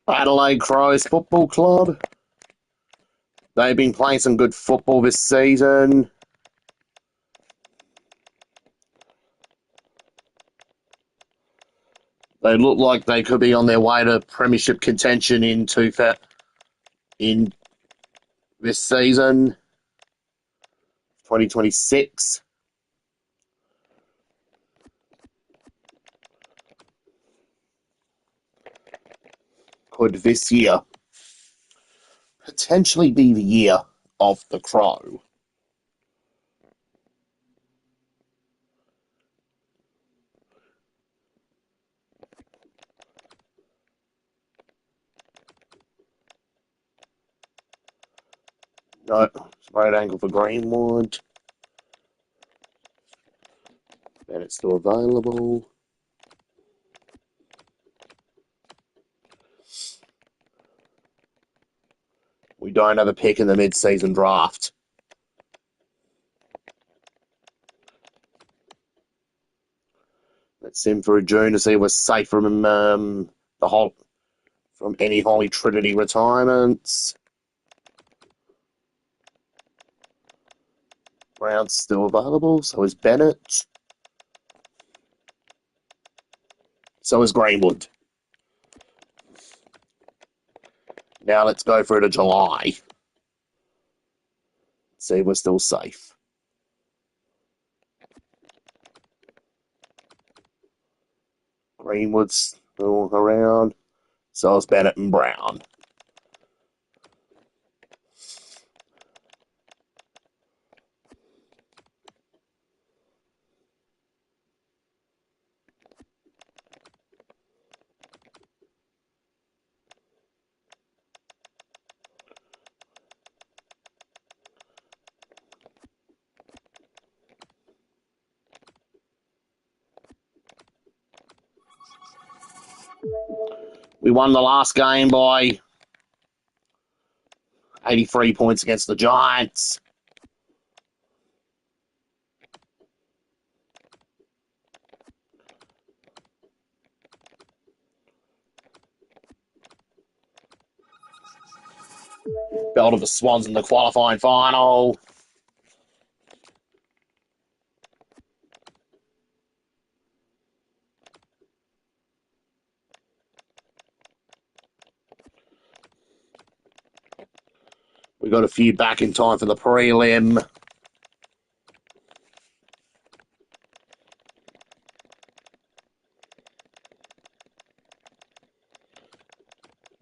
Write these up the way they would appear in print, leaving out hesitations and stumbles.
Adelaide Crows Football Club. They've been playing some good football this season. They look like they could be on their way to premiership contention in this season, 2026. Could this year potentially be the year of the Crow? No, right angle for Greenwood. Bennett's still available. We don't have a pick in the mid-season draft. Let's in for a June to see we're safe from from any Holy Trinity retirements. Brown's still available, so is Bennett. So is Greenwood. Now let's go for it to July. See, we're still safe. Greenwood's still around. So is Bennett and Brown. We won the last game by 83 points against the Giants. Fell to the Swans in the qualifying final. We got a few back in time for the prelim.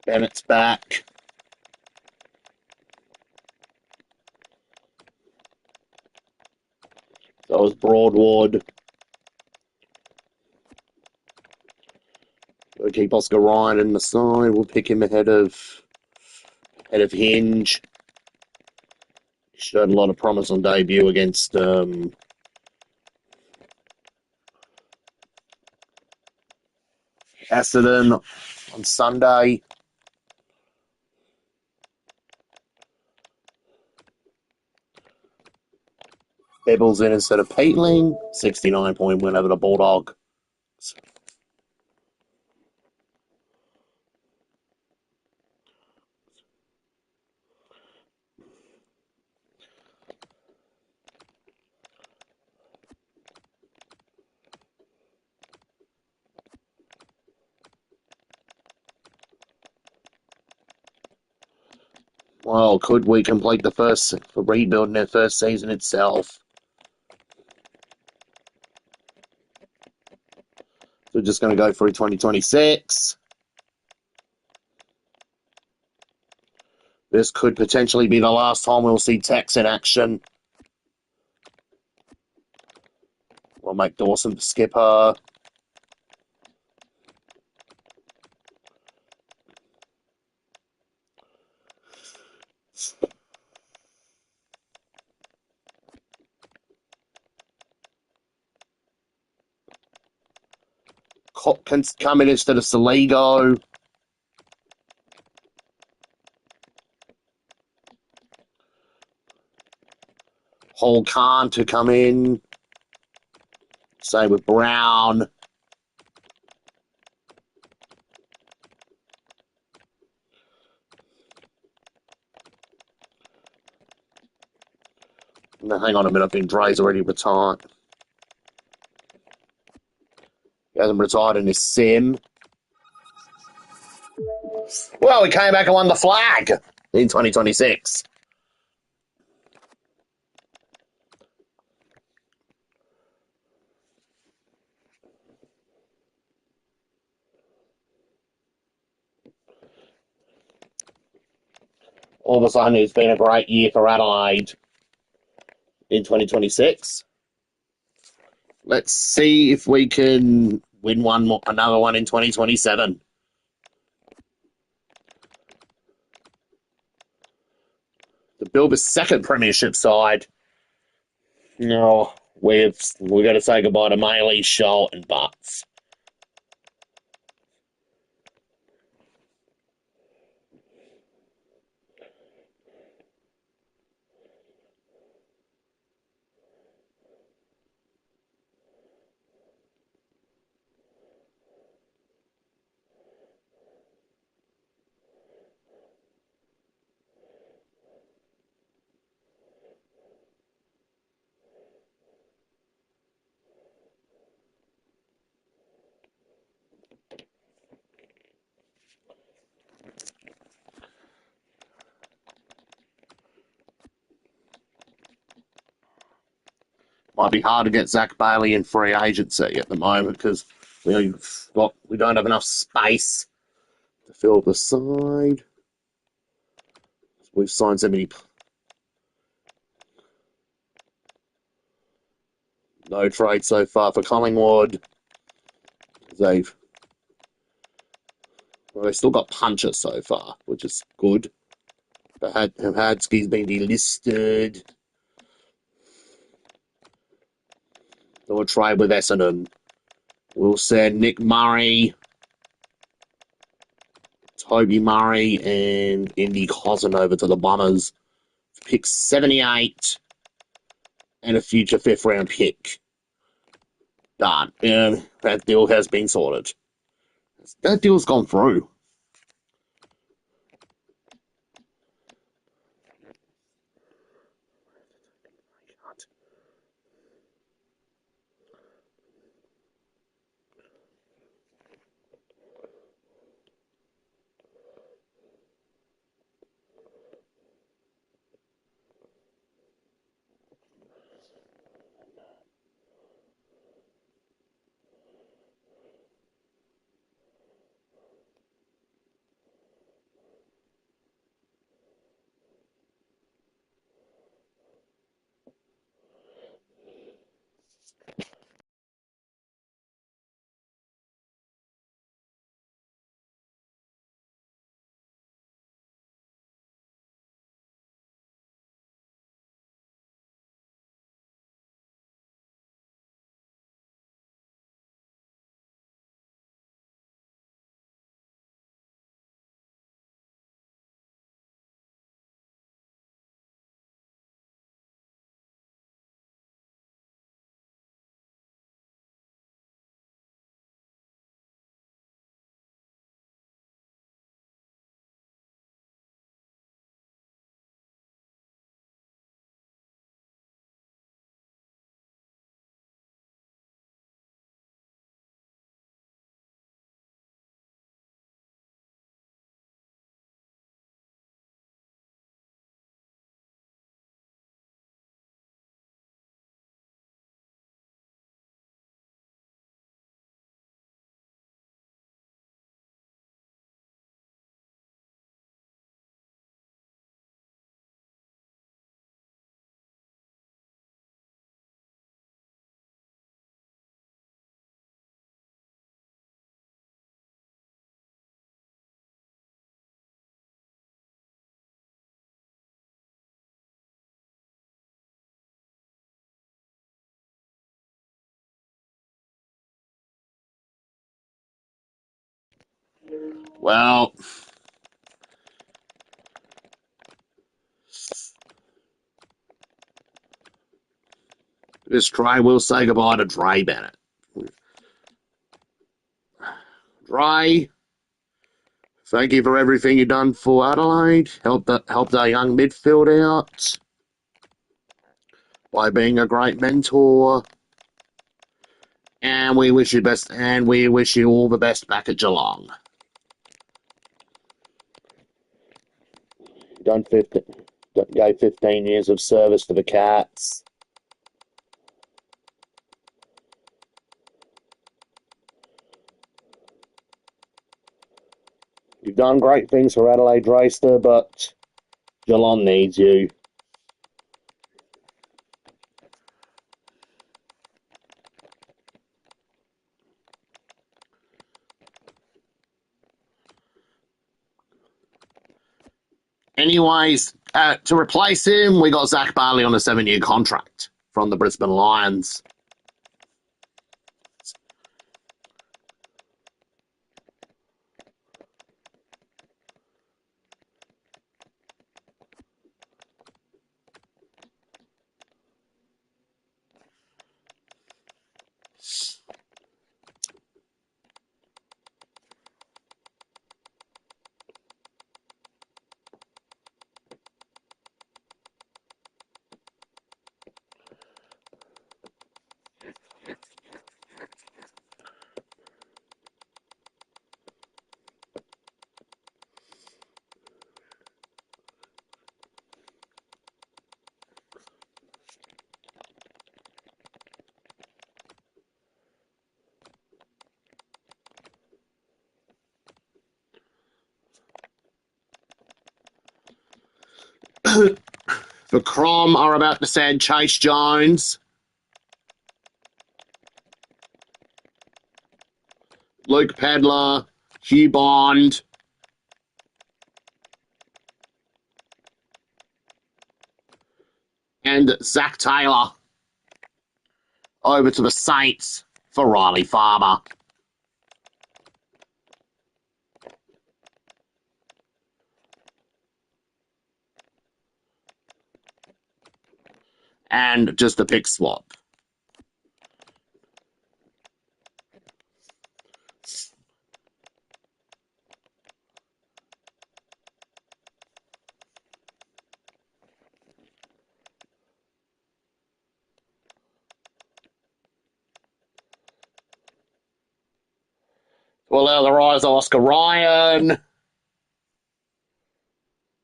Bennett's back. So is Broadwood. We'll keep Oscar Ryan in the side. We'll pick him ahead of Hinge. He showed a lot of promise on debut against Essendon on Sunday. Bevel's in instead of Peatling. 69-point win over the Bulldogs. Well, could we complete the first rebuild in their first season itself? We're just going to go through 2026. This could potentially be the last time we'll see Tex in action. We'll make Dawson the skipper. Can come in instead of Saligo. Hall Khan to come in. Same with Brown. No, hang on a minute, I think Dre's already retired. He hasn't retired in his sim. Well, he came back and won the flag in 2026. All of a sudden, it's been a great year for Adelaide in 2026. Let's see if we can win another one in 2027. To build a second premiership side, no, we've got to say goodbye to Maley, Scholl, and Butts. Might be hard to get Zach Bailey in free agency at the moment because we don't have enough space to fill the side. We've signed so many. No trade so far for Collingwood. They've still got punches so far, which is good. But Hadski's been delisted. They'll trade with Essendon. We'll send Nick Murray, Toby Murray, and Indy Cosson over to the Bombers. Pick 78 and a future fifth round pick. Done. And that deal has been sorted. That deal's gone through. Well, this try will say goodbye to Dre Bennett. Dre, thank you for everything you've done for Adelaide. Helped our young midfield out. by being a great mentor. And we wish you best, and we wish you all the best back at Geelong. Gave 15 years of service to the Cats. You've done great things for Adelaide Racer, but Geelong needs you. Anyways, to replace him, we got Zach Barley on a 7-year contract from the Brisbane Lions. The Crom are about to send Chase Jones, Luke Pedler, Hugh Bond, and Zach Taylor over to the Saints for Riley Farmer. And just a pick swap. To allow the rise of Oscar Ryan.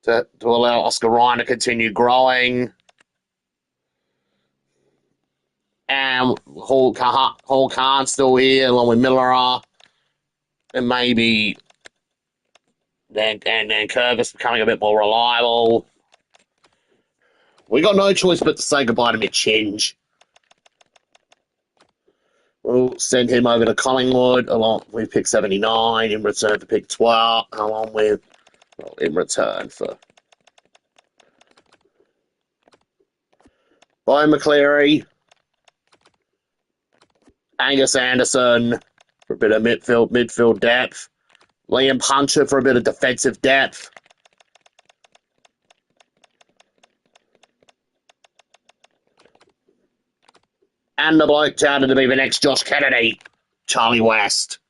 To allow Oscar Ryan to continue growing. And Hall Khan's still here, along with Miller. And maybe then Curvis becoming a bit more reliable. We got no choice but to say goodbye to Mitch Hinge. We'll send him over to Collingwood along with pick 79 in return for pick 12, along with, well, in return for Brian McCleary, Angus Anderson for a bit of midfield depth, Liam Puncher for a bit of defensive depth, and the bloke touted to be the next Josh Kennedy, Charlie West.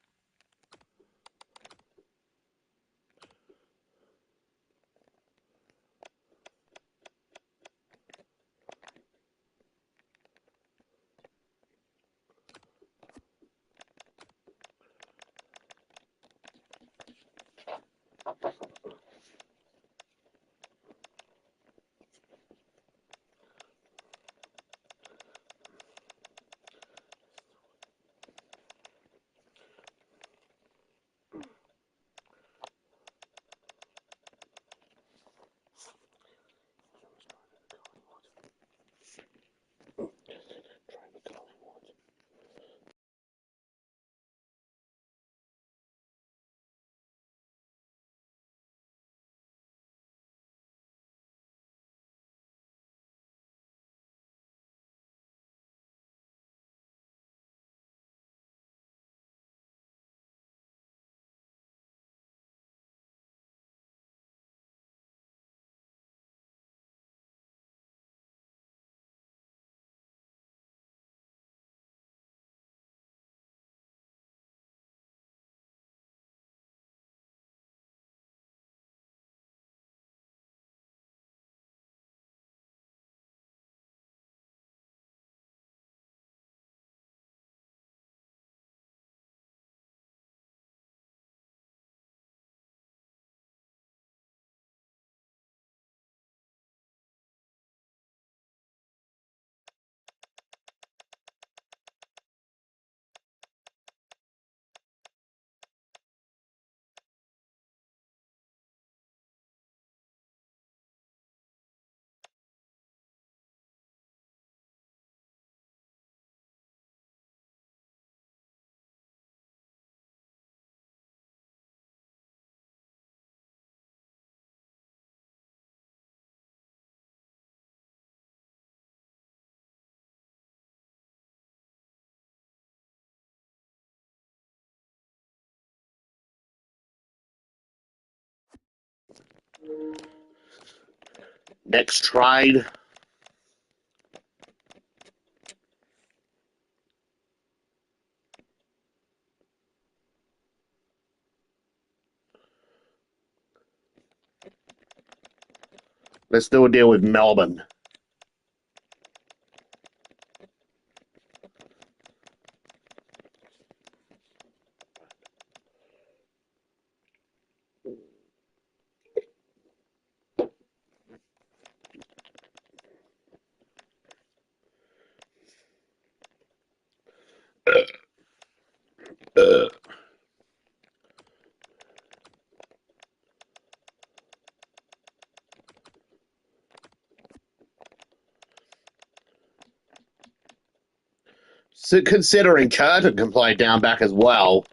Next trade. Let's do a deal with Melbourne. So considering Curtin can play down back as well.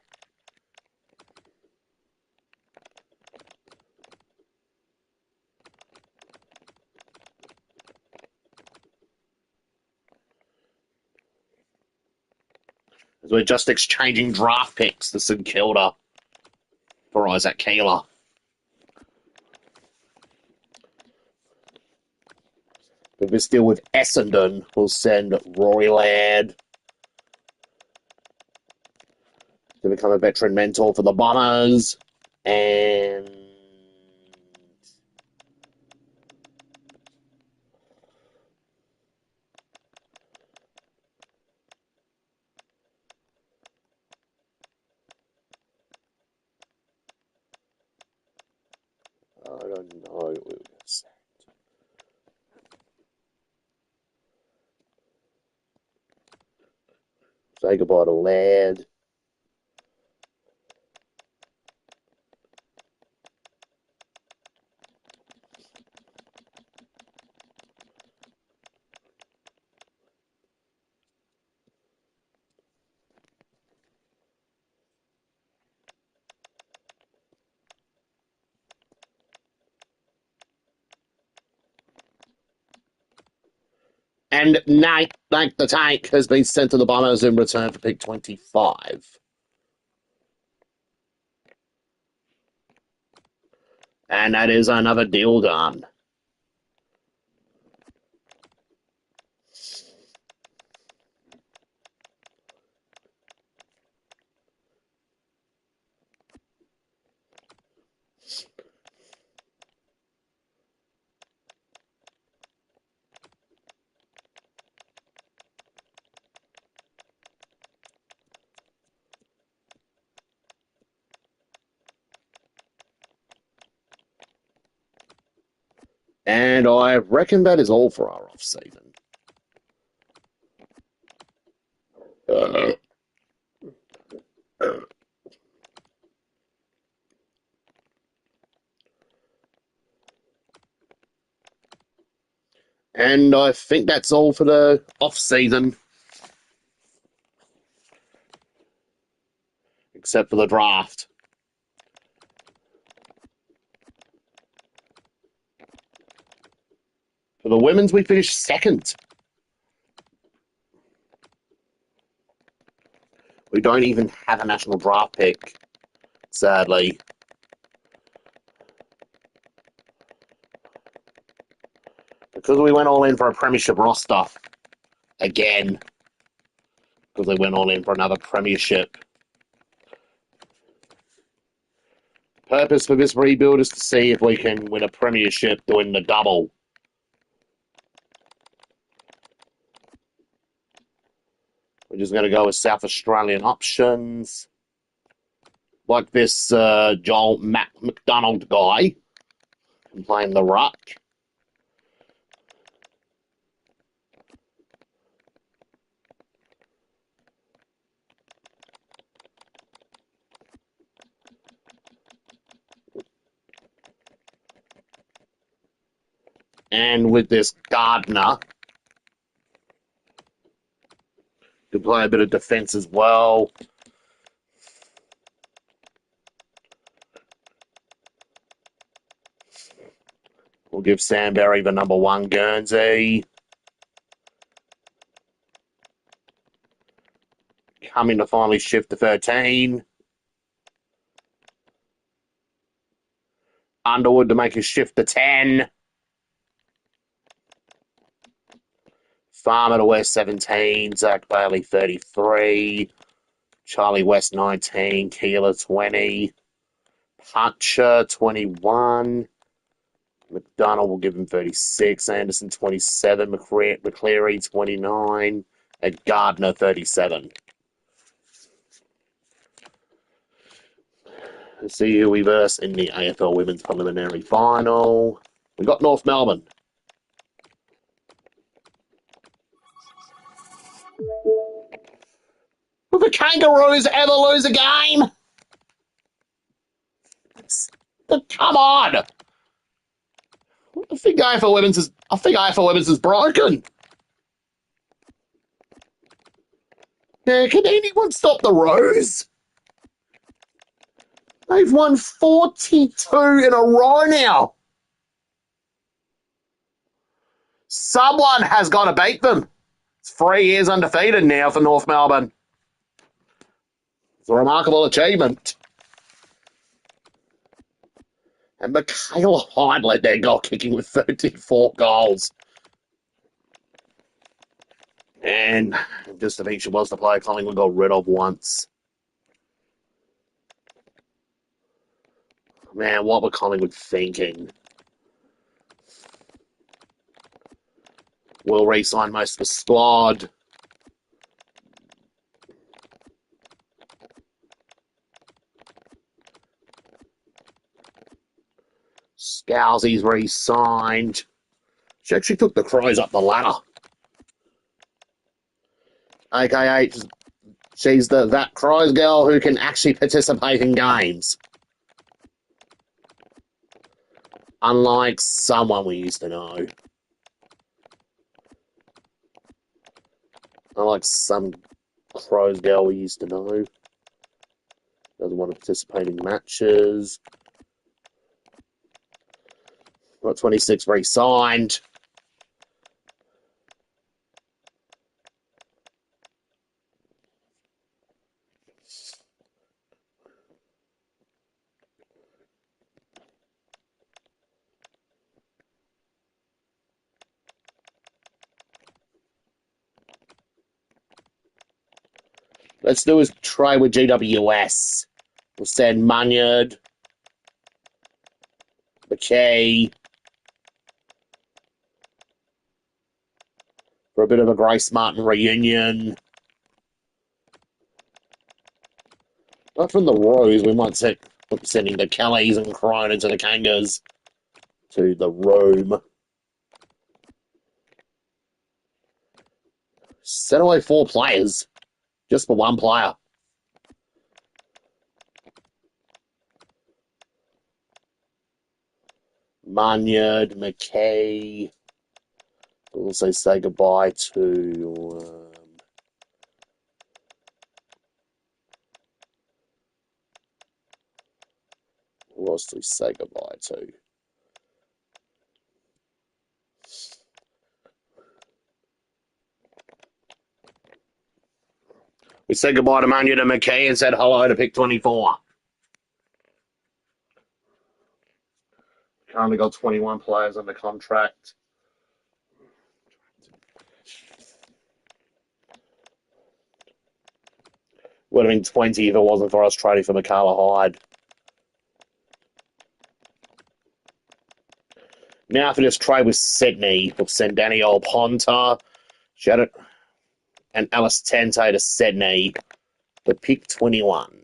As we're just exchanging draft picks to St Kilda for Isaac Keeler. But we're still with Essendon. We'll send Rory Laird to become a veteran mentor for the Bombers. And I don't know. Say goodbye to Laird. And Nate the Tank has been sent to the Bombers in return for pick 25. And that is another deal done. And I reckon that is all for our off-season. And I think that's all for the off-season. Except for the draft. For the women's, we finished second. We don't even have a national draft pick, sadly. Because we went all in for a premiership roster. Again. Because they went all in for another premiership. Purpose for this rebuild is to see if we can win a premiership doing the double. We're just going to go with South Australian options. Like this Joel McDonald guy playing the ruck. And with this Gardner to play a bit of defence as well. We'll give Sandberry the number 1 Guernsey. Coming to finally shift to 13. Underwood to make a shift to 10. Farmer to West 17. Zach Bailey 33. Charlie West 19. Keeler 20. Puncher 21. McDonald will give him 36. Anderson 27. McCleary 29. And Gardner 37. Let's see who we verse in the AFL Women's Preliminary Final. We got North Melbourne. Will the Kangaroos ever lose a game? Come on! I think AFL Women's is broken. Yeah, can anyone stop the Roos? They've won 42 in a row now. Someone has got to beat them. It's 3 years undefeated now for North Melbourne. It's a remarkable achievement. And Michaela Hyde led their goal kicking with 34 goals. And just to think she was the player Collingwood got rid of once. Man, what were Collingwood thinking? Will re-sign most of the squad. Scousy's re-signed. She actually took the Crows up the ladder. AKA, she's that Crows girl who can actually participate in games. Unlike someone we used to know. Unlike some Crows girl we used to know. Doesn't want to participate in matches. Got 26 re-signed. Let's do a try with GWS. We'll send Munyard, McKay, for a bit of a Grace Martin reunion. Not from the Roos, we might be sending the Kellys and Cronin to the Kangas to the Rome. Set away 4 players, just for 1 player. Munyard, McKay. We'll also say goodbye to who else do we say goodbye to? We said goodbye to Munyard and McKay and said hello to pick 24. Currently got 21 players under contract. Would have been 20 if it wasn't for us trading for Michaela Hyde. Now for this trade with Sydney, we'll send Danielle Ponta and Alice Tente to Sydney for pick 21.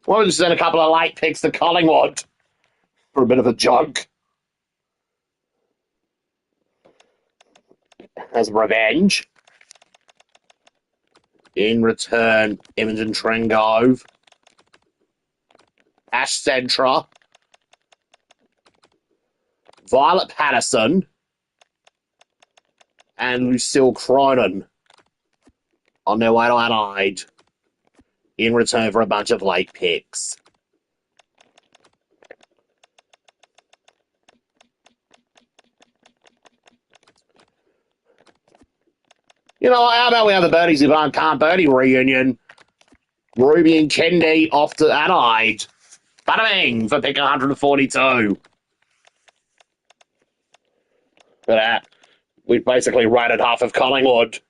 We'll just send a couple of late picks to Collingwood for a bit of a joke. As revenge. In return, Imogen Trengove, Ash Centra, Violet Patterson, and Lucille Cronin on their way to Adelaide in return for a bunch of late picks. You know, how about we have the Birdies Who Can't Birdie reunion? Ruby and Kendi off to Adelaide. Bada bing for pick 142. But we've basically rated half of Collingwood.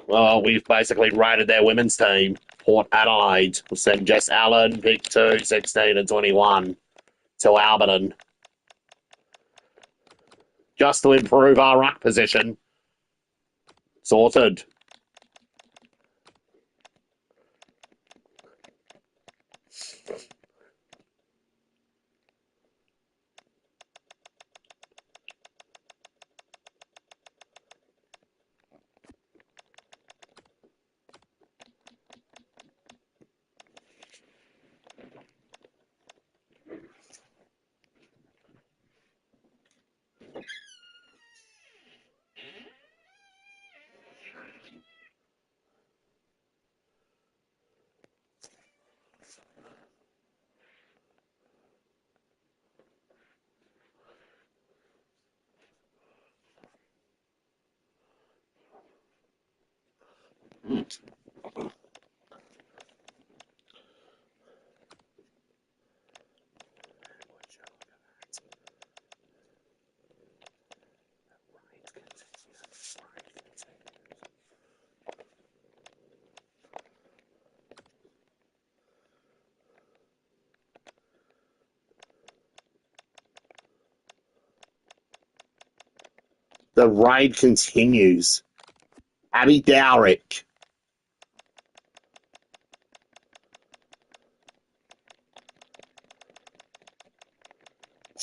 Well, we've basically rated their women's team. Port Adelaide. We'll send Jess Allen, pick 2, 16 and 21 to Alberton. Just to improve our ruck position. Sorted. The raid continues. Abby Dowrick.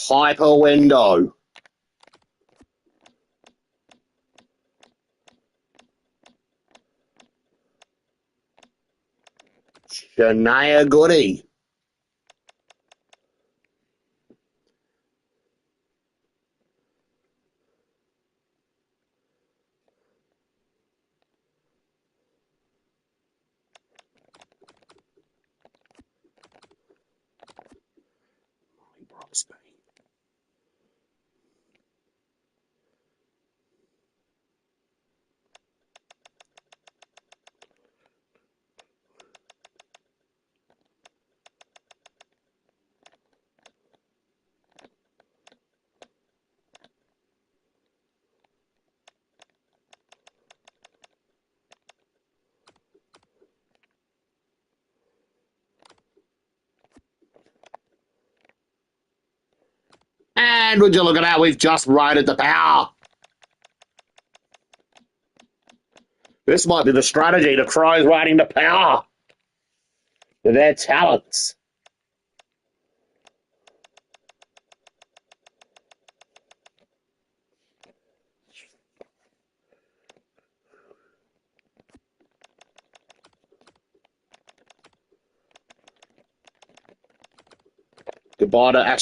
Piper Window. Shania Goody. And would you look at that? We've just raided the power. This might be the strategy to Crows raiding the power. With their talents. Goodbye to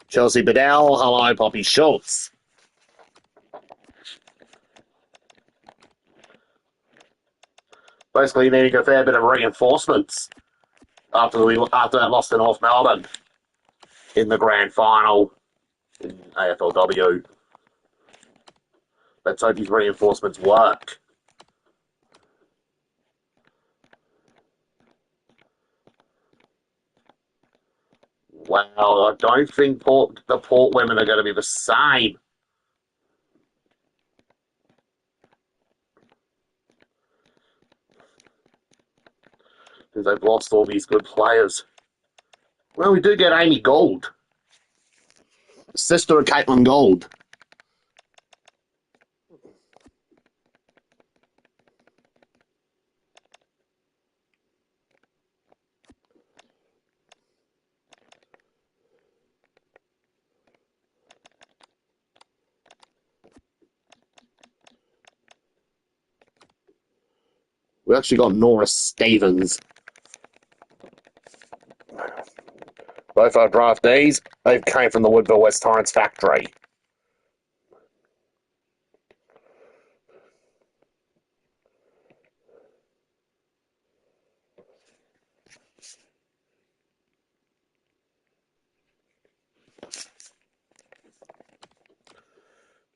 Chelsea Bedell. Hello, Poppy Schultz. Basically needing a fair bit of reinforcements after that loss to North Melbourne in the grand final in AFLW. Let's hope these reinforcements work. Well, I don't think the Port women are going to be the same. Because they've lost all these good players. Well, we do get Amy Gold. Sister of Caitlin Gold. We actually got Nora Stevens. Both our draftees, they came from the Woodville West Torrens factory.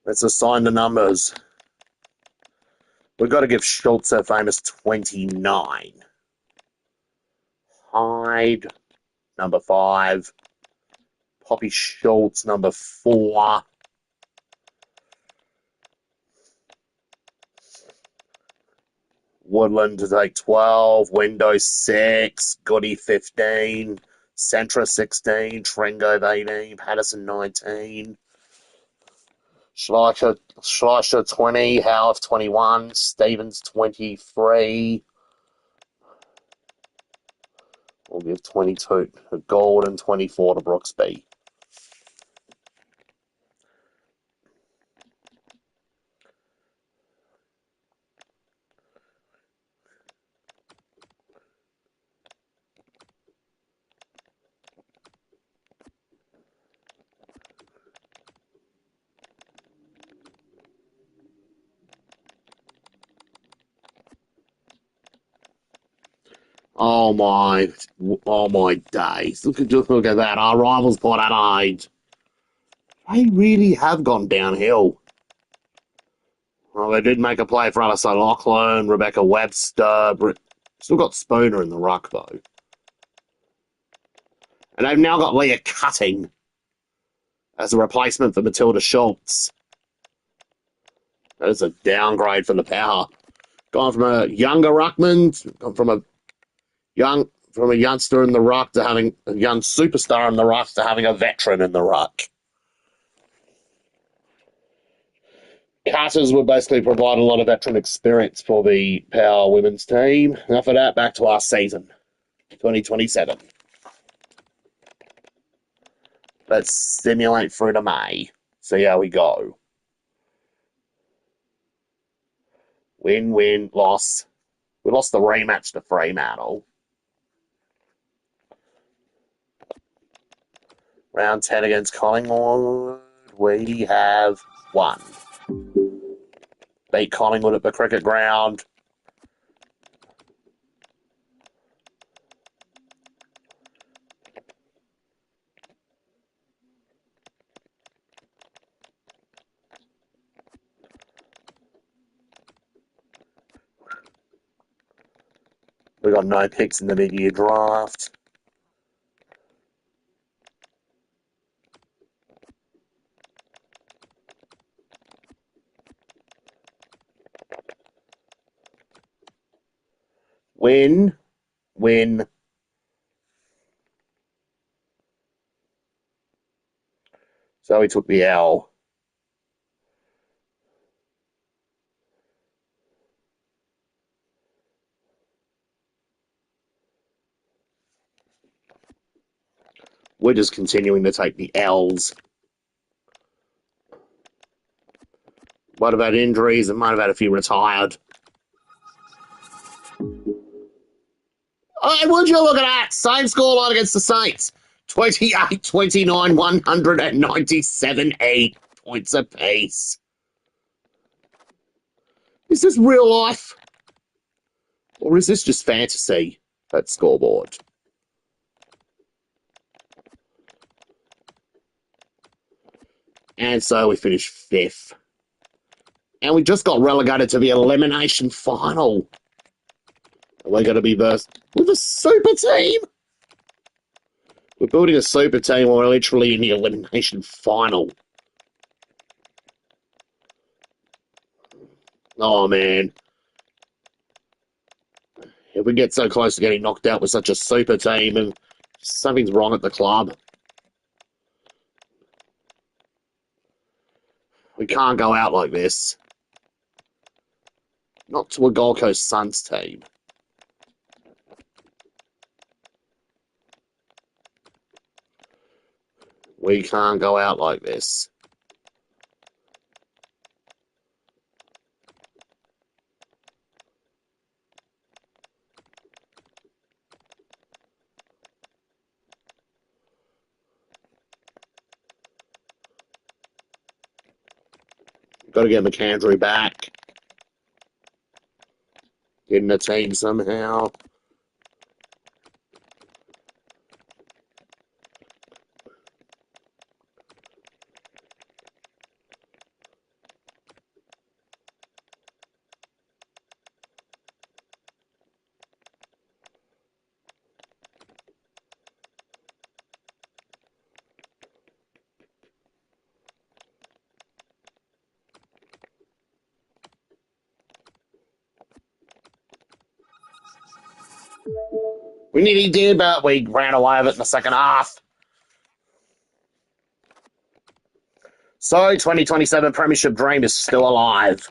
Let's assign the numbers. We've got to give Schultz her famous 29. Hyde, number 5. Poppy Schultz, number 4. Woodland to take 12. Window 6. Goody 15. Centra 16. Trengove 18. Patterson 19. Schleicher 20. Howarth 21. Stevens 23. We'll give 22 to Gold and 24 to Brooksby. Oh my days. Look at that. Our rivals, Port Adelaide. They really have gone downhill. Well, they did make a play for Alice O'Loughlin, Rebecca Webster. Still got Spooner in the ruck, though. And they've now got Leah Cutting as a replacement for Matilda Schultz. That is a downgrade from the power. Gone from a younger ruckman, from a youngster in the ruck to having a young superstar in the ruck to having a veteran in the ruck. Cutters would basically provide a lot of veteran experience for the Power women's team. Enough of that, back to our season, 2027. Let's simulate through to May. See how we go. Win, win, loss. We lost the rematch to Fremantle. Round 10 against Collingwood. We have won. Beat Collingwood at the cricket ground. We got no picks in the mid-year draft. Win, win. So we took the L. We're just continuing to take the L's. Might have had injuries and might have had a few retired. Oh, would you look at that? Same scoreline against the Saints. 28-29, 197 8 points apiece. Is this real life? Or is this just fantasy, that scoreboard? And so we finished 5th. And we just got relegated to the elimination final. We're going to be versed with a super team. We're building a super team. We're literally in the elimination final. Oh, man. If we get so close to getting knocked out with such a super team, and something's wrong at the club. We can't go out like this. Not to a Gold Coast Suns team. We can't go out like this. Got to get McAndrew back. Get in the team somehow. We nearly did, but we ran away with it in the second half. So, 2027 Premiership dream is still alive.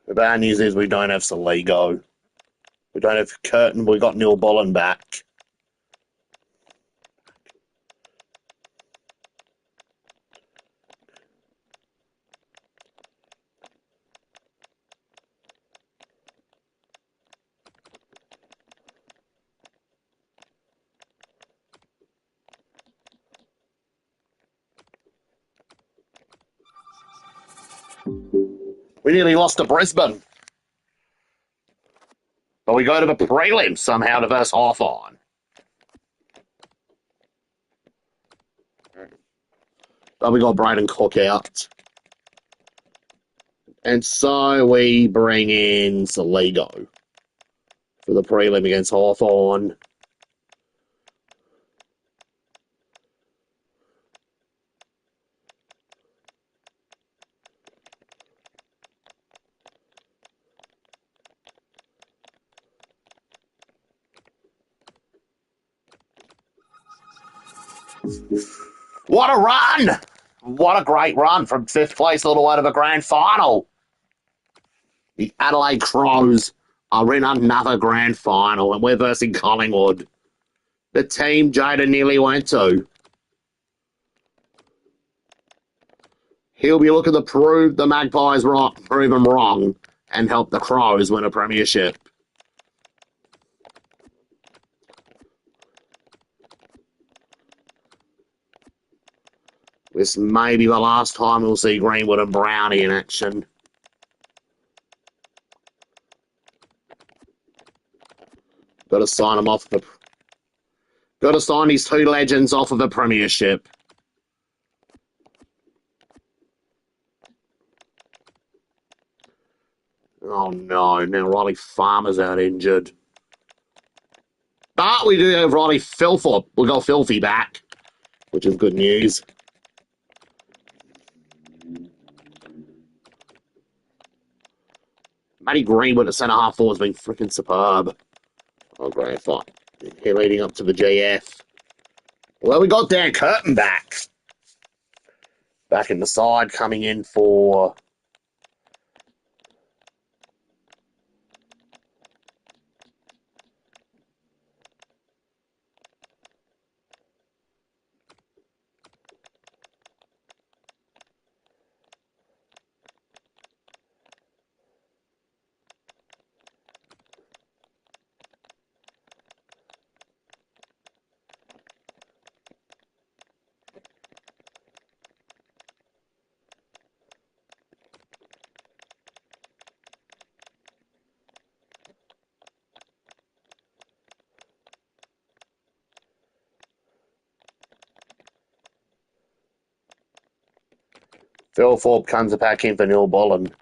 The bad news is we don't have Saligo. We don't have Curtin. We got Neil Bolland back. We nearly lost to Brisbane. But we go to the prelims somehow to verse Hawthorn. But we got Braden Cook out. And so we bring in Saligo for the prelim against Hawthorn. What a run! What a great run from fifth place all the way to the grand final. The Adelaide Crows are in another grand final, and we're versing Collingwood, the team Jada nearly went to. He'll be looking to prove the Magpies wrong, prove them wrong, and help the Crows win a premiership. This may be the last time we'll see Greenwood and Brownie in action. Got to sign them off the. Got to sign these two legends off of the premiership. Oh no! Now Riley Farmer's out injured. But we do have Riley Filthorpe. We got Filthy back, which is good news. Matty Greenwood at centre half forward has been freaking superb. Oh, great fight. Here leading up to the GF. Well, we got Dan Curtin back. Back in the side, coming in for. Phil Thorpe comes back in for Neil Bolland.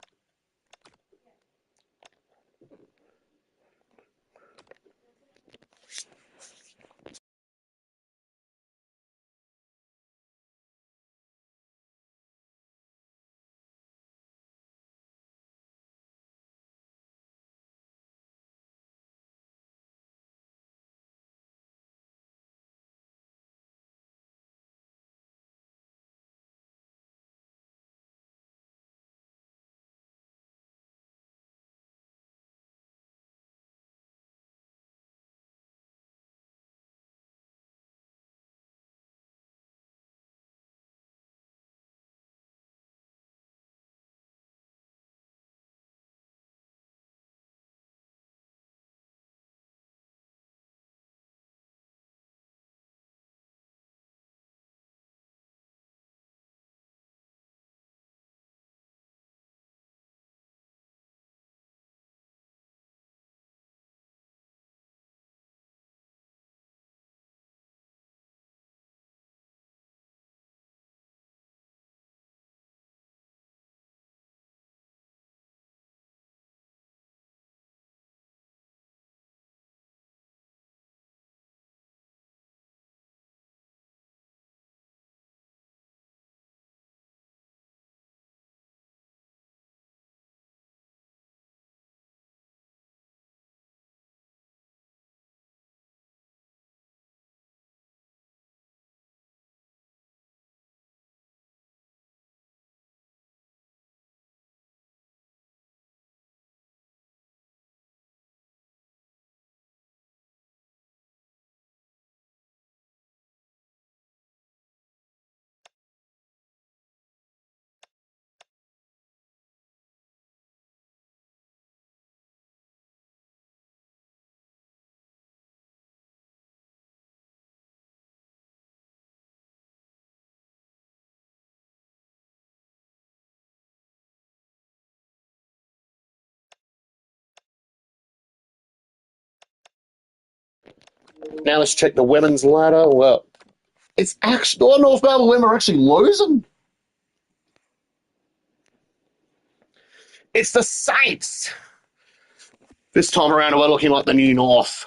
Now let's check the women's ladder. Well, it's actually North Melbourne women are actually losing. It's the Saints. This time around, we're looking like the new North.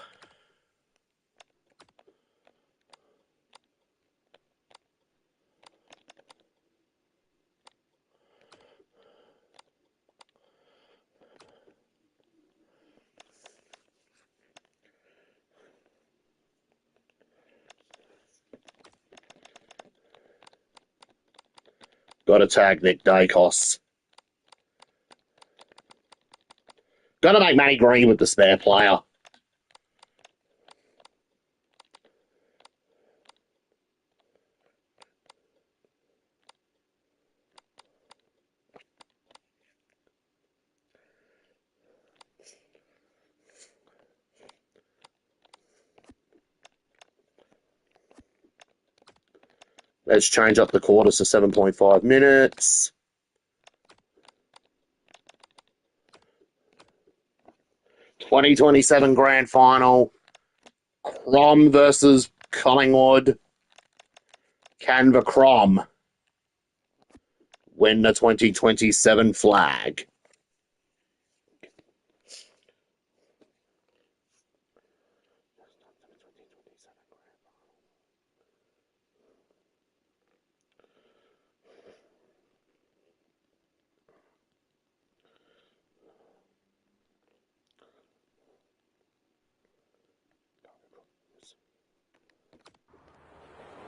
Got to tag Nick Dacos. Got to make Matty Green with the spare player. Let's change up the quarters to 7.5 minutes. (2027) Grand Final. Crom versus Collingwood. Can the Crom win the 2027 flag?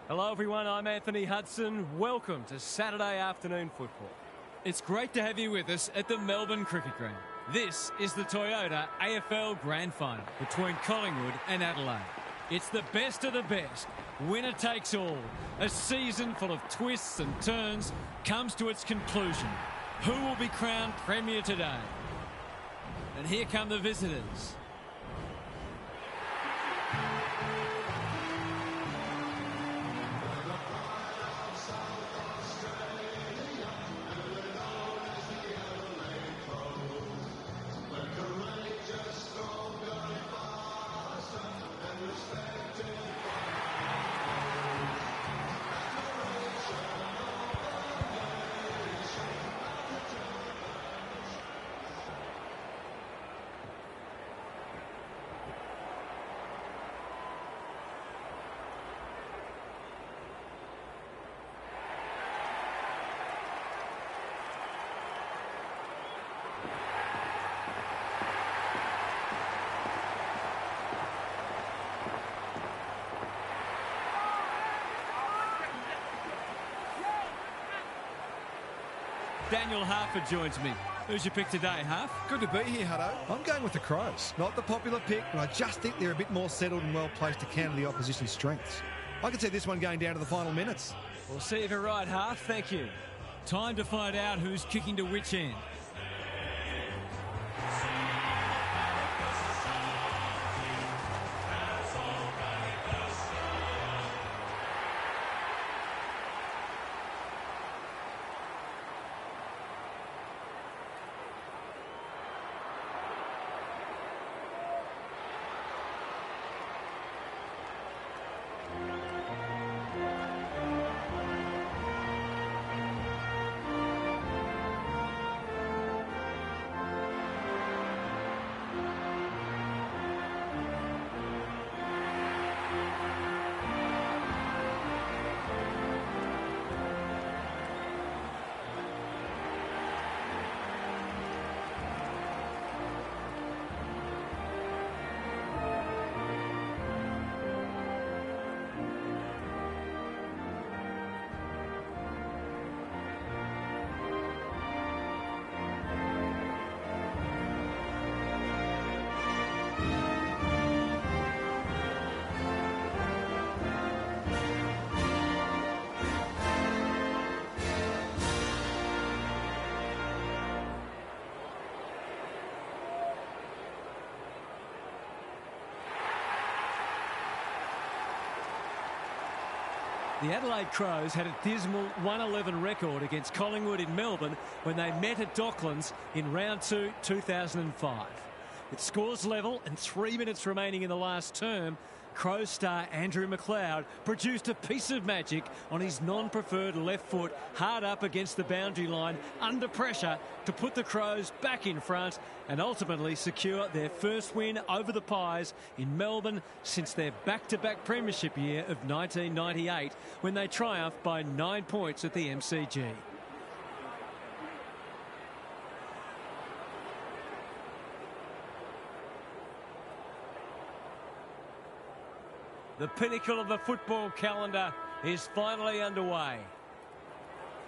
Hello everyone, I'm Anthony Hudson. Welcome to Saturday afternoon football. It's great to have you with us at the Melbourne Cricket Ground. This is the Toyota AFL Grand Final between Collingwood and Adelaide. It's the best of the best. Winner takes all. A season full of twists and turns comes to its conclusion. Who will be crowned Premier today? And here come the visitors. Daniel Harford joins me. Who's your pick today, Harf? Good to be here, Hutto. I'm going with the Crows. Not the popular pick, but I just think they're a bit more settled and well placed to counter the opposition's strengths. I can see this one going down to the final minutes. We'll see if you're right, Harf. Thank you. Time to find out who's kicking to which end. The Adelaide Crows had a dismal 1-11 record against Collingwood in Melbourne when they met at Docklands in round 2, 2005. With scores level and 3 minutes remaining in the last term, Crows star Andrew McLeod produced a piece of magic on his non-preferred left foot, hard up against the boundary line, under pressure, to put the Crows back in front and ultimately secure their first win over the Pies in Melbourne since their back-to-back premiership year of 1998, when they triumphed by 9 points at the MCG. The pinnacle of the football calendar is finally underway.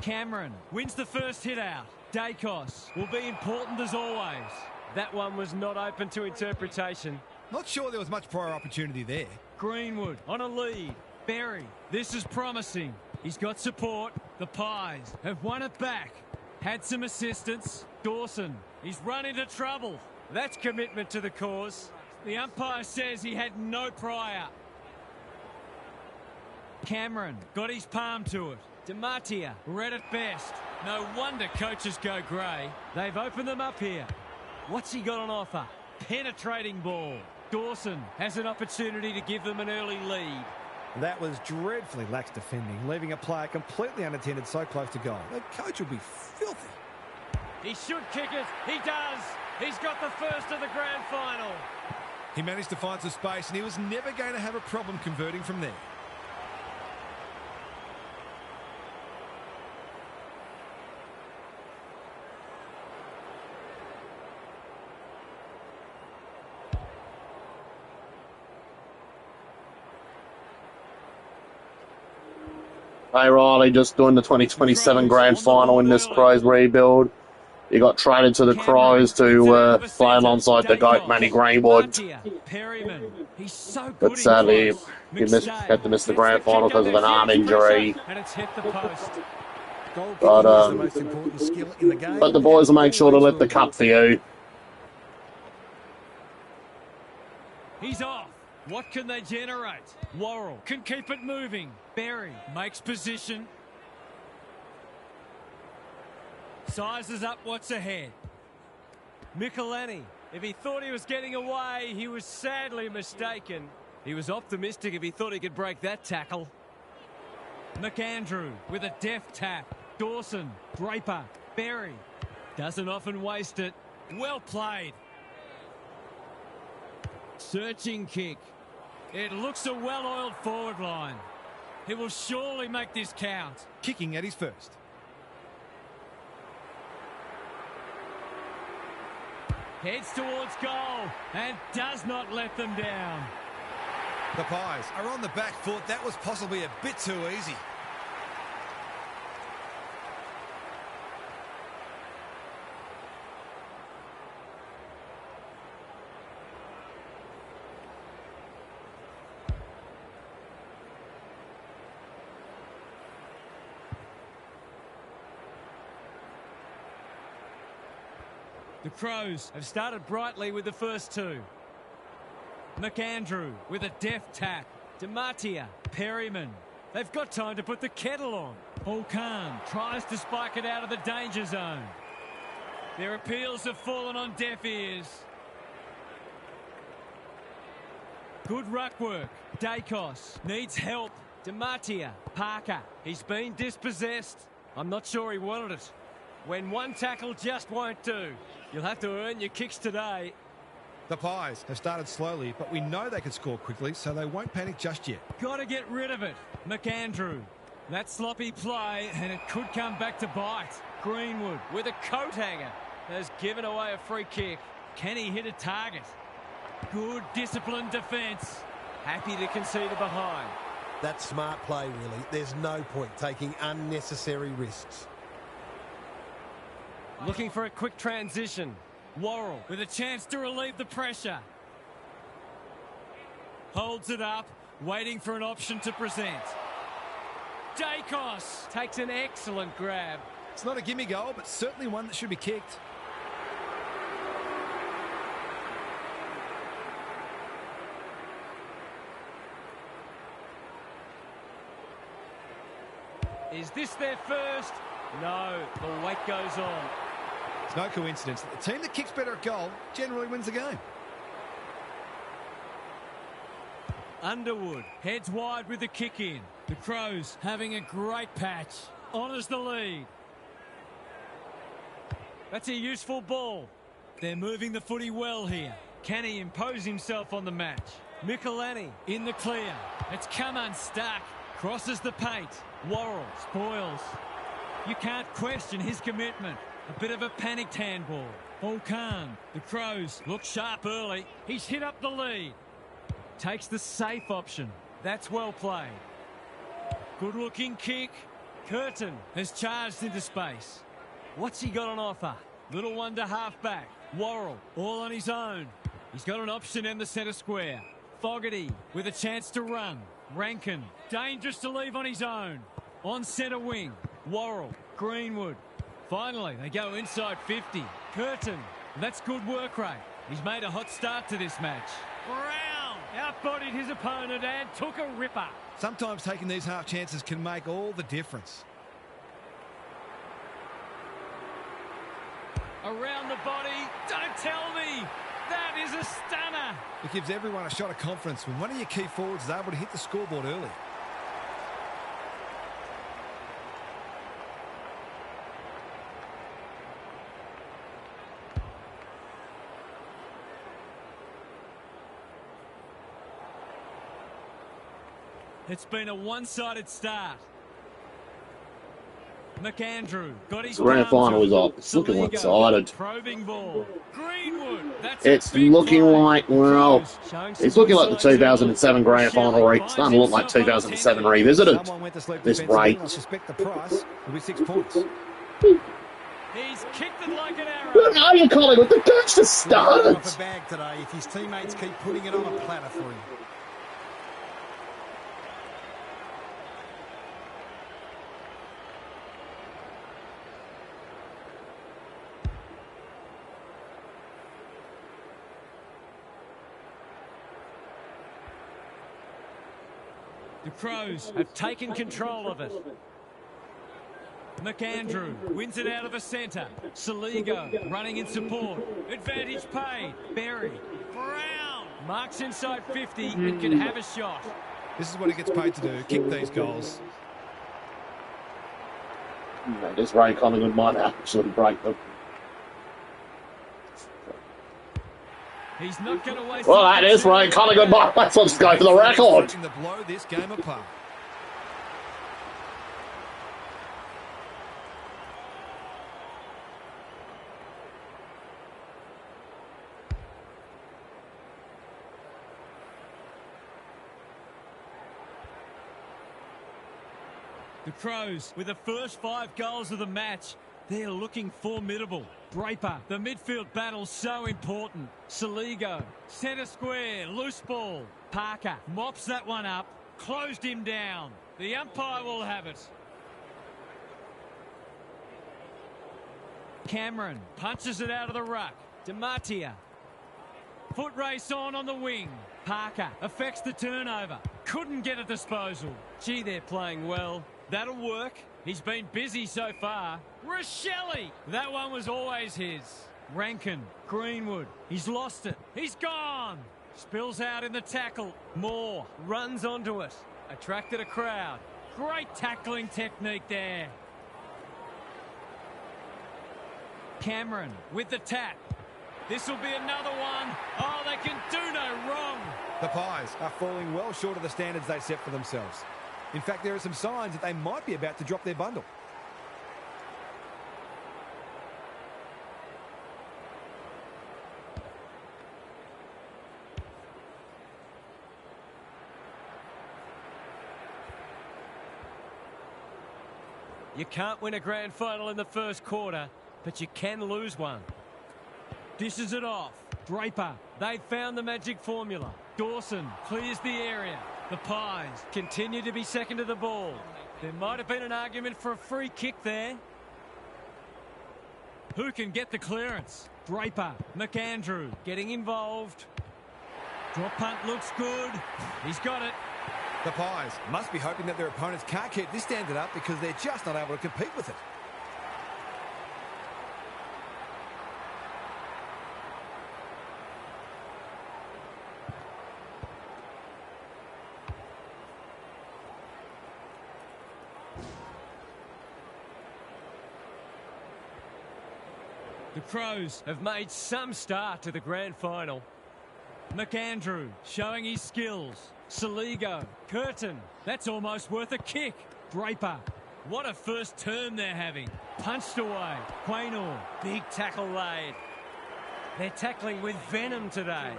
Cameron wins the first hit out. Dacos will be important as always. That one was not open to interpretation. Not sure there was much prior opportunity there. Greenwood on a lead. Berry, this is promising. He's got support. The Pies have won it back. Had some assistance. Dawson, he's run into trouble. That's commitment to the cause. The umpire says he had no prior. Cameron got his palm to it. DiMattia read it best. No wonder coaches go grey. They've opened them up here. What's he got on offer? Penetrating ball. Dawson has an opportunity to give them an early lead. That was dreadfully lax defending, leaving a player completely unattended so close to goal. The coach will be filthy. He should kick it. He does. He's got the first of the grand final. He managed to find some space and he was never going to have a problem converting from there. Hey Riley, just doing the 2027 grand final in this Crows rebuild. He got traded to the Crows to play alongside the GOAT Manny Greenwood. But sadly, he had to miss the grand final because of an arm injury. But the boys will make sure to lift the cup for you. He's off. What can they generate? Worrell can keep it moving. Berry makes position. Sizes up what's ahead. Michelini, if he thought he was getting away, he was sadly mistaken. He was optimistic if he thought he could break that tackle. McAndrew with a deft tap. Dawson, Draper, Berry. Doesn't often waste it. Well played. Searching kick. It looks a well-oiled forward line. He will surely make this count. Kicking at his first. Heads towards goal and does not let them down. The Pies are on the back foot. That was possibly a bit too easy. The Crows have started brightly with the first two. McAndrew with a deft tap. DiMattia, Perryman. They've got time to put the kettle on. Paul Kahn tries to spike it out of the danger zone. Their appeals have fallen on deaf ears. Good ruck work. Dacos needs help. DiMattia, Parker. He's been dispossessed. I'm not sure he wanted it. When one tackle just won't do, you'll have to earn your kicks today. The Pies have started slowly, but we know they can score quickly, so they won't panic just yet. Got to get rid of it. McAndrew. That sloppy play, and it could come back to bite. Greenwood with a coat hanger has given away a free kick. Can he hit a target? Good disciplined defence. Happy to concede a behind. That's smart play, really. There's no point taking unnecessary risks. Looking for a quick transition. Worrell with a chance to relieve the pressure. Holds it up, waiting for an option to present. Dacos takes an excellent grab. It's not a gimme goal, but certainly one that should be kicked. Is this their first? No, the wait goes on. It's no coincidence that the team that kicks better at goal generally wins the game. Underwood heads wide with the kick in. The Crows having a great patch. Honours the lead. That's a useful ball. They're moving the footy well here. Can he impose himself on the match? Michelani in the clear. It's come unstuck. Crosses the paint. Worrell spoils. You can't question his commitment. A bit of a panicked handball. All calm. The Crows look sharp early. He's hit up the lead. Takes the safe option. That's well played. Good looking kick. Curtin has charged into space. What's he got on offer? Little one to half back. Worrell all on his own. He's got an option in the centre square. Fogarty with a chance to run. Rankin dangerous to leave on his own. On centre wing. Worrell, Greenwood. Finally, they go inside 50. Curtin, that's good work rate. He's made a hot start to this match. Brown outbodied his opponent and took a ripper. Sometimes taking these half chances can make all the difference. Around the body. Don't tell me. That is a stunner. It gives everyone a shot of confidence when one of your key forwards is able to hit the scoreboard early. It's been a one-sided start. McAndrew got his Grand final is up. It's looking one-sided. Probing ball. Greenwood. That's It's looking like, well, it's looking like the 2007 Grand Final. It's starting to look like 2007 revisited. This rate. I suspect the price will be 6 points. He's kicked it like an arrow. What are you calling with the catch to start? Off a bag today if his teammates keep putting it on a platter for him. The Crows have taken control of it. McAndrew wins it out of the centre. Saligo running in support. Advantage paid. Berry. Brown marks inside 50 and can have a shot. This is what he gets paid to do, kick these goals. This Ray Collingwood might actually break them. He's not going to waste. Well, that is Ray Collingwood. Let's just go for the record. To blow this game apart. The Crows, with the first 5 goals of the match, they're looking formidable. Draper, the midfield battle so important. Saligo, centre square, loose ball. Parker mops that one up, closed him down. The umpire will have it. Cameron punches it out of the ruck. DeMartia. Foot race on the wing. Parker affects the turnover. Couldn't get a disposal. Gee, they're playing well. That'll work. He's been busy so far. Rochelle! That one was always his. Rankin, Greenwood. He's lost it. He's gone. Spills out in the tackle. Moore runs onto it. Attracted a crowd. Great tackling technique there. Cameron with the tap. This will be another one. Oh, they can do no wrong. The Pies are falling well short of the standards they set for themselves. In fact, there are some signs that they might be about to drop their bundle. You can't win a grand final in the first quarter, but you can lose one. Dishes it off. Draper, they've found the magic formula. Dawson clears the area. The Pies continue to be second to the ball. There might have been an argument for a free kick there. Who can get the clearance? Draper, McAndrew getting involved. Drop punt looks good. He's got it. The Pies must be hoping that their opponents can't keep this standard up because they're just not able to compete with it. The Crows have made some start to the grand final. McAndrew showing his skills. Saligo, Curtin, that's almost worth a kick. Draper, what a first term they're having. Punched away. Quaynor, big tackle laid. They're tackling with venom today.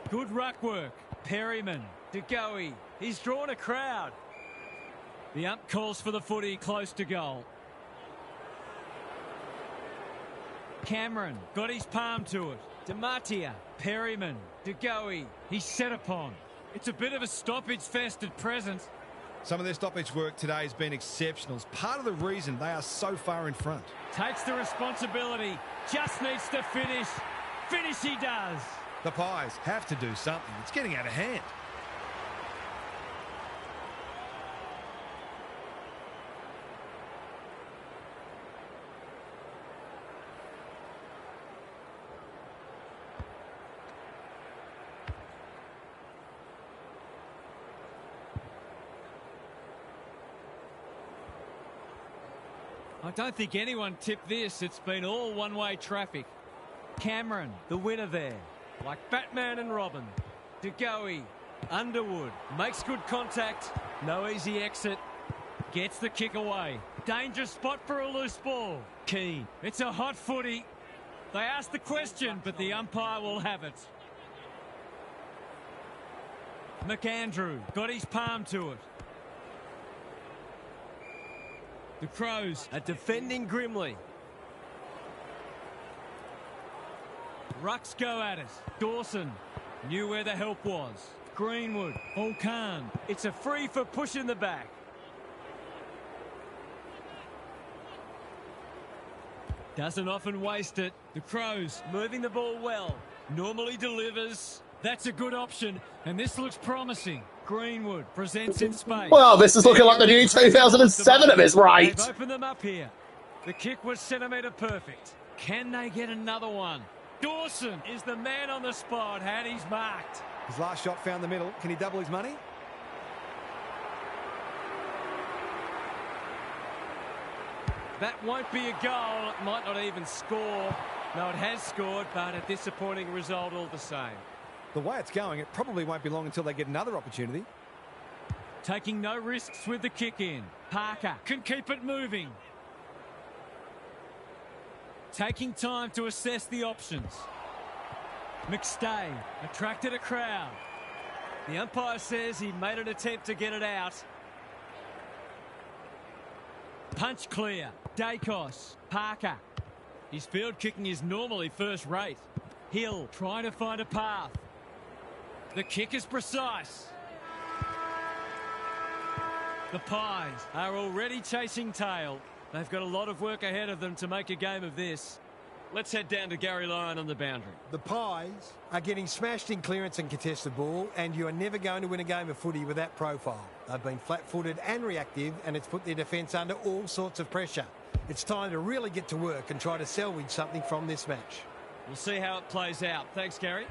Good ruck work. Perryman, DeGoey, he's drawn a crowd. The ump calls for the footy close to goal. Cameron got his palm to it. DeMartia, Perryman, DeGoey, he's set upon. It's a bit of a stoppage fest at present. Some of their stoppage work today has been exceptional. It's part of the reason they are so far in front. Takes the responsibility, just needs to finish. Finish he does. The Pies have to do something. It's getting out of hand. I don't think anyone tipped this. It's been all one-way traffic. Cameron, the winner there. Like Batman and Robin. DeGoey, Underwood, makes good contact. No easy exit. Gets the kick away. Dangerous spot for a loose ball. Keane, it's a hot footy. They asked the question, but the umpire will have it. McAndrew got his palm to it. The Crows are defending grimly. Rucks go at it. Dawson knew where the help was. Greenwood, Volcan. It's a free for push in the back. Doesn't often waste it. The Crows moving the ball well. Normally delivers. That's a good option, and this looks promising. Greenwood presents in space. Well, this is looking like the new 2007 of his right. They've opened them up here. The kick was centimetre perfect. Can they get another one? Dawson is the man on the spot, and he's marked. His last shot found the middle. Can he double his money? That won't be a goal. It might not even score. No, it has scored, but a disappointing result all the same. The way it's going, it probably won't be long until they get another opportunity. Taking no risks with the kick in. Parker can keep it moving. Taking time to assess the options. McStay attracted a crowd. The umpire says he made an attempt to get it out. Punch clear. Dacos. Parker. His field kicking is normally first rate. Hill trying to find a path. The kick is precise. The Pies are already chasing tail. They've got a lot of work ahead of them to make a game of this. Let's head down to Gary Lyon on the boundary. The Pies are getting smashed in clearance and contested ball, and you are never going to win a game of footy with that profile. They've been flat-footed and reactive, and it's put their defence under all sorts of pressure. It's time to really get to work and try to salvage something from this match. We'll see how it plays out. Thanks, Gary.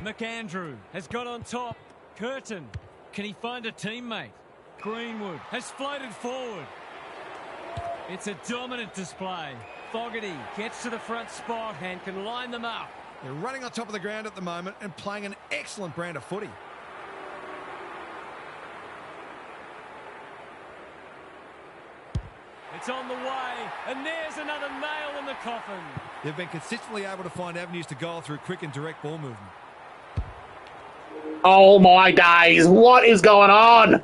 McAndrew has got on top. Curtin, can he find a teammate? Greenwood has floated forward. It's a dominant display. Fogarty gets to the front spot and can line them up. They're running on top of the ground at the moment and playing an excellent brand of footy. It's on the way, and there's another nail in the coffin. They've been consistently able to find avenues to goal through quick and direct ball movement. Oh my days! What is going on?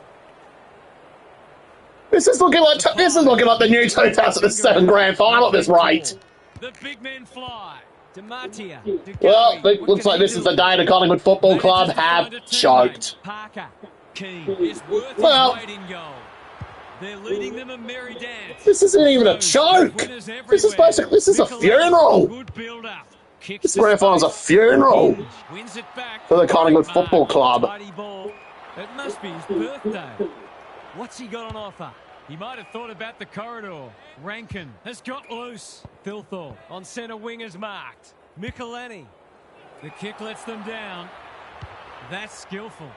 This is looking like the new 2007 Grand Final at this rate. The big men fly. DeMartia. Well, it looks like this is the day the Collingwood Football Club have choked. Parker. Keane is worth his weight in goal. They're leading them a merry dance. This isn't even a choke. This is a funeral. Good build up. This Grand Final's a funeral Wins it back for the Collingwood Football Club. It must be his birthday. What's he got on offer? He might have thought about the corridor. Rankin has got loose. Thilthorpe on centre wing is marked. Michelini. The kick lets them down. That's skillful.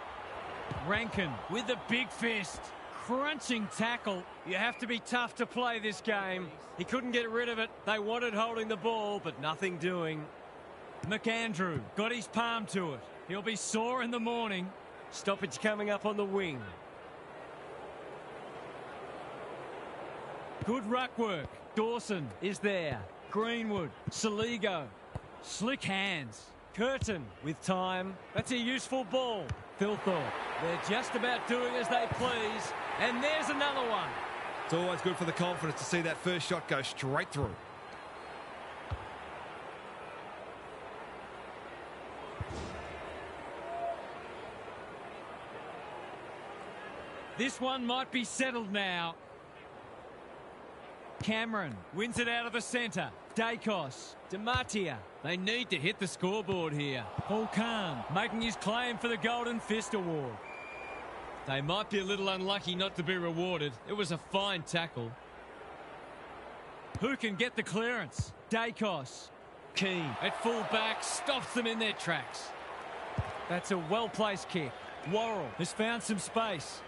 Rankin with the big fist. Crunching tackle. You have to be tough to play this game. He couldn't get rid of it. They wanted holding the ball, but nothing doing. McAndrew got his palm to it. He'll be sore in the morning. Stoppage coming up on the wing. Good ruck work. Dawson is there. Greenwood. Saligo. Slick hands. Curtin with time. That's a useful ball. Thilthorpe. They're just about doing as they please. And there's another one. It's always good for the confidence to see that first shot go straight through. This one might be settled now. Cameron wins it out of the centre. Dacos. DeMartia. They need to hit the scoreboard here. Paul Kahn making his claim for the Golden Fist Award. They might be a little unlucky not to be rewarded. It was a fine tackle. Who can get the clearance? Dacos. Keane at full back stops them in their tracks. That's a well-placed kick. Worrell has found some space.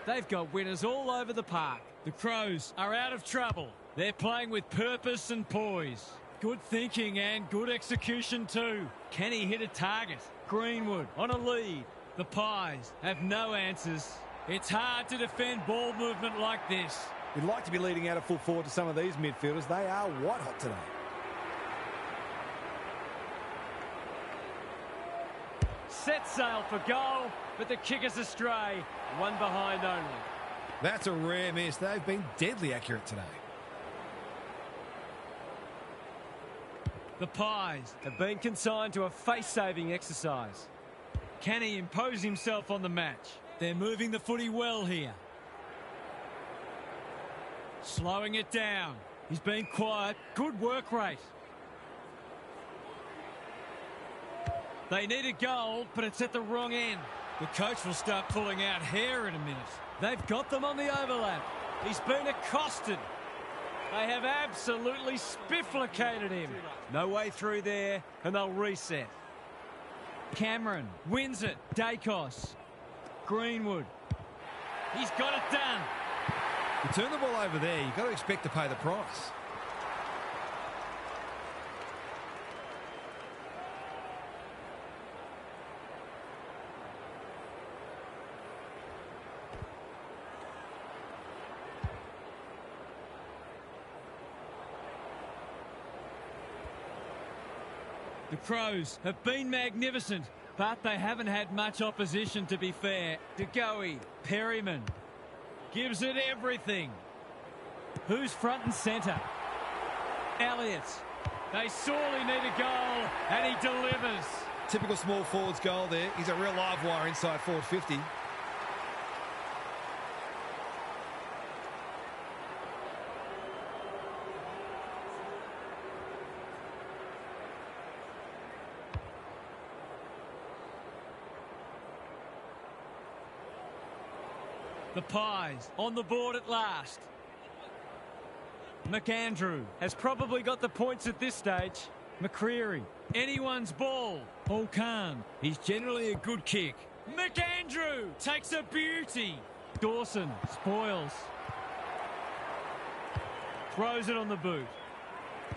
They've got winners all over the park. The Crows are out of trouble. They're playing with purpose and poise. Good thinking and good execution too. Can he hit a target? Greenwood on a lead. The Pies have no answers. It's hard to defend ball movement like this. You'd like to be leading out of full forward to some of these midfielders. They are white hot today. Set sail for goal, but the kick is astray. One behind only. That's a rare miss. They've been deadly accurate today. The Pies have been consigned to a face-saving exercise. Can he impose himself on the match? They're moving the footy well here. Slowing it down. He's been quiet. Good work rate. They need a goal, but it's at the wrong end. The coach will start pulling out hair in a minute. They've got them on the overlap. He's been accosted. They have absolutely spifflicated him. No way through there, and they'll reset. Cameron wins it. Dacos. Greenwood. He's got it done. You turn the ball over there, you've got to expect to pay the price. The Crows have been magnificent, but they haven't had much opposition, to be fair. De Goey, Perryman, gives it everything. Who's front and centre? Elliott. They sorely need a goal, and he delivers. Typical small forwards goal there. He's a real live wire inside forward 50. The Pies on the board at last. McAndrew has probably got the points at this stage. McCreary, anyone's ball. Paul Kahn, he's generally a good kick. McAndrew takes a beauty. Dawson spoils. Throws it on the boot.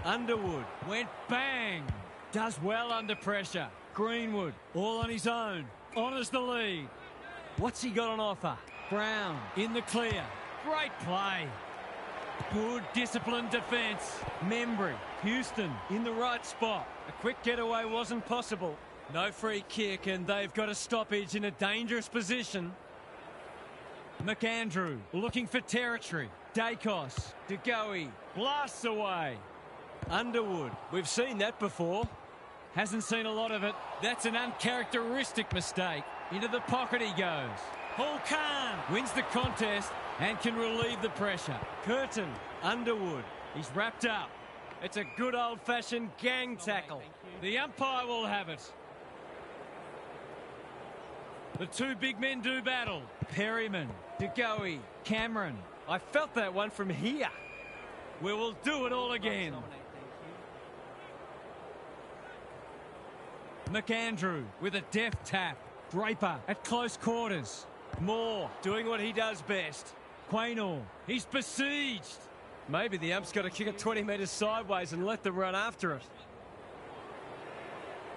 Underwood went bang. Does well under pressure. Greenwood all on his own. Honours the lead. What's he got on offer? Brown in the clear. Great play. Good disciplined defence. Membry. Houston in the right spot. A quick getaway wasn't possible. No free kick, and they've got a stoppage in a dangerous position. McAndrew looking for territory. Dacos, DeGoey, blasts away. Underwood, we've seen that before. Hasn't seen a lot of it. That's an uncharacteristic mistake. Into the pocket he goes. Paul Khan wins the contest and can relieve the pressure. Curtin, Underwood, he's wrapped up. It's a good old-fashioned gang tackle. The umpire will have it. The two big men do battle. Perryman, DeGoey, Cameron. I felt that one from here. We will do it all again. McAndrew with a deft tap. Draper at close quarters. Moore doing what he does best. Quaynor, he's besieged. Maybe the ump's got to kick it 20 metres sideways and let them run after it.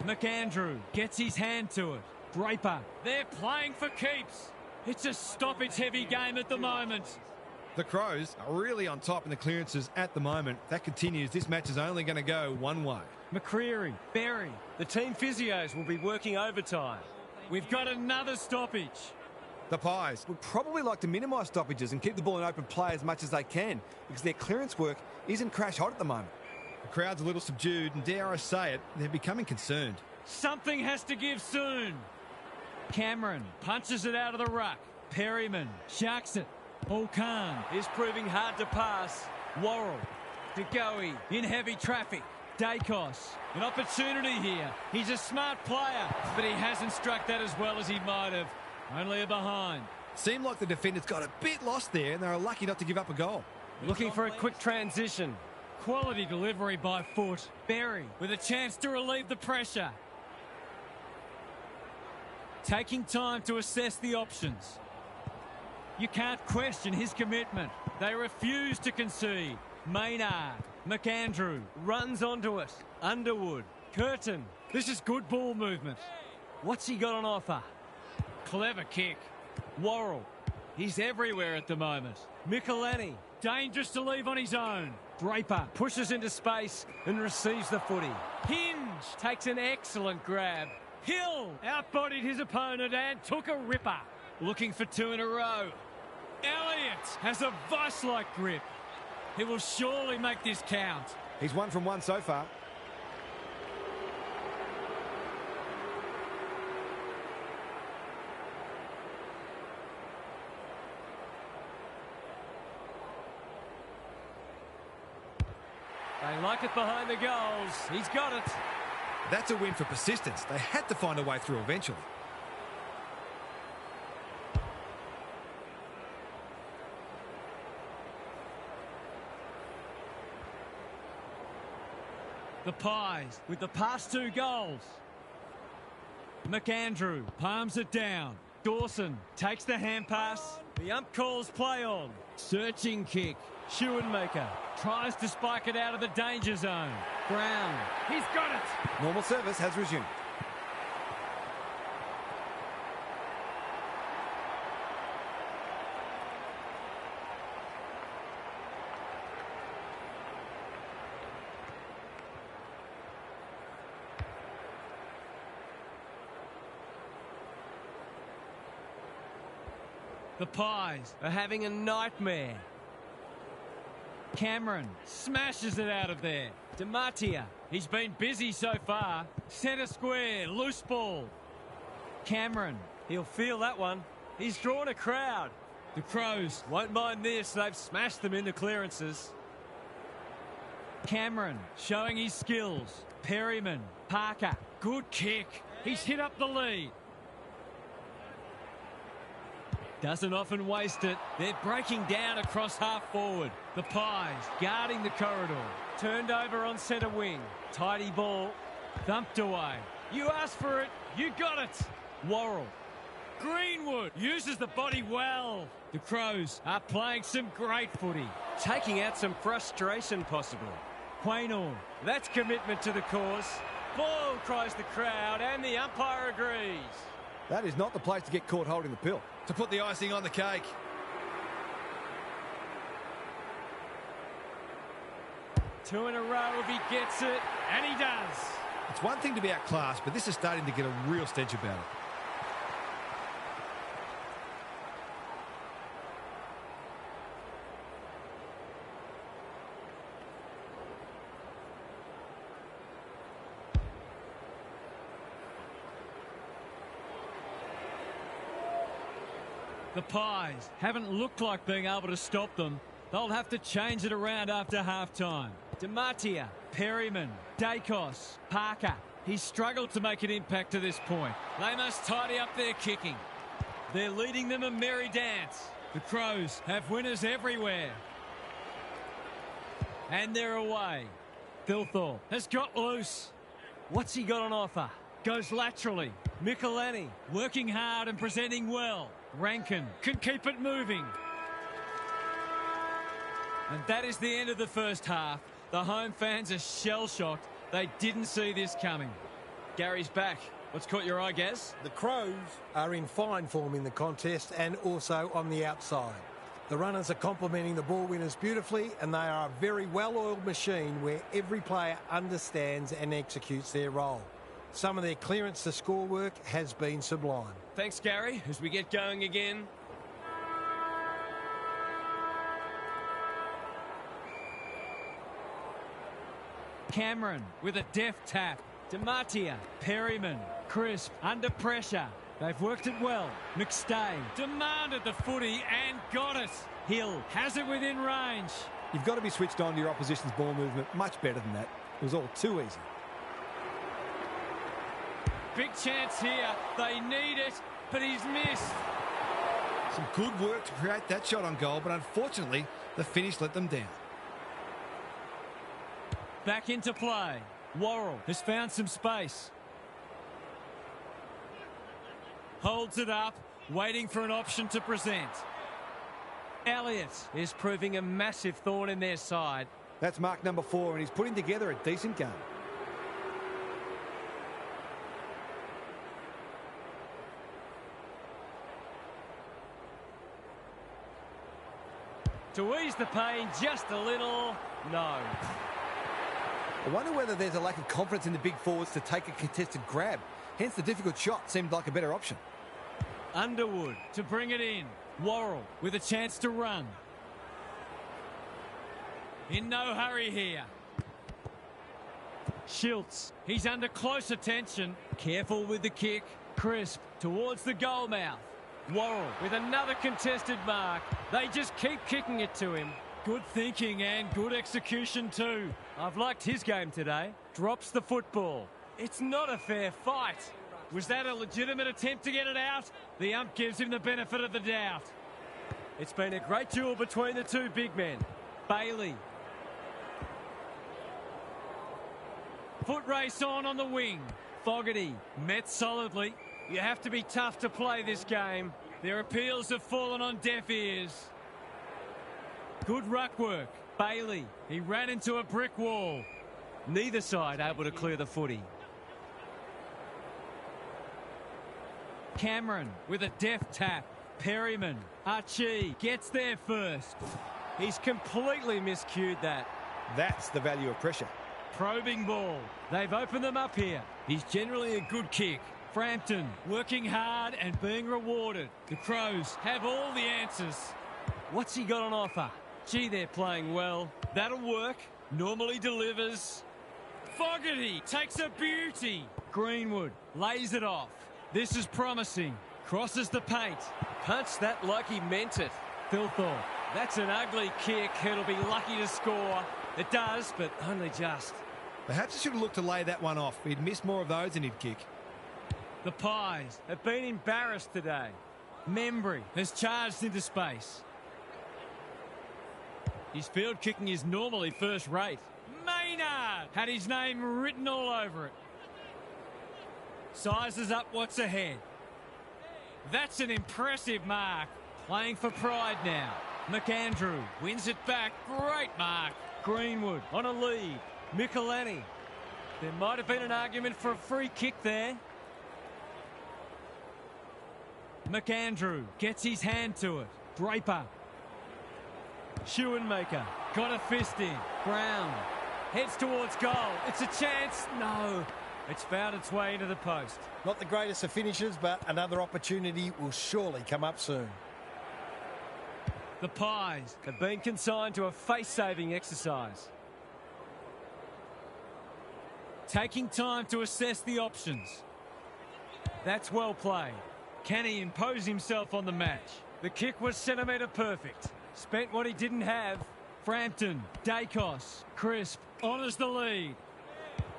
McAndrew gets his hand to it. Draper, they're playing for keeps. It's a stoppage-heavy game at the moment. The Crows are really on top in the clearances at the moment. That continues. This match is only going to go one way. McCreary, Berry, the team physios will be working overtime. We've got another stoppage. The Pies would probably like to minimise stoppages and keep the ball in open play as much as they can because their clearance work isn't crash hot at the moment. The crowd's a little subdued and, dare I say it, they're becoming concerned. Something has to give soon. Cameron punches it out of the ruck. Perryman sharks it. Paul Khan is proving hard to pass. Worrell, DeGoey in heavy traffic. Dacos, an opportunity here. He's a smart player, but he hasn't struck that as well as he might have. Only a behind. Seemed like the defenders got a bit lost there and they were lucky not to give up a goal. Looking for a quick transition. Quality delivery by foot. Berry with a chance to relieve the pressure. Taking time to assess the options. You can't question his commitment. They refuse to concede. Maynard, McAndrew runs onto it. Underwood, Curtin. This is good ball movement. What's he got on offer? Clever kick. Worrell, he's everywhere at the moment. Michelini, dangerous to leave on his own. Draper pushes into space and receives the footy. Hinge takes an excellent grab. Hill outbodied his opponent and took a ripper. Looking for two in a row. Elliott has a vice-like grip. He will surely make this count. He's 1 from 1 so far. They like it behind the goals. He's got it. That's a win for persistence. They had to find a way through eventually. The Pies with the past 2 goals. McAndrew palms it down. Dawson takes the hand pass. The ump calls play on. Searching kick. Schoenmaker tries to spike it out of the danger zone. Brown, he's got it. Normal service has resumed. The Pies are having a nightmare. Cameron smashes it out of there. DeMartia, he's been busy so far. Centre square, loose ball. Cameron, he'll feel that one. He's drawn a crowd. The Crows won't mind this. They've smashed them in the clearances. Cameron showing his skills. Perryman, Parker, good kick. He's hit up the lead. Doesn't often waste it. They're breaking down across half forward. The Pies guarding the corridor. Turned over on centre wing. Tidy ball. Thumped away. You asked for it. You got it. Worrell. Greenwood uses the body well. The Crows are playing some great footy. Taking out some frustration possibly. Quaynor. That's commitment to the cause. Ball, cries the crowd, and the umpire agrees. That is not the place to get caught holding the pill. To put the icing on the cake. Two in a row if he gets it, and he does. It's one thing to be outclassed, but this is starting to get a real stench about it. The Pies haven't looked like being able to stop them. They'll have to change it around after half-time. DiMattia, Perryman, Dacos, Parker. He's struggled to make an impact to this point. They must tidy up their kicking. They're leading them a merry dance. The Crows have winners everywhere. And they're away. Thilthorpe has got loose. What's he got on offer? Goes laterally. Michelini working hard and presenting well. Rankin can keep it moving. And that is the end of the first half. The home fans are shell-shocked. They didn't see this coming. Gary's back. What's caught your eye, Gaz? The Crows are in fine form in the contest and also on the outside. The runners are complementing the ball winners beautifully, and they are a very well-oiled machine where every player understands and executes their role. Some of their clearance to score work has been sublime. Thanks, Gary, as we get going again. Cameron with a deft tap. DiMattia, Perryman, Crisp, under pressure. They've worked it well. McStay demanded the footy and got it. Hill has it within range. You've got to be switched on to your opposition's ball movement much better than that. It was all too easy. Big chance here. They need it, but he's missed. Some good work to create that shot on goal, but unfortunately, the finish let them down. Back into play. Worrell has found some space. Holds it up, waiting for an option to present. Elliott is proving a massive thorn in their side. That's mark number 4, and he's putting together a decent game. To ease the pain just a little, no. I wonder whether there's a lack of confidence in the big forwards to take a contested grab. Hence the difficult shot seemed like a better option. Underwood to bring it in. Worrell with a chance to run. In no hurry here. Schiltz, he's under close attention. Careful with the kick. Crisp towards the goal mouth. Worrell with another contested mark. They just keep kicking it to him. Good thinking and good execution too. I've liked his game today. Drops the football. It's not a fair fight. Was that a legitimate attempt to get it out? The ump gives him the benefit of the doubt. It's been a great duel between the two big men. Bailey. Foot race on the wing. Fogarty met solidly. You have to be tough to play this game. Their appeals have fallen on deaf ears. Good ruck work. Bailey, he ran into a brick wall. Neither side able to clear the footy. Cameron with a deft tap. Perryman, Archie gets there first. He's completely miscued that. That's the value of pressure. Probing ball. They've opened them up here. He's generally a good kick. Frampton working hard and being rewarded. The Crows have all the answers. What's he got on offer? Gee, they're playing well. That'll work. Normally delivers. Fogarty takes a beauty. Greenwood lays it off. This is promising. Crosses the paint. Punched that like he meant it. Thilthorpe. That's an ugly kick. It'll be lucky to score. It does, but only just. Perhaps he should have looked to lay that one off. He'd miss more of those than he'd kick. The Pies have been embarrassed today. Membry has charged into space. His field kicking is normally first rate. Maynard had his name written all over it. Sizes up what's ahead. That's an impressive mark. Playing for pride now. McAndrew wins it back. Great mark. Greenwood on a lead. Michelini. There might have been an argument for a free kick there. McAndrew gets his hand to it. Draper. Schoenmaker got a fist in. Brown heads towards goal. It's a chance. No. It's found its way into the post. Not the greatest of finishes, but another opportunity will surely come up soon. The Pies have been consigned to a face-saving exercise. Taking time to assess the options. That's well played. Can he impose himself on the match? The kick was centimetre perfect. Spent what he didn't have. Frampton, Dacos, Crisp honours the lead.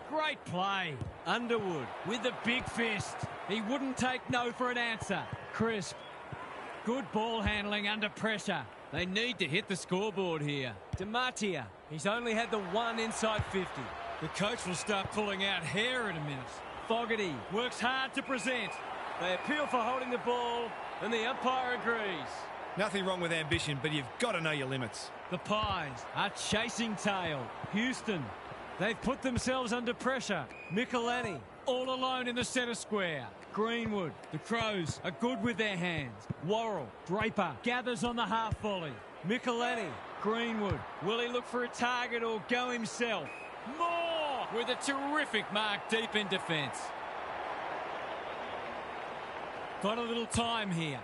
Great play. Underwood with the big fist. He wouldn't take no for an answer. Crisp. Good ball handling under pressure. They need to hit the scoreboard here. DiMattia. He's only had the one inside 50. The coach will start pulling out hair in a minute. Fogarty works hard to present. They appeal for holding the ball, and the umpire agrees. Nothing wrong with ambition, but you've got to know your limits. The Pies are chasing tail. Houston, they've put themselves under pressure. Michelini, all alone in the centre square. Greenwood, the Crows are good with their hands. Worrell, Draper, gathers on the half volley. Michelini, Greenwood, will he look for a target or go himself? Moore with a terrific mark deep in defence. Got a little time here.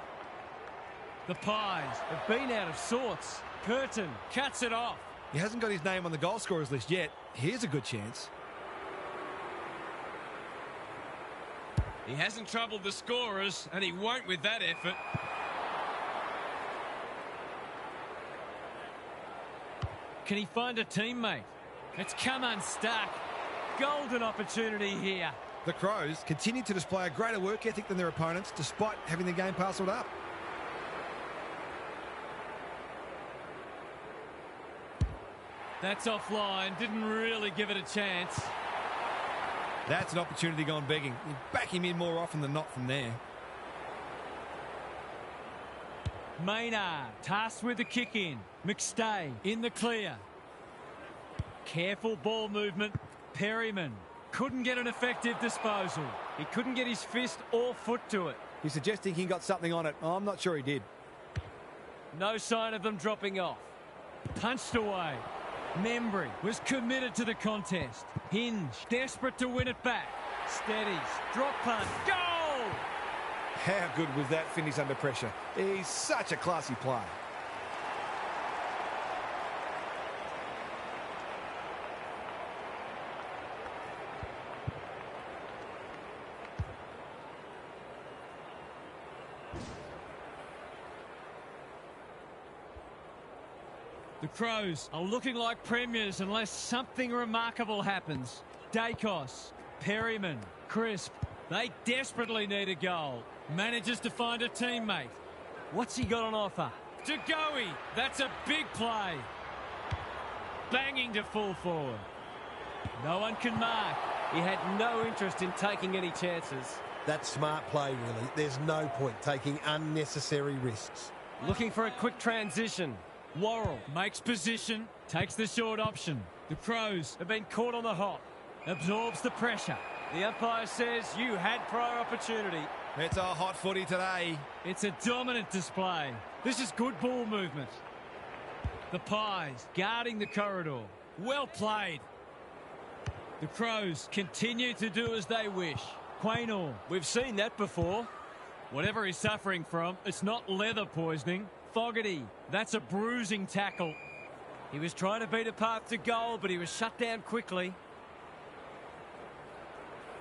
The Pies have been out of sorts. Curtin cuts it off. He hasn't got his name on the goal scorers list yet. Here's a good chance. He hasn't troubled the scorers, and he won't with that effort. Can he find a teammate? It's come unstuck. Golden opportunity here. The Crows continue to display a greater work ethic than their opponents, despite having the game parcelled up. That's offline. Didn't really give it a chance. That's an opportunity gone begging. You back him in more often than not from there. Maynard tasked with the kick in. McStay in the clear. Careful ball movement. Perryman couldn't get an effective disposal. He couldn't get his fist or foot to it. He's suggesting he got something on it. Oh, I'm not sure he did. No sign of them dropping off. Punched away. Membry was committed to the contest. Hinge desperate to win it back. Steadies. Drop punt. Goal! How good was that finish under pressure? He's such a classy player. The Crows are looking like premiers unless something remarkable happens. Dacos, Perryman, Crisp. They desperately need a goal. Manages to find a teammate. What's he got on offer? To Goey. That's a big play. Banging to full forward. No one can mark. He had no interest in taking any chances. That's smart play, really. There's no point taking unnecessary risks. Looking for a quick transition. Worrell makes position, takes the short option. The Crows have been caught on the hop. Absorbs the pressure. The umpire says you had prior opportunity. It's a hot footy today. It's a dominant display. This is good ball movement. The Pies guarding the corridor. Well played. The Crows continue to do as they wish. Quaynor, we've seen that before. Whatever he's suffering from, it's not leather poisoning. Fogarty, that's a bruising tackle. He was trying to beat a path to goal, but he was shut down quickly.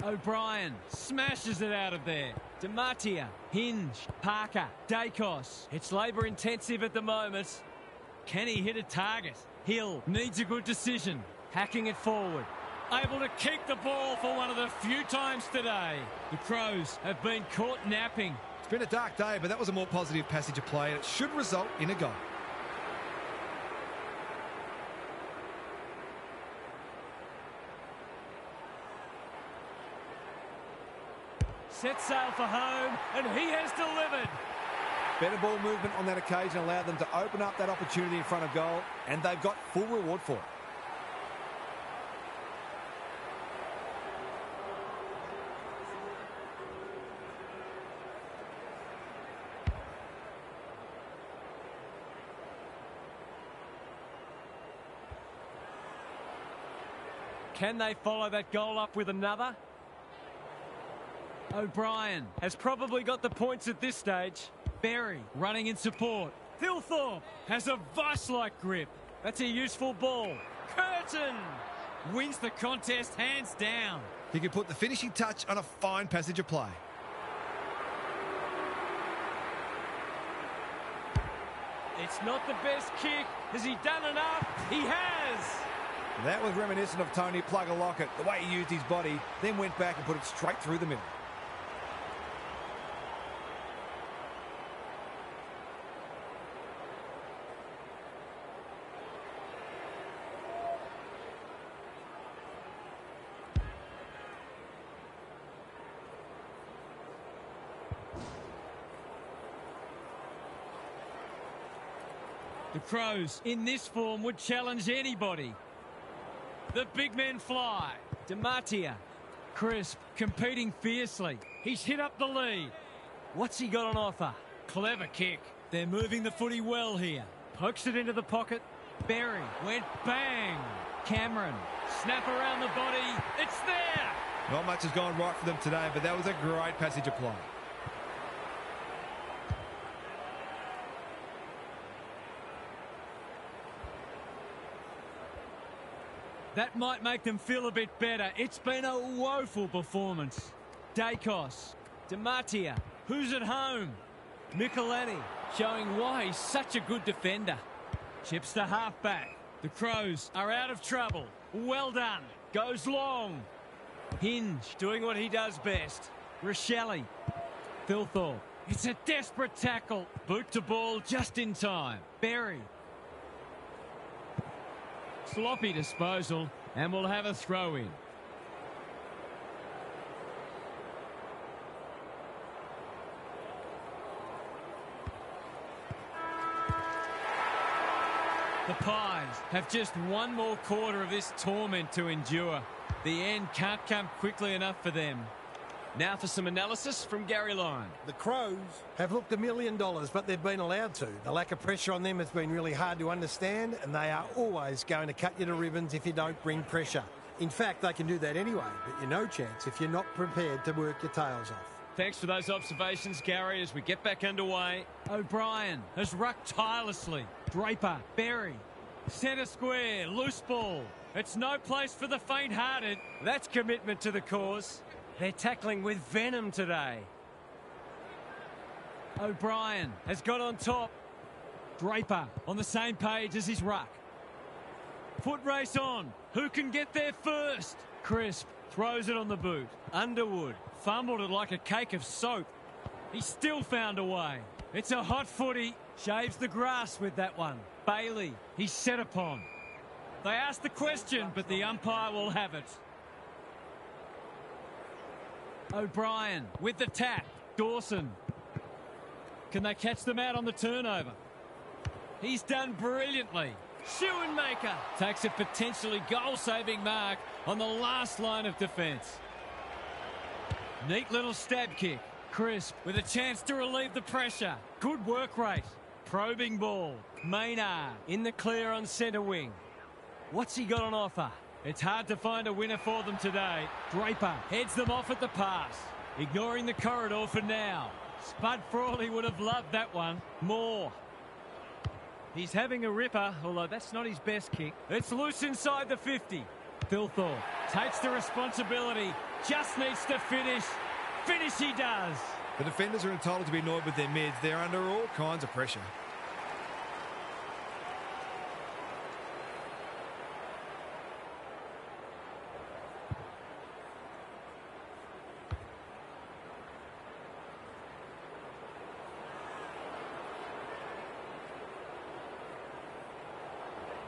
O'Brien smashes it out of there. DiMattia, Hinge, Parker, Dacos. It's labour intensive at the moment. Can he hit a target? Hill needs a good decision. Hacking it forward. Able to keep the ball for one of the few times today. The Crows have been caught napping. It's been a dark day, but that was a more positive passage of play, and it should result in a goal. Set sail for home, and he has delivered. Better ball movement on that occasion allowed them to open up that opportunity in front of goal, and they've got full reward for it. Can they follow that goal up with another? O'Brien has probably got the points at this stage. Berry running in support. Thilthorpe has a vice-like grip. That's a useful ball. Curtin wins the contest hands down. He could put the finishing touch on a fine passage of play. It's not the best kick. Has he done enough? He has. That was reminiscent of Tony Plugger-Lockett, the way he used his body, then went back and put it straight through the middle. The Crows, in this form, would challenge anybody. The big men fly. Dematia. Crisp, competing fiercely. He's hit up the lead. What's he got on offer? Clever kick. They're moving the footy well here. Pokes it into the pocket. Berry went bang. Cameron, snap around the body. It's there. Not much has gone right for them today, but that was a great passage of play. That might make them feel a bit better. It's been a woeful performance. Dacos. Dematia. Who's at home? Michelini showing why he's such a good defender. Chips the halfback. The Crows are out of trouble. Well done. Goes long. Hinge doing what he does best. Rochelle. Thilthorpe. It's a desperate tackle. Boot to ball just in time. Berry. Sloppy disposal, and we'll have a throw in. The Pies have just one more quarter of this torment to endure. The end can't come quickly enough for them. Now for some analysis from Gary Lyon. The Crows have looked $1 million, but they've been allowed to. The lack of pressure on them has been really hard to understand, and they are always going to cut you to ribbons if you don't bring pressure. In fact, they can do that anyway, but you're no chance if you're not prepared to work your tails off. Thanks for those observations, Gary, as we get back underway. O'Brien has rucked tirelessly. Draper, Berry, centre square, loose ball. It's no place for the faint-hearted. That's commitment to the cause. They're tackling with venom today. O'Brien has got on top. Draper on the same page as his ruck. Foot race on. Who can get there first? Crisp throws it on the boot. Underwood fumbled it like a cake of soap. He still found a way. It's a hot footy. Shaves the grass with that one. Bailey, he's set upon. They asked the question, but the umpire will have it. O'Brien with the tap. Dawson. Can they catch them out on the turnover? He's done brilliantly. Schoenmaker takes a potentially goal-saving mark on the last line of defence. Neat little stab kick. Crisp with a chance to relieve the pressure. Good work rate. Probing ball. Maynard in the clear on centre wing. What's he got on offer? It's hard to find a winner for them today. Draper heads them off at the pass. Ignoring the corridor for now. Spud Frawley would have loved that one. Moore. He's having a ripper, although that's not his best kick. It's loose inside the 50. Thilthorpe takes the responsibility. Just needs to finish. Finish he does. The defenders are entitled to be annoyed with their mids. They're under all kinds of pressure.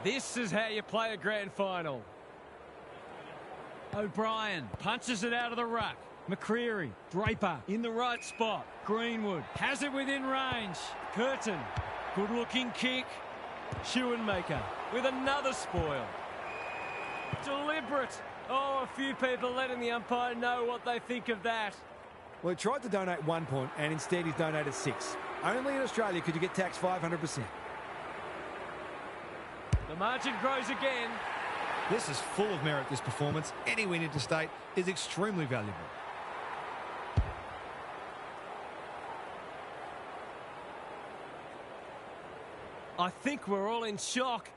This is how you play a grand final. O'Brien punches it out of the ruck. McCreary, Draper in the right spot. Greenwood has it within range. Curtin, good looking kick. Schoenmaker with another spoil. Deliberate. Oh, a few people letting the umpire know what they think of that. Well, he tried to donate 1 point and instead he's donated 6. Only in Australia could you get taxed 500%. The margin grows again. This is full of merit, this performance. Any win interstate is extremely valuable. I think we're all in shock.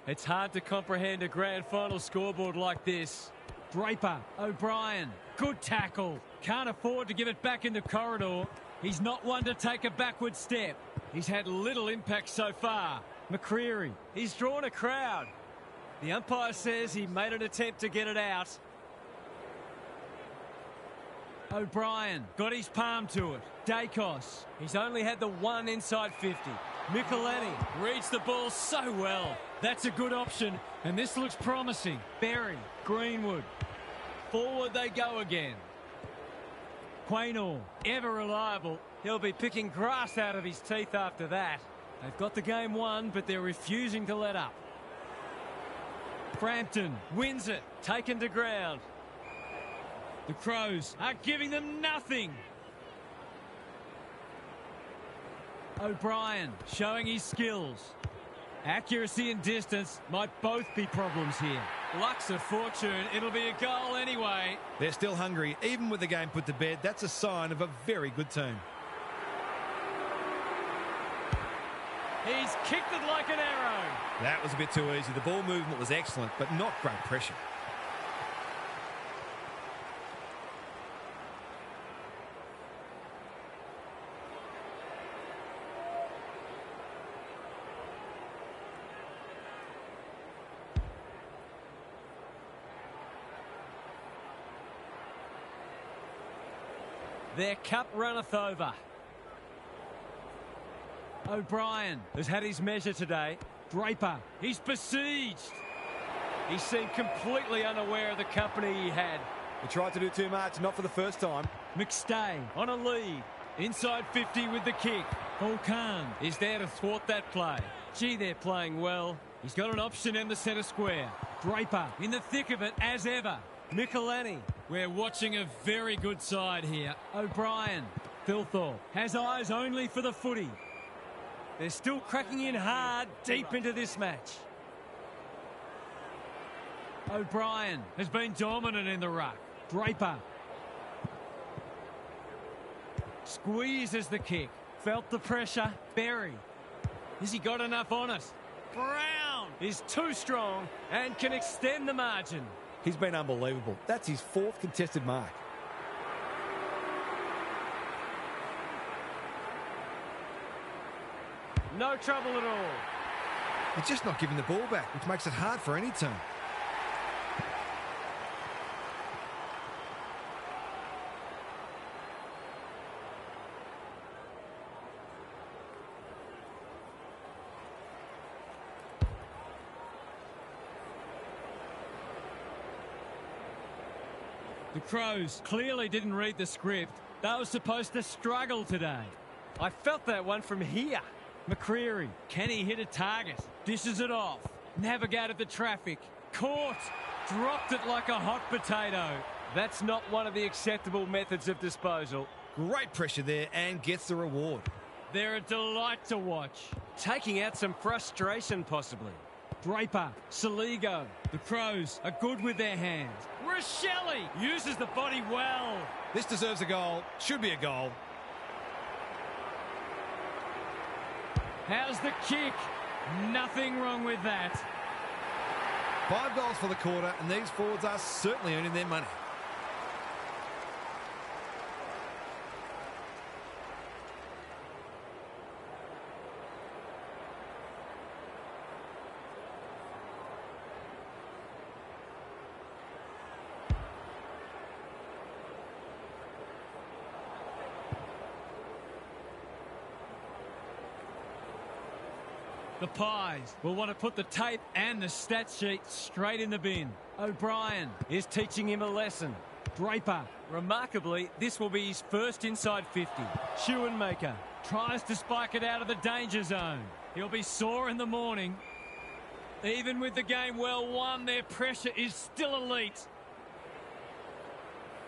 It's hard to comprehend a grand final scoreboard like this. Draper, O'Brien, good tackle. Can't afford to give it back in the corridor. He's not one to take a backward step. He's had little impact so far. McCreary, he's drawn a crowd. The umpire says he made an attempt to get it out. O'Brien got his palm to it. Dacos, he's only had the one inside 50. Michelini reads the ball so well. That's a good option, and this looks promising. Berry, Greenwood. Forward they go again. Quaynor, ever reliable. He'll be picking grass out of his teeth after that. They've got the game won, but they're refusing to let up. Frampton wins it, taken to ground. The Crows are giving them nothing. O'Brien showing his skills. Accuracy and distance might both be problems here. Luck's of fortune, it'll be a goal anyway. They're still hungry, even with the game put to bed. That's a sign of a very good team. He's kicked it like an arrow. That was a bit too easy. The ball movement was excellent, but not great pressure. Their cup runneth over. O'Brien has had his measure today. Draper, he's besieged. He seemed completely unaware of the company he had. He tried to do too much, not for the first time. McStay on a lead. Inside 50 with the kick. Paul Khan is there to thwart that play. Gee, they're playing well. He's got an option in the centre square. Draper in the thick of it as ever. Michelini. We're watching a very good side here. O'Brien. Thilthorpe has eyes only for the footy. They're still cracking in hard deep into this match. O'Brien has been dominant in the ruck. Draper. Squeezes the kick. Felt the pressure. Berry. Has he got enough on it? Brown is too strong and can extend the margin. He's been unbelievable. That's his fourth contested mark. No trouble at all. They're just not giving the ball back, which makes it hard for any team. The Crows clearly didn't read the script. They were supposed to struggle today. I felt that one from here. McCreary, can he hit a target? Dishes it off. Navigated the traffic. Caught. Dropped it like a hot potato. That's not one of the acceptable methods of disposal. Great pressure there and gets the reward. They're a delight to watch. Taking out some frustration possibly. Draper, Saligo. The Crows are good with their hands. Rochelle uses the body well. This deserves a goal. Should be a goal. How's the kick? Nothing wrong with that. 5 goals for the quarter, and these forwards are certainly earning their money. The Pies will want to put the tape and the stat sheet straight in the bin. O'Brien is teaching him a lesson. Draper, remarkably, this will be his first inside 50. Schoenmaker tries to spike it out of the danger zone. He'll be sore in the morning. Even with the game well won, their pressure is still elite.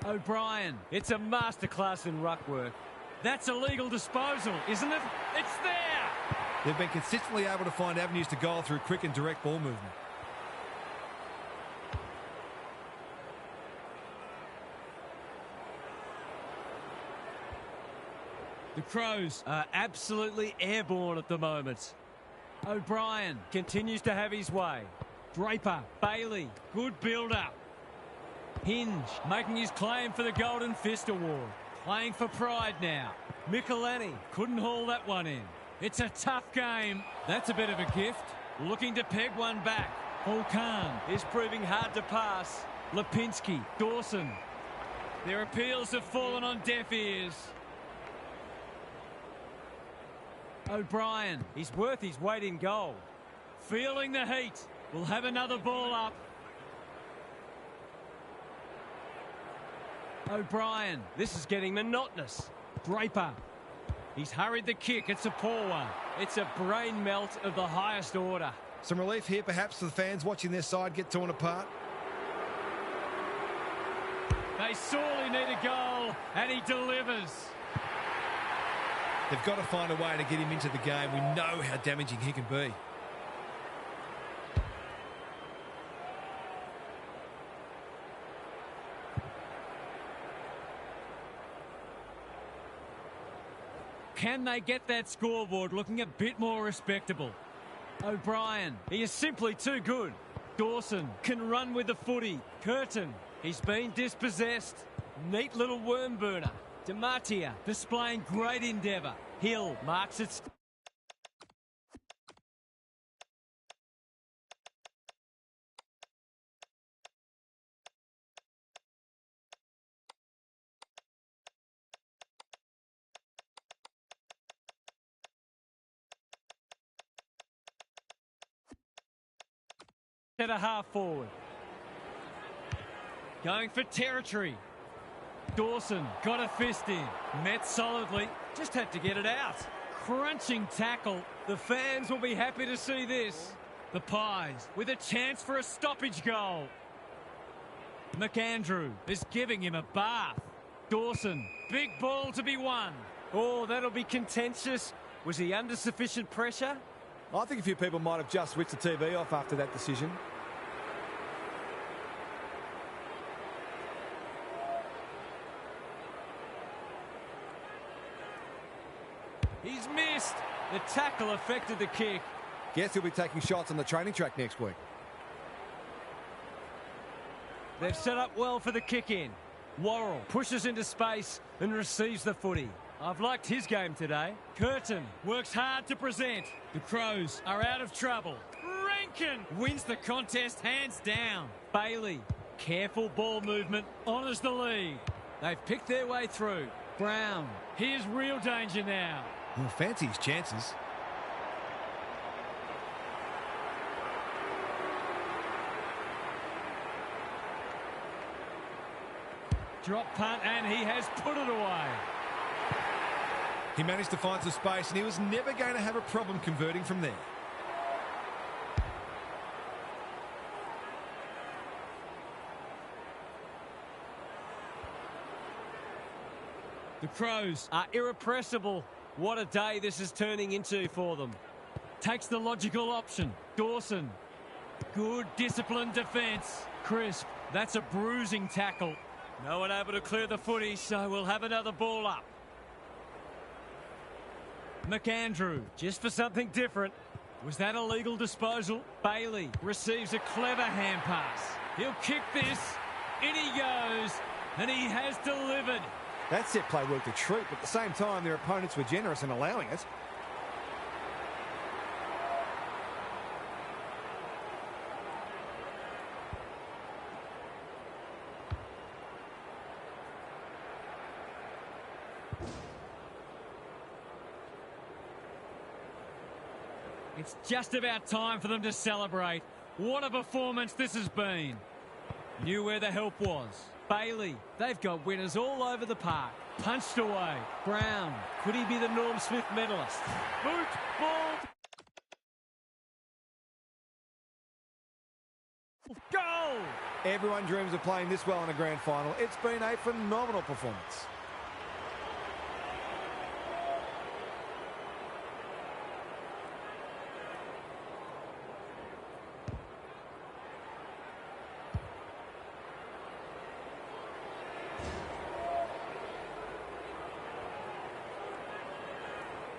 O'Brien, it's a masterclass in ruck work. That's a legal disposal, isn't it? It's there! They've been consistently able to find avenues to goal through quick and direct ball movement. The Crows are absolutely airborne at the moment. O'Brien continues to have his way. Draper, Bailey, good build-up. Hinge making his claim for the Golden Fist Award. Playing for pride now. Michelini couldn't haul that one in. It's a tough game. That's a bit of a gift. Looking to peg one back. Volkan is proving hard to pass. Lipinski, Dawson. Their appeals have fallen on deaf ears. O'Brien, he's worth his weight in gold. Feeling the heat. We'll have another ball up. O'Brien, this is getting monotonous. Draper, he's hurried the kick. It's a poor one. It's a brain melt of the highest order. Some relief here perhaps for the fans watching their side get torn apart. They sorely need a goal, and he delivers. They've got to find a way to get him into the game. We know how damaging he can be. Can they get that scoreboard looking a bit more respectable? O'Brien, he is simply too good. Dawson can run with the footy. Curtin, he's been dispossessed. Neat little worm burner. DiMattia displaying great endeavour. Hill marks it. At a half forward. Going for territory. Dawson got a fist in. Met solidly. Just had to get it out. Crunching tackle. The fans will be happy to see this. The Pies with a chance for a stoppage goal. McAndrew is giving him a bath. Dawson, big ball to be won. Oh, that'll be contentious. Was he under sufficient pressure? I think a few people might have just switched the TV off after that decision. He's missed. The tackle affected the kick. Guess he'll be taking shots on the training track next week. They've set up well for the kick in. Worrell pushes into space and receives the footy. I've liked his game today. Curtin works hard to present. The Crows are out of trouble. Rankin wins the contest hands down. Bailey, careful ball movement, honours the lead. They've picked their way through. Brown, here's real danger now. Well, fancy his chances. Drop punt, and he has put it away. He managed to find some space, and he was never going to have a problem converting from there. The Crows are irrepressible. What a day this is turning into for them. Takes the logical option. Dawson. Good disciplined defence. Crisp. That's a bruising tackle. No one able to clear the footy, so we'll have another ball up. McAndrew, just for something different. Was that a legal disposal? Bailey receives a clever hand pass. He'll kick this. In he goes. And he has delivered. That set play worked a treat, but at the same time, their opponents were generous in allowing it. It's just about time for them to celebrate. What a performance this has been. Knew where the help was. Bailey, they've got winners all over the park. Punched away. Brown, could he be the Norm Smith medalist? Boot, ball. Goal! Everyone dreams of playing this well in a grand final. It's been a phenomenal performance.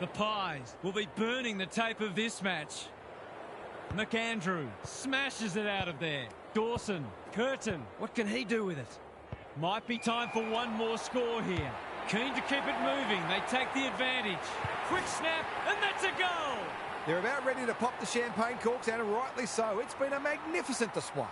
The Pies will be burning the tape of this match. McAndrew smashes it out of there. Dawson, Curtin, what can he do with it? Might be time for one more score here. Keen to keep it moving, they take the advantage. Quick snap, and that's a goal! They're about ready to pop the champagne corks, and rightly so. It's been a magnificent display.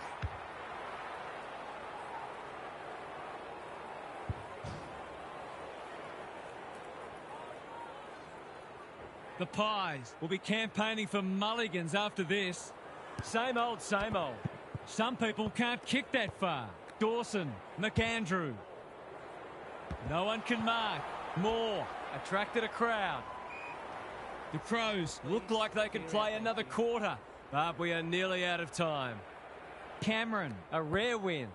The Pies will be campaigning for mulligans after this. Same old, same old. Some people can't kick that far. Dawson, McAndrew. No one can mark. Moore attracted a crowd. The Crows look like they could play another quarter, but we are nearly out of time. Cameron, a rare win.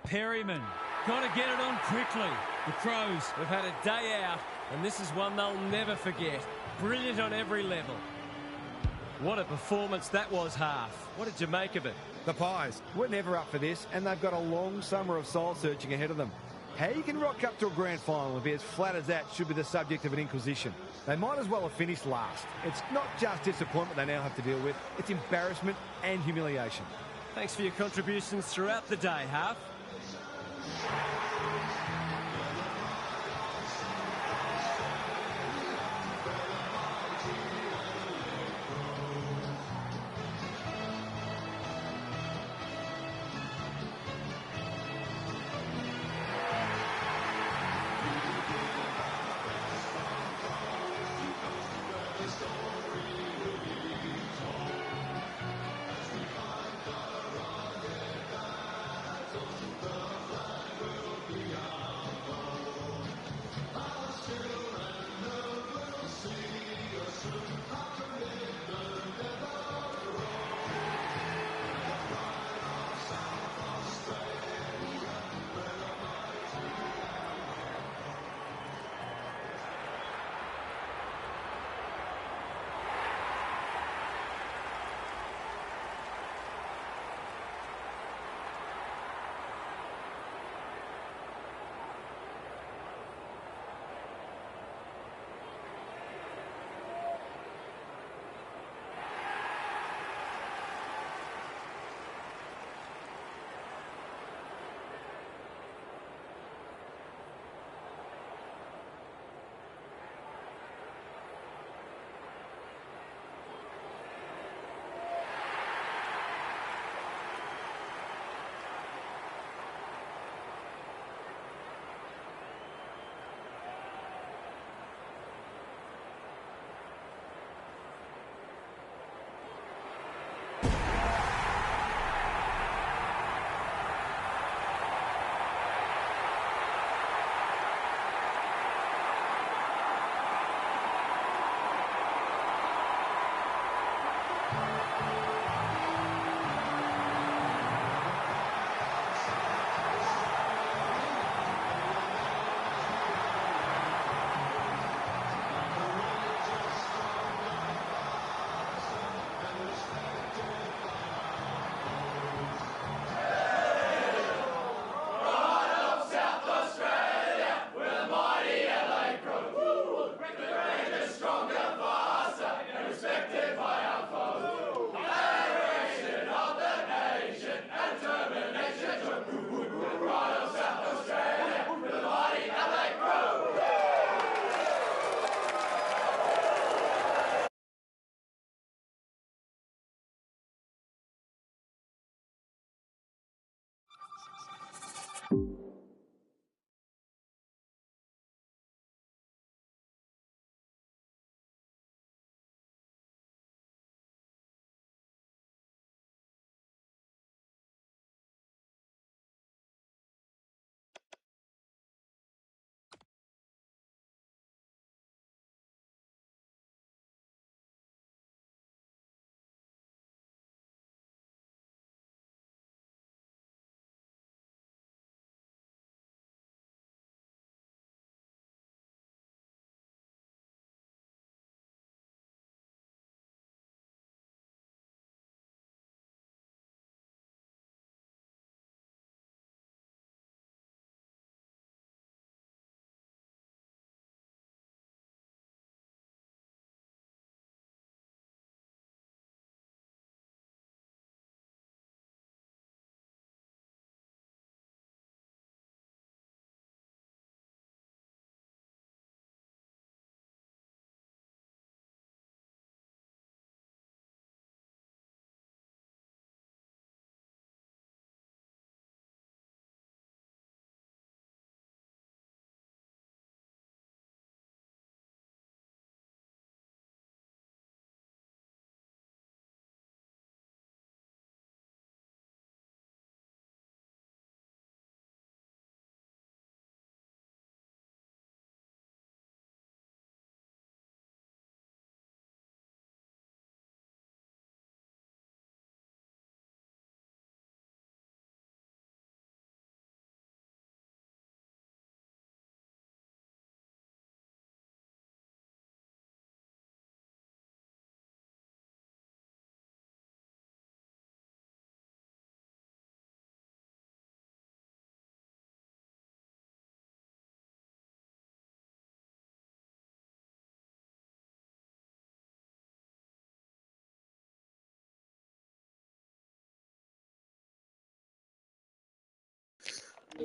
Perryman, got to get it on quickly. The Crows have had a day out, and this is one they'll never forget. Brilliant on every level. What a performance that was, Half. What did you make of it? The Pies were never up for this, and they've got a long summer of soul-searching ahead of them. How you can rock up to a grand final and be as flat as that should be the subject of an inquisition. They might as well have finished last. It's not just disappointment they now have to deal with, it's embarrassment and humiliation. Thanks for your contributions throughout the day, Half.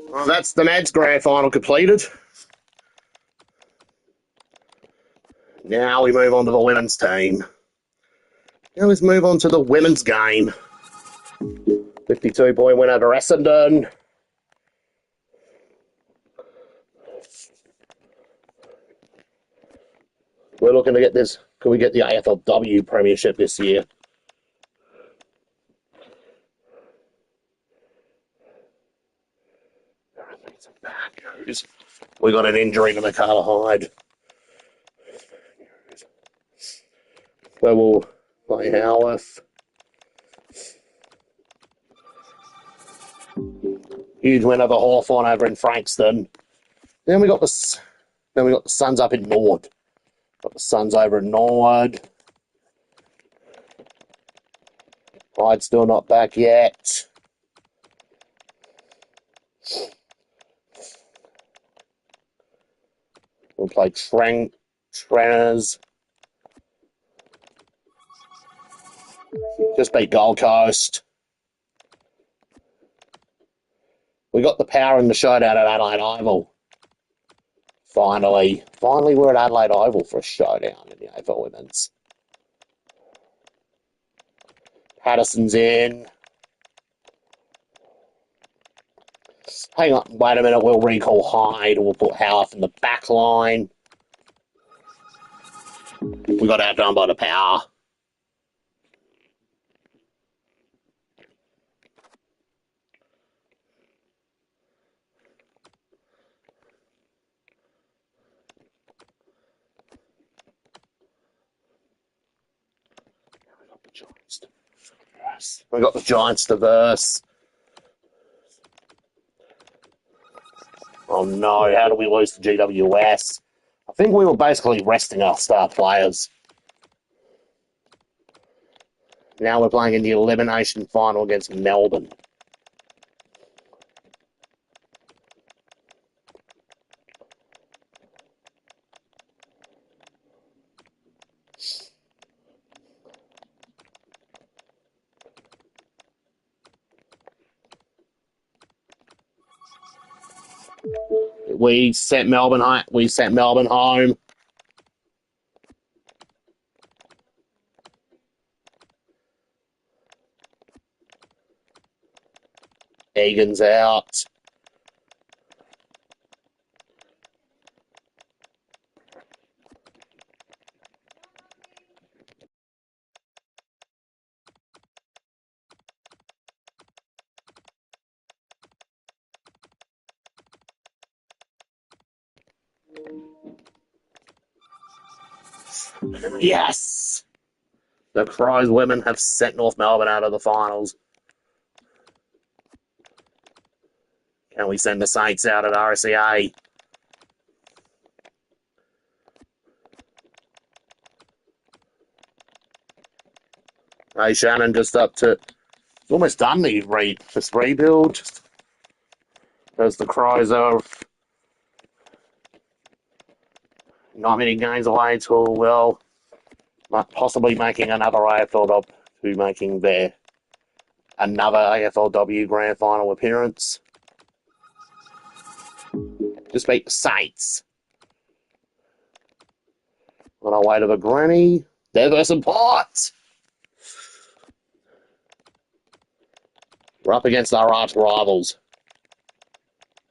Well, that's the men's grand final completed. Now we move on to the women's team. Now let's move on to the women's game. 52-point win over Essendon. We're looking to get this. Can we get the AFLW premiership this year? We got an injury to Michaela Hyde. So we'll play Howarth. Huge win over Hawthorn over in Frankston. Then we got the Suns up in Norwood. Got the Suns over in Norwood. Hyde's still not back yet. We'll play Trainers. Just beat Gold Coast. We got the power in the showdown at Adelaide Oval. Finally we're at Adelaide Oval for a showdown in the AFL Women's. Patterson's in. Hang on, wait a minute, we'll recall Hyde. We'll put Howarth in the back line. We got outdone by the power. We got the Giants to verse. Oh no, how do we lose to GWS? I think we were basically resting our star players. Now we're playing in the elimination final against Melbourne. We sent Melbourne home. Egan's out. Yes! The Crows women have sent North Melbourne out of the finals. Can we send the Saints out at RCA? Hey, Shannon, just up to... It's almost done, the rebuild. As the Crows are not many games away till, well, possibly making another AFL to making their another AFLW grand final appearance. Just beat the Saints. On our way to the granny. There goes some Port. We're up against our arch rivals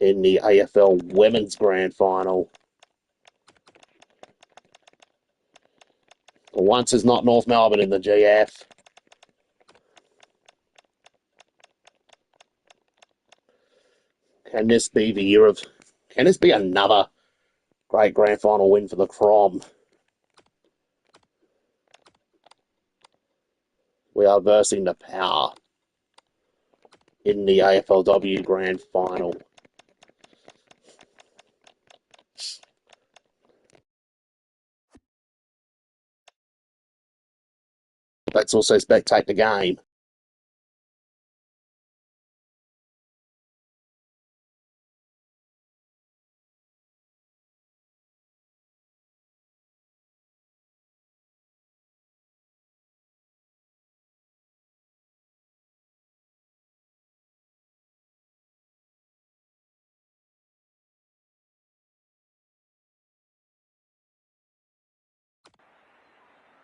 in the AFL Women's Grand Final. For once is not North Melbourne in the GF. Can this be the year of... Can this be another great grand final win for the Crom? We are versing the power in the AFLW grand final. Let's also spectate the game.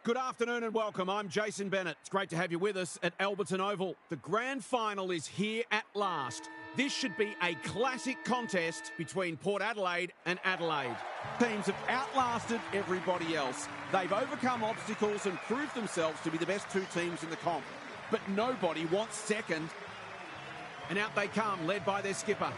Good afternoon and welcome. I'm Jason Bennett. It's great to have you with us at Alberton Oval. The grand final is here at last. This should be a classic contest between Port Adelaide and Adelaide. Teams have outlasted everybody else. They've overcome obstacles and proved themselves to be the best two teams in the comp. But nobody wants second. And out they come, led by their skipper.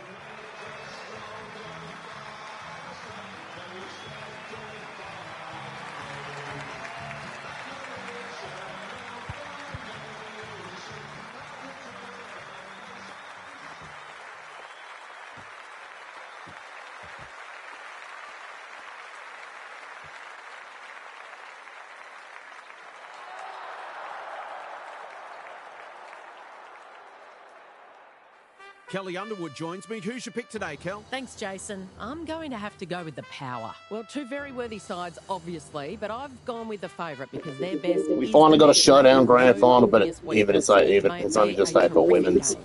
Kelly Underwood joins me. Who's your pick today, Kel? Thanks, Jason. I'm going to have to go with the power. Well, two very worthy sides, obviously, but I've gone with the favourite because their best. We finally got a showdown grand final, but it's only just AFL women's.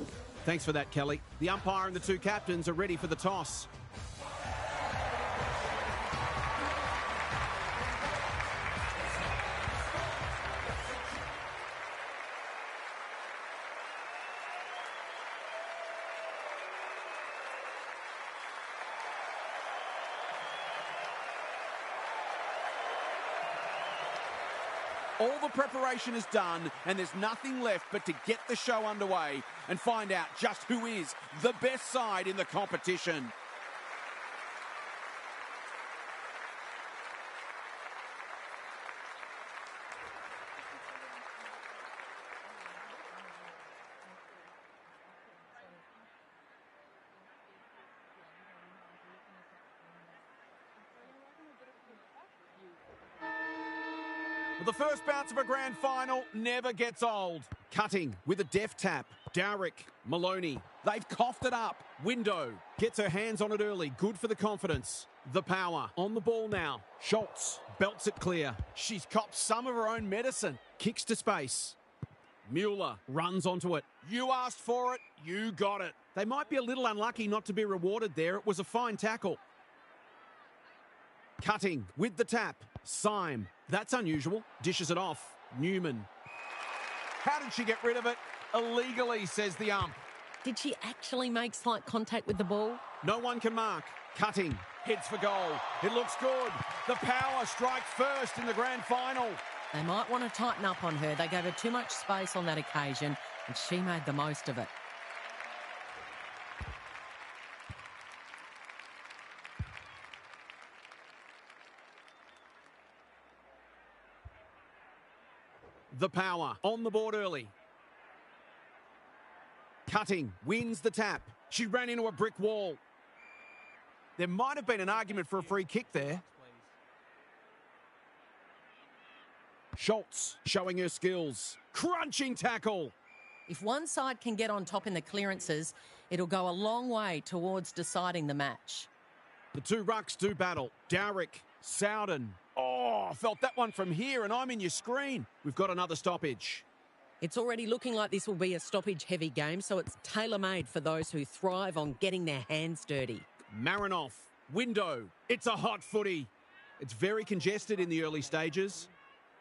Thanks for that, Kelly. The umpire and the two captains are ready for the toss. All the preparation is done and there's nothing left but to get the show underway and find out just who is the best side in the competition. The first bounce of a grand final never gets old. Cutting with a deft tap. Dowrick, Maloney. They've coughed it up. Window gets her hands on it early. Good for the confidence. The power on the ball now. Schultz belts it clear. She's copped some of her own medicine. Kicks to space. Mueller runs onto it. You asked for it. You got it. They might be a little unlucky not to be rewarded there. It was a fine tackle. Cutting with the tap. Syme. That's unusual. Dishes it off. Newman. How did she get rid of it? Illegally, says the ump. Did she actually make slight contact with the ball? No one can mark. Cutting. Heads for goal. It looks good. The power strikes first in the grand final. They might want to tighten up on her. They gave her too much space on that occasion, and she made the most of it. The power on the board early. Cutting wins the tap. She ran into a brick wall. There might have been an argument for a free kick there. Schultz showing her skills. Crunching tackle. If one side can get on top in the clearances, it'll go a long way towards deciding the match. The two rucks do battle. Dowrick, Sowden. Oh, I felt that one from here and I'm in your screen. We've got another stoppage. It's already looking like this will be a stoppage-heavy game, so it's tailor-made for those who thrive on getting their hands dirty. Marinoff, Window. It's a hot footy. It's very congested in the early stages.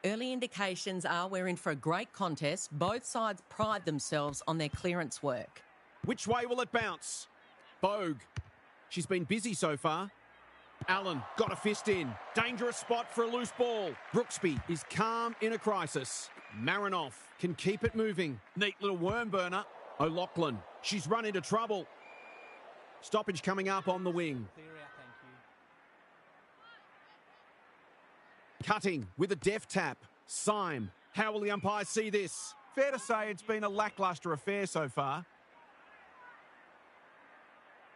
Early indications are we're in for a great contest. Both sides pride themselves on their clearance work. Which way will it bounce? Bogue. She's been busy so far. Allen got a fist in. Dangerous spot for a loose ball. Brooksby is calm in a crisis. Marinoff can keep it moving. Neat little worm burner. O'Loughlin. She's run into trouble. Stoppage coming up on the wing. Cutting with a deft tap. Syme. How will the umpires see this? Fair to say it's been a lacklustre affair so far.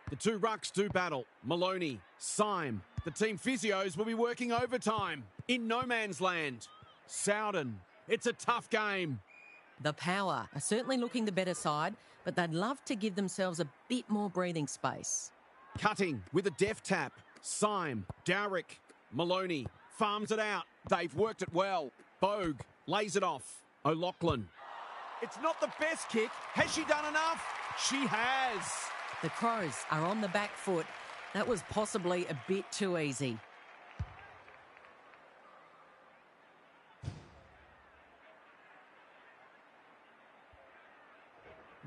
The two rucks do battle. Maloney, Syme. The team physios will be working overtime. In no man's land. Sowden. It's a tough game. The power are certainly looking the better side, but they'd love to give themselves a bit more breathing space. Cutting with a deft tap. Syme. Dowrick. Maloney. Farms it out. They've worked it well. Bogue lays it off. O'Loughlin. It's not the best kick. Has she done enough? She has. The Crows are on the back foot. That was possibly a bit too easy.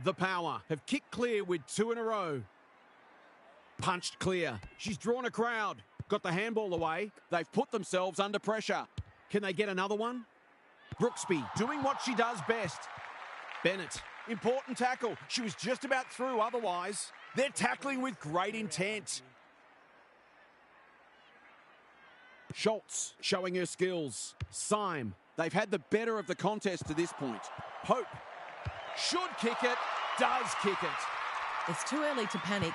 The Power have kicked clear with 2 in a row. Punched clear. She's drawn a crowd. Got the handball away. They've put themselves under pressure. Can they get another one? Brooksby doing what she does best. Bennett, important tackle. She was just about through otherwise. They're tackling with great intent. Schultz showing her skills. Syme, they've had the better of the contest to this point. Hope should kick it, does kick it. It's too early to panic.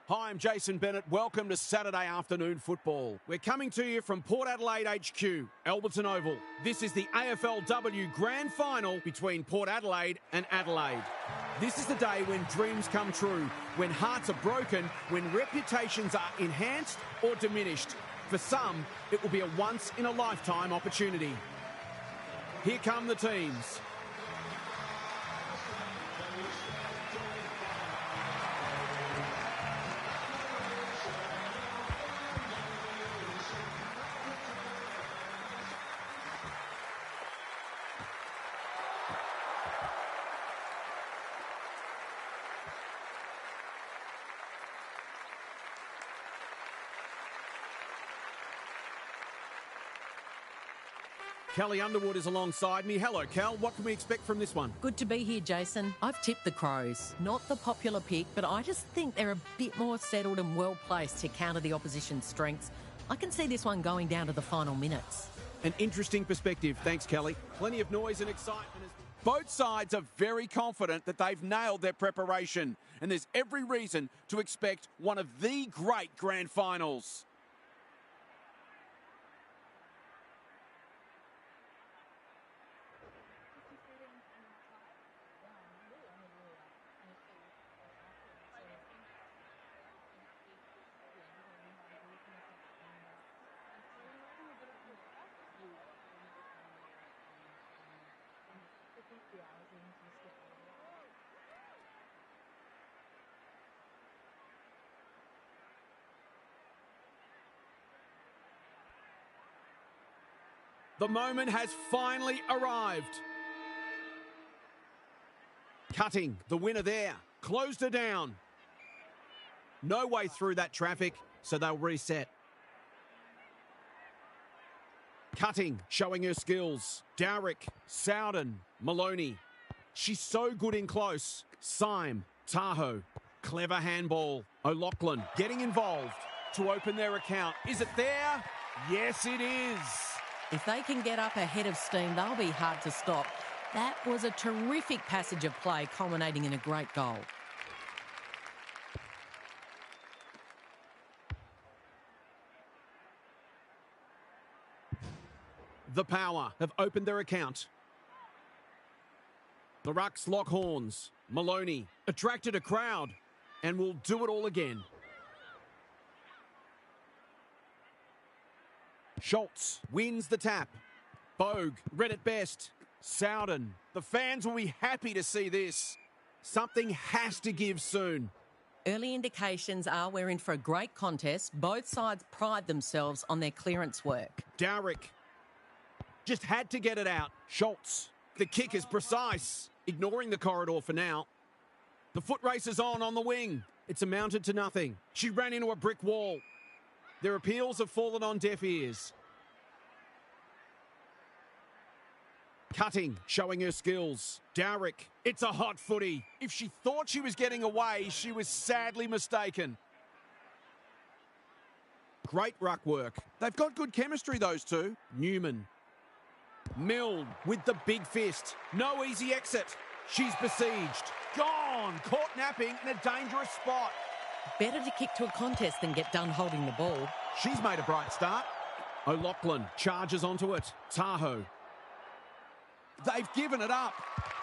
Hi, I'm Jason Bennett. Welcome to Saturday afternoon football. We're coming to you from Port Adelaide HQ, Alberton Oval. This is the AFLW Grand Final between Port Adelaide and Adelaide. This is the day when dreams come true, when hearts are broken, when reputations are enhanced or diminished. For some, it will be a once-in-a-lifetime opportunity. Here come the teams. Kelly Underwood is alongside me. Hello, Kel. What can we expect from this one? Good to be here, Jason. I've tipped the Crows. Not the popular pick, but I just think they're a bit more settled and well-placed to counter the opposition's strengths. I can see this one going down to the final minutes. An interesting perspective. Thanks, Kelly. Plenty of noise and excitement. Both sides are very confident that they've nailed their preparation, and there's every reason to expect one of the great grand finals. The moment has finally arrived. Cutting, the winner there. Closed her down. No way through that traffic, so they'll reset. Cutting, showing her skills. Dowrick, Sowden, Maloney. She's so good in close. Syme, Tahoe. Clever handball. O'Loughlin getting involved to open their account. Is it there? Yes, it is. If they can get up ahead of steam, they'll be hard to stop. That was a terrific passage of play, culminating in a great goal. The Power have opened their account. The Rucks lock horns. Maloney attracted a crowd and will do it all again. Schultz wins the tap. Bogue read it best. Sowden. The fans will be happy to see this. Something has to give soon. Early indications are we're in for a great contest. Both sides pride themselves on their clearance work. Dowrick just had to get it out. Schultz. The kick is precise. Ignoring the corridor for now. The foot race is on the wing. It's amounted to nothing. She ran into a brick wall. Their appeals have fallen on deaf ears. Cutting, showing her skills. Dowrick, it's a hot footy. If she thought she was getting away, she was sadly mistaken. Great ruck work. They've got good chemistry, those two. Newman. Milne with the big fist. No easy exit. She's besieged. Gone. Caught napping in a dangerous spot. Better to kick to a contest than get done holding the ball. She's made a bright start. O'Loughlin charges onto it. Tahoe. They've given it up.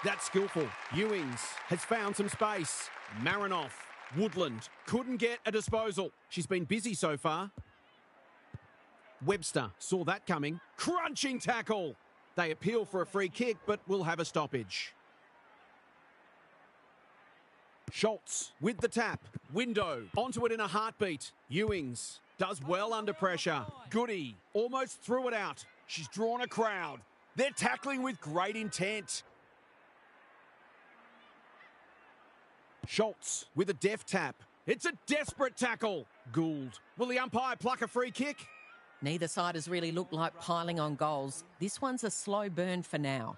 That's skillful. Ewings has found some space. Marinoff. Woodland couldn't get a disposal. She's been busy so far. Webster saw that coming. Crunching tackle. They appeal for a free kick, but will have a stoppage. Schultz with the tap. Window onto it in a heartbeat. Ewings does well under pressure. Goody almost threw it out. She's drawn a crowd. They're tackling with great intent. Schultz with a deft tap. It's a desperate tackle. Gould. Will the umpire pluck a free kick? Neither side has really looked like piling on goals. This one's a slow burn for now.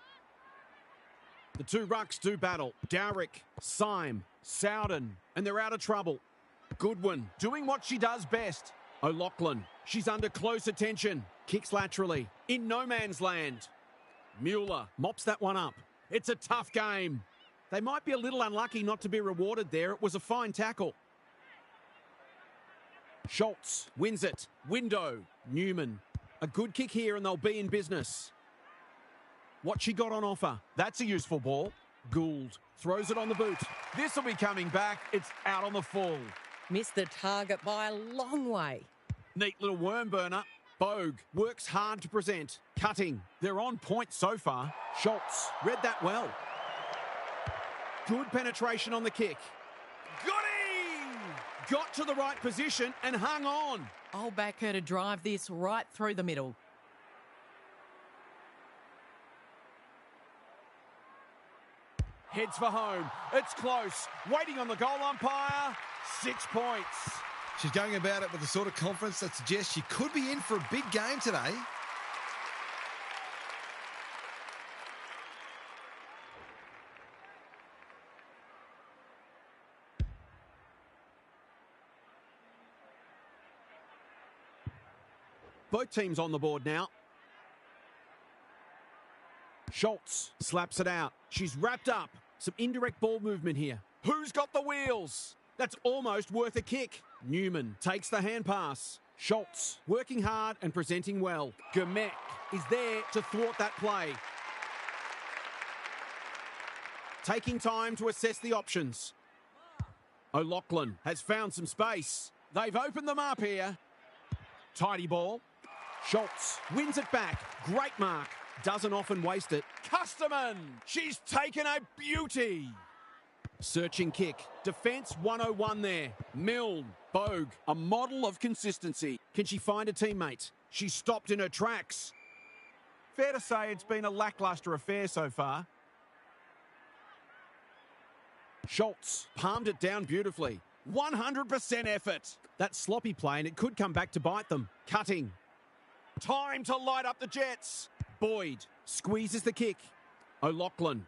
The two rucks do battle. Dowrick, Syme, Sowden, and they're out of trouble. Goodwin doing what she does best. O'Loughlin, she's under close attention. Kicks laterally. In no man's land. Mueller mops that one up. It's a tough game. They might be a little unlucky not to be rewarded there. It was a fine tackle. Schultz wins it. Window. Newman. A good kick here and they'll be in business. What she got on offer. That's a useful ball. Gould throws it on the boot. This will be coming back. It's out on the full. Missed the target by a long way. Neat little worm burner. Bogue works hard to present. Cutting. They're on point so far. Schultz read that well. Good penetration on the kick. Goody! Got to the right position and hung on. I'll back her to drive this right through the middle. Heads for home. It's close. Waiting on the goal umpire. 6 points. She's going about it with the sort of confidence that suggests she could be in for a big game today. Both teams on the board now. Schultz slaps it out. She's wrapped up. Some indirect ball movement here. Who's got the wheels? That's almost worth a kick. Newman takes the hand pass. Schultz working hard and presenting well. Gourmet is there to thwart that play. Taking time to assess the options. O'Loughlin has found some space. They've opened them up here. Tidy ball. Schultz wins it back. Great mark. Doesn't often waste it. Custerman. She's taken a beauty. Searching kick. Defence 101 there. Milne. Bogue. A model of consistency. Can she find a teammate? She's stopped in her tracks. Fair to say it's been a lacklustre affair so far. Schultz palmed it down beautifully. 100% effort. That sloppy play and it could come back to bite them. Cutting. Time to light up the Jets. Boyd squeezes the kick. O'Loughlin.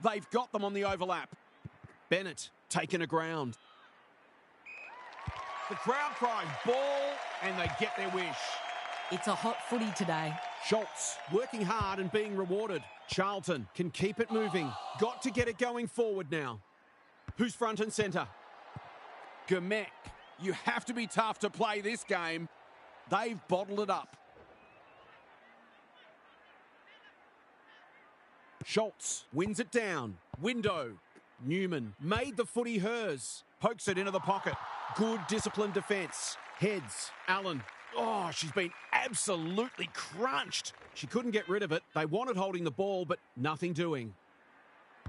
They've got them on the overlap. Bennett taken a ground. The crowd crying ball and they get their wish. It's a hot footy today. Schultz working hard and being rewarded. Charlton can keep it moving. Got to get it going forward now. Who's front and centre? Gourmet. You have to be tough to play this game. They've bottled it up. Schultz wins it down. Window. Newman made the footy hers. Pokes it into the pocket. Good disciplined defence. Heads. Allen. Oh, she's been absolutely crunched. She couldn't get rid of it. They wanted holding the ball, but nothing doing.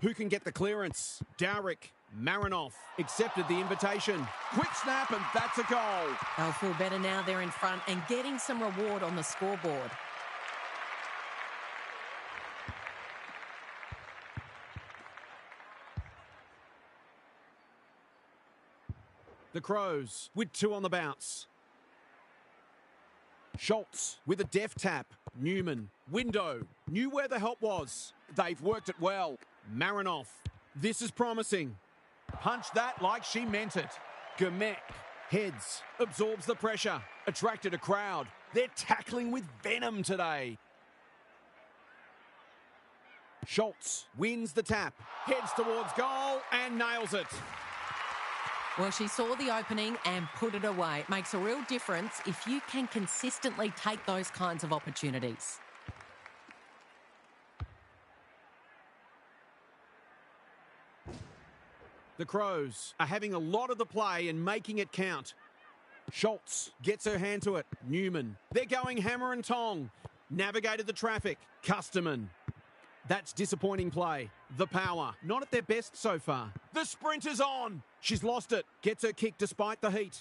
Who can get the clearance? Dowrick. Marinoff accepted the invitation. Quick snap and that's a goal. They'll feel better now they're in front and getting some reward on the scoreboard. The Crows with 2 on the bounce. Schultz with a deft tap. Newman. Window. Knew where the help was. They've worked it well. Marinoff. This is promising. Punched that like she meant it. Gomek. Heads. Absorbs the pressure. Attracted a crowd. They're tackling with venom today. Schultz wins the tap. Heads towards goal and nails it. Well, she saw the opening and put it away. It makes a real difference if you can consistently take those kinds of opportunities. The Crows are having a lot of the play and making it count. Schultz gets her hand to it. Newman. They're going hammer and tong. Navigated the traffic. Custerman. That's disappointing play. The power. Not at their best so far. The sprint is on. She's lost it. Gets her kick despite the heat.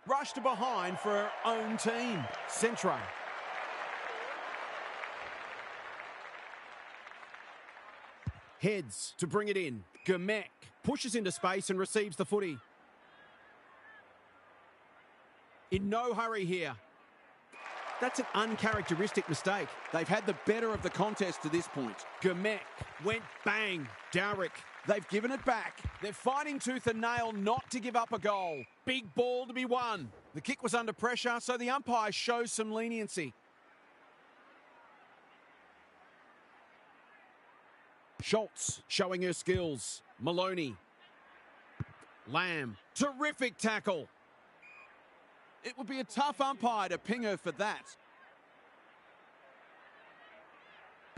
Rushed to behind for her own team. Centro. Heads to bring it in. Gomek pushes into space and receives the footy. In no hurry here. That's an uncharacteristic mistake. They've had the better of the contest to this point. Gomek went bang. Dowrick. They've given it back. They're fighting tooth and nail not to give up a goal. Big ball to be won. The kick was under pressure, so the umpire shows some leniency. Schultz showing her skills. Maloney. Lamb. Terrific tackle. It would be a tough umpire to ping her for that.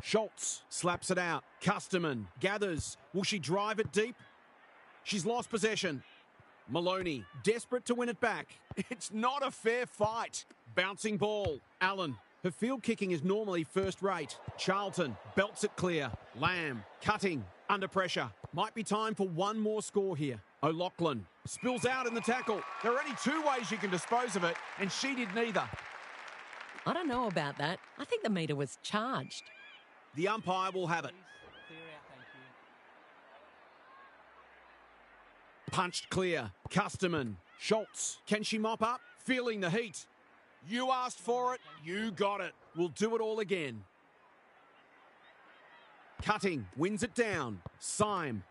Schultz slaps it out. Custerman gathers. Will she drive it deep? She's lost possession. Maloney, desperate to win it back. It's not a fair fight. Bouncing ball. Allen. Her field kicking is normally first rate. Charlton belts it clear. Lamb cutting. Under pressure. Might be time for one more score here. O'Loughlin spills out in the tackle. There are only two ways you can dispose of it, and she did neither. I don't know about that. I think the meter was charged. The umpire will have it. Punched clear. Custerman. Schultz. Can she mop up? Feeling the heat. You asked for it. You got it. We'll do it all again. Cutting. Wins it down. Syme.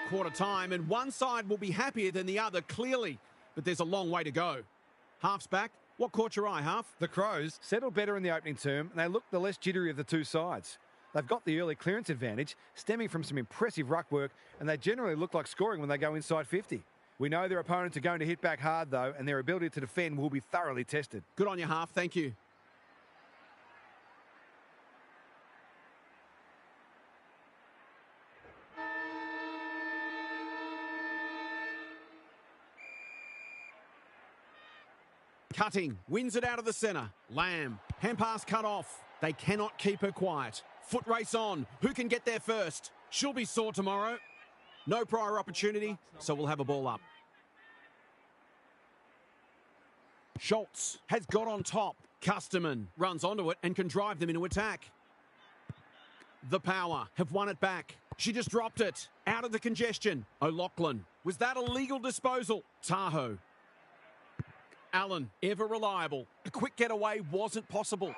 Quarter time, and one side will be happier than the other, clearly. But there's a long way to go. Half's back. What caught your eye, Half? The Crows settled better in the opening term, and they looked the less jittery of the two sides. They've got the early clearance advantage, stemming from some impressive ruck work, and they generally look like scoring when they go inside 50. We know their opponents are going to hit back hard, though, and their ability to defend will be thoroughly tested. Good on you, Half. Thank you. Cutting, wins it out of the centre. Lamb, hand pass cut off. They cannot keep her quiet. Foot race on. Who can get there first? She'll be sore tomorrow. No prior opportunity, so we'll have a ball up. Schultz has got on top. Custerman runs onto it and can drive them into attack. The power have won it back. She just dropped it. Out of the congestion. O'Loughlin. Was that a legal disposal? Tahoe. Allen, ever reliable. A quick getaway wasn't possible.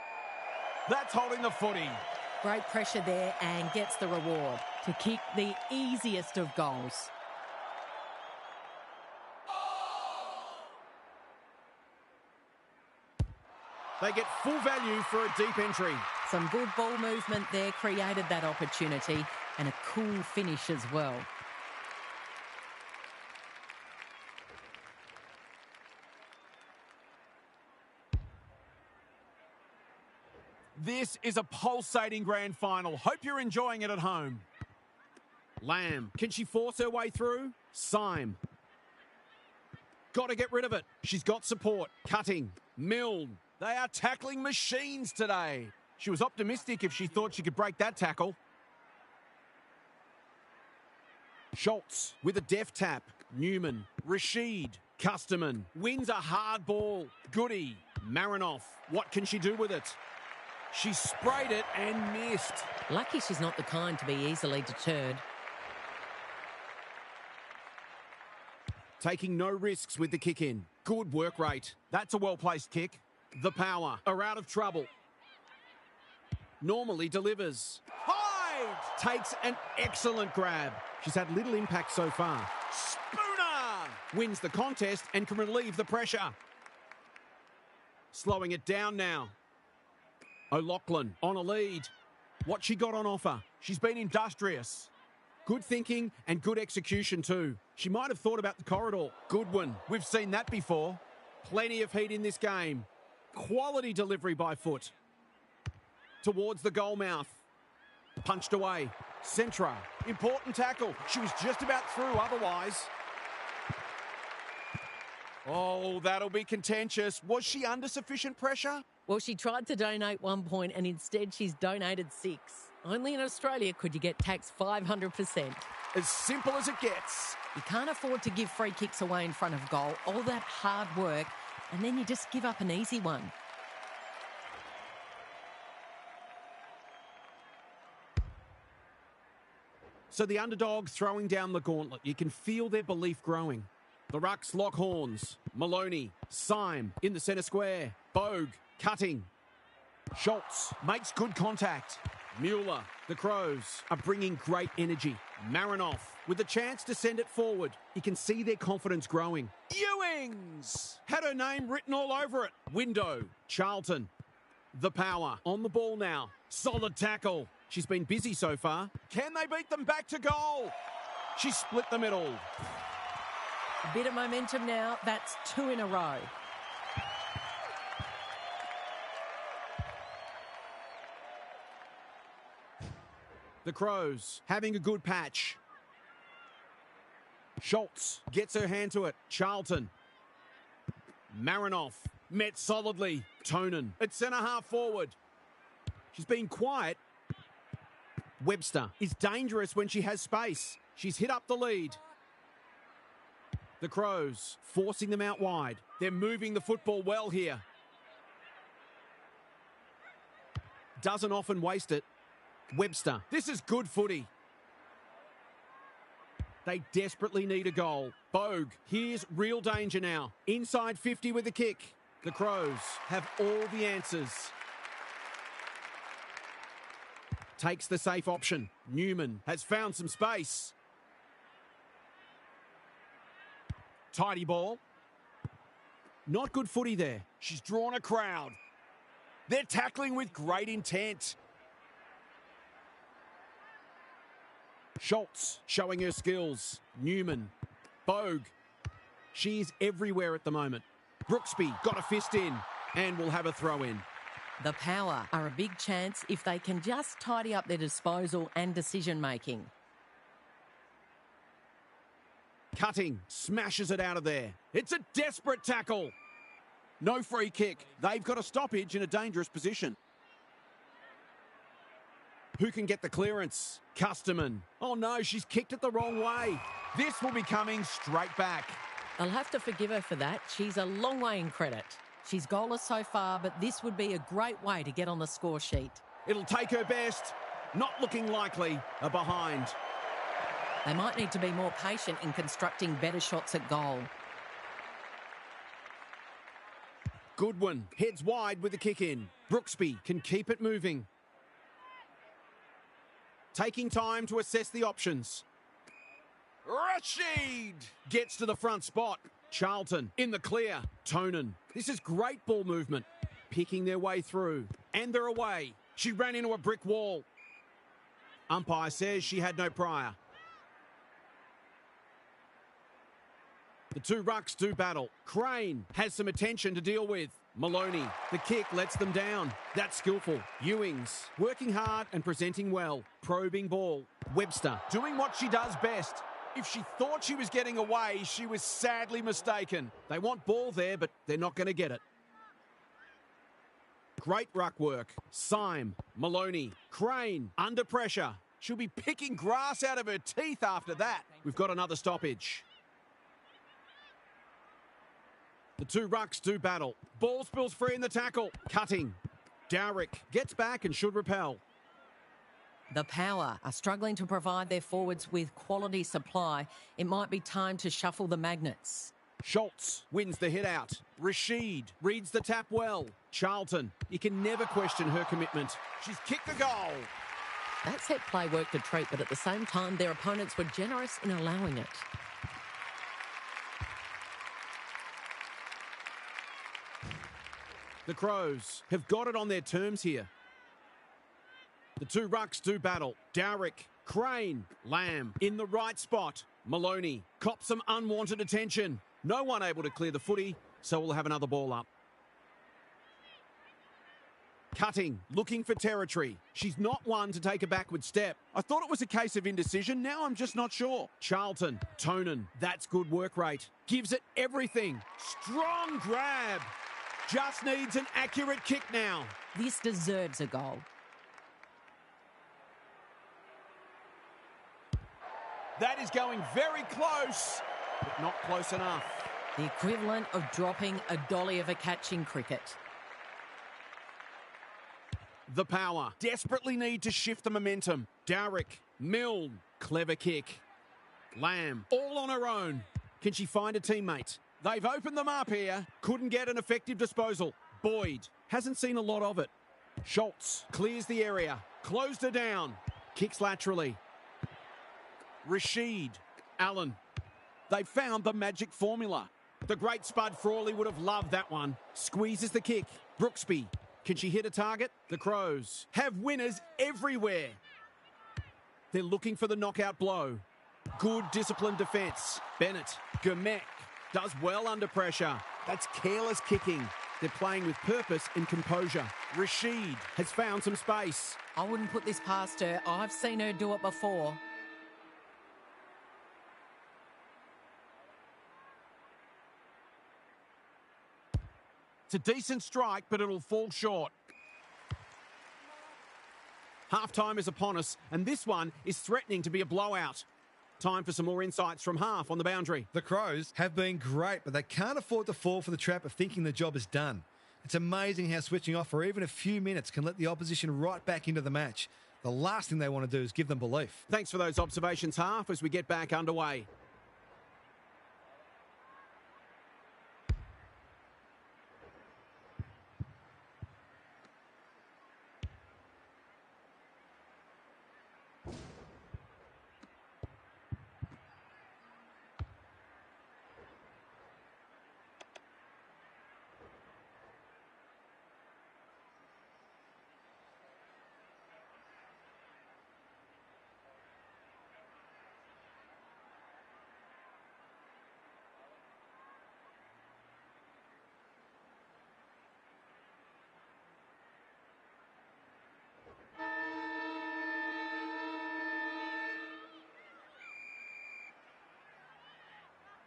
That's holding the footy. Great pressure there and gets the reward to kick the easiest of goals. They get full value for a deep entry. Some good ball movement there created that opportunity, and a cool finish as well. This is a pulsating grand final. Hope you're enjoying it at home. Lamb, can she force her way through? Syme. Got to get rid of it. She's got support. Cutting. Milne. They are tackling machines today. She was optimistic if she thought she could break that tackle. Schultz with a deft tap. Newman. Rashid. Custerman. Wins a hard ball. Goody. Marinoff. What can she do with it? She sprayed it and missed. Lucky she's not the kind to be easily deterred. taking no risks with the kick in. Good work rate. That's a well-placed kick. The Power are out of trouble. Normally delivers. Hyde takes an excellent grab. She's had little impact so far. Spooner wins the contest and can relieve the pressure. Slowing it down now. O'Loughlin on a lead. What she got on offer? She's been industrious. Good thinking and good execution too. She might have thought about the corridor. Goodwin. We've seen that before. Plenty of heat in this game. Quality delivery by foot. Towards the goal mouth. Punched away. Centra. Important tackle. She was just about through otherwise. Oh, that'll be contentious. Was she under sufficient pressure? Well, she tried to donate 1 point and instead she's donated 6. Only in Australia could you get taxed 500%. As simple as it gets. You can't afford to give free kicks away in front of goal, all that hard work, and then you just give up an easy one. So the underdog throwing down the gauntlet. You can feel their belief growing. The Rucks lock horns. Maloney, Syme in the centre square. Bogue, cutting. Schultz makes good contact. Mueller, the Crows are bringing great energy. Marinoff with a chance to send it forward. You can see their confidence growing. Ewings had her name written all over it. Window, Charlton. The Power on the ball now. Solid tackle. She's been busy so far. Can they beat them back to goal? She split the middle. A bit of momentum now. That's 2 in a row. The Crows having a good patch. Schultz gets her hand to it. Charlton. Marinoff met solidly. Tonin at centre half forward. She's been quiet. Webster is dangerous when she has space. She's hit up the lead. The Crows forcing them out wide. They're moving the football well here. Doesn't often waste it. Webster. This is good footy. They desperately need a goal. Bogue. Here's real danger now. Inside 50 with the kick. The Crows have all the answers. Takes the safe option. Newman has found some space. Tidy ball. Not good footy there. She's drawn a crowd. They're tackling with great intent. Schultz showing her skills. Newman. Bogue. She's everywhere at the moment. Brooksby got a fist in and will have a throw in. The Power are a big chance if they can just tidy up their disposal and decision making. Cutting, smashes it out of there. It's a desperate tackle. No free kick. They've got a stoppage in a dangerous position. Who can get the clearance? Custerman. Oh no, she's kicked it the wrong way. This will be coming straight back. They'll have to forgive her for that. She's a long way in credit. She's goalless so far, but this would be a great way to get on the score sheet. It'll take her best. Not looking likely. A behind. They might need to be more patient in constructing better shots at goal. Goodwin heads wide with the kick in. Brooksby can keep it moving. Taking time to assess the options. Rashid gets to the front spot. Charlton in the clear. Tonin. This is great ball movement. Picking their way through. And they're away. She ran into a brick wall. Umpire says she had no prior. The two rucks do battle. Crane has some attention to deal with. Maloney, the kick lets them down. That's skillful. Ewings, working hard and presenting well. Probing ball. Webster, doing what she does best. If she thought she was getting away, she was sadly mistaken. They want ball there, but they're not going to get it. Great ruck work. Syme, Maloney, Crane, under pressure. She'll be picking grass out of her teeth after that. We've got another stoppage. The two rucks do battle. Ball spills free in the tackle. Cutting. Dowrick gets back and should repel. The Power are struggling to provide their forwards with quality supply. It might be time to shuffle the magnets. Schultz wins the hit out. Rashid reads the tap well. Charlton, you can never question her commitment. She's kicked the goal. That set play worked a treat, but at the same time, their opponents were generous in allowing it. The Crows have got it on their terms here. The two rucks do battle. Dowrick, Crane, Lamb in the right spot. Maloney cops some unwanted attention. No one able to clear the footy, so we'll have another ball up. Cutting, looking for territory. She's not one to take a backward step. I thought it was a case of indecision. Now I'm just not sure. Charlton, Tonin, that's good work rate. Gives it everything. Strong grab. Just needs an accurate kick now. This deserves a goal. That is going very close, but not close enough. The equivalent of dropping a dolly of a catch in cricket. The Power desperately need to shift the momentum. Dowrick, Milne, clever kick. Lamb, all on her own. Can she find a teammate? They've opened them up here. Couldn't get an effective disposal. Boyd hasn't seen a lot of it. Schultz clears the area. Closed her down. Kicks laterally. Rashid, Allen. They found the magic formula. The great Spud Frawley would have loved that one. Squeezes the kick. Brooksby. Can she hit a target? The Crows have winners everywhere. They're looking for the knockout blow. Good disciplined defence. Bennett. Gomek does well under pressure. That's careless kicking. They're playing with purpose and composure. Rashid has found some space. I wouldn't put this past her. I've seen her do it before. It's a decent strike, but it'll fall short. Half-time is upon us, and this one is threatening to be a blowout. Time for some more insights from half on the boundary. The Crows have been great, but they can't afford to fall for the trap of thinking the job is done. It's amazing how switching off for even a few minutes can let the opposition right back into the match. The last thing they want to do is give them belief. Thanks for those observations, half, as we get back underway.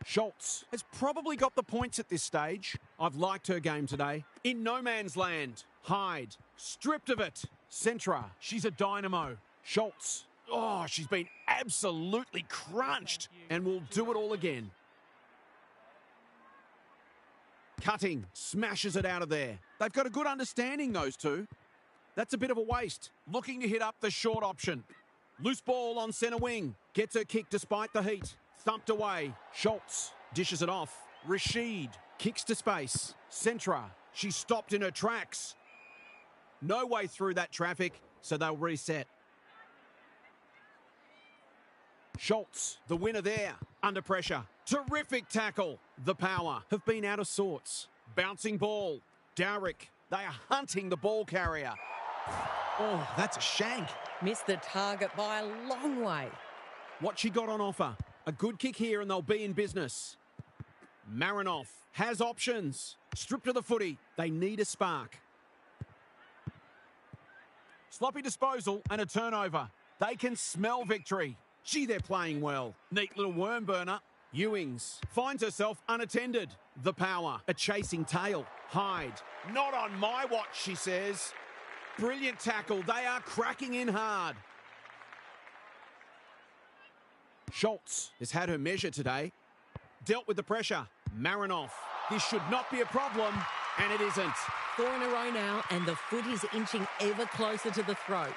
Schultz has probably got the points at this stage. I've liked her game today. In no man's land. Hyde, stripped of it. Centra, she's a dynamo. Schultz, oh, she's been absolutely crunched and will do it all again. Cutting, smashes it out of there. They've got a good understanding, those two. That's a bit of a waste. Looking to hit up the short option. Loose ball on centre wing. Gets her kick despite the heat. Thumped away. Schultz dishes it off. Rashid kicks to space. Centra, she's stopped in her tracks. No way through that traffic, so they'll reset. Schultz, the winner there. Under pressure. Terrific tackle. The Power have been out of sorts. Bouncing ball. Dowrick, they are hunting the ball carrier. Oh, that's a shank. Missed the target by a long way. What she got on offer? A good kick here and they'll be in business. Marinoff has options. Stripped of the footy. They need a spark. Sloppy disposal and a turnover. They can smell victory. Gee, they're playing well. Neat little worm burner. Ewings finds herself unattended. The Power, a chasing tail. Hyde, not on my watch, she says. Brilliant tackle. They are cracking in hard. Schultz has had her measure today. Dealt with the pressure. Marinoff. This should not be a problem, and it isn't. 4 in a row now, and the foot is inching ever closer to the throat.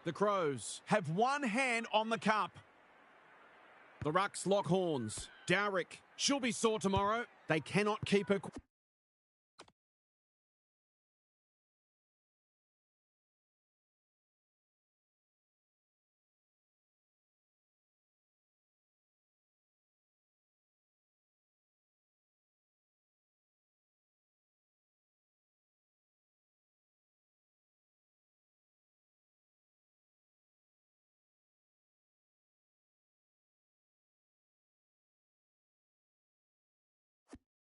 The Crows have one hand on the cup. The Rucks lock horns. Dowrick, she'll be sore tomorrow. They cannot keep her.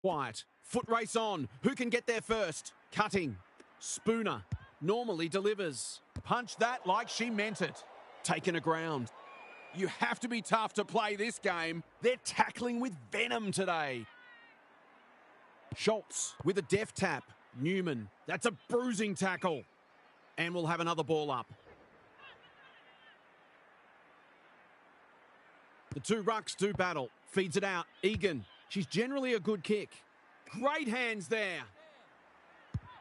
Quiet. Foot race on. Who can get there first? Cutting. Spooner. Normally delivers. Punch that like she meant it. Taken a ground. You have to be tough to play this game. They're tackling with venom today. Schultz with a deft tap. Newman. That's a bruising tackle. And we'll have another ball up. The two rucks do battle. Feeds it out. Egan. She's generally a good kick. Great hands there.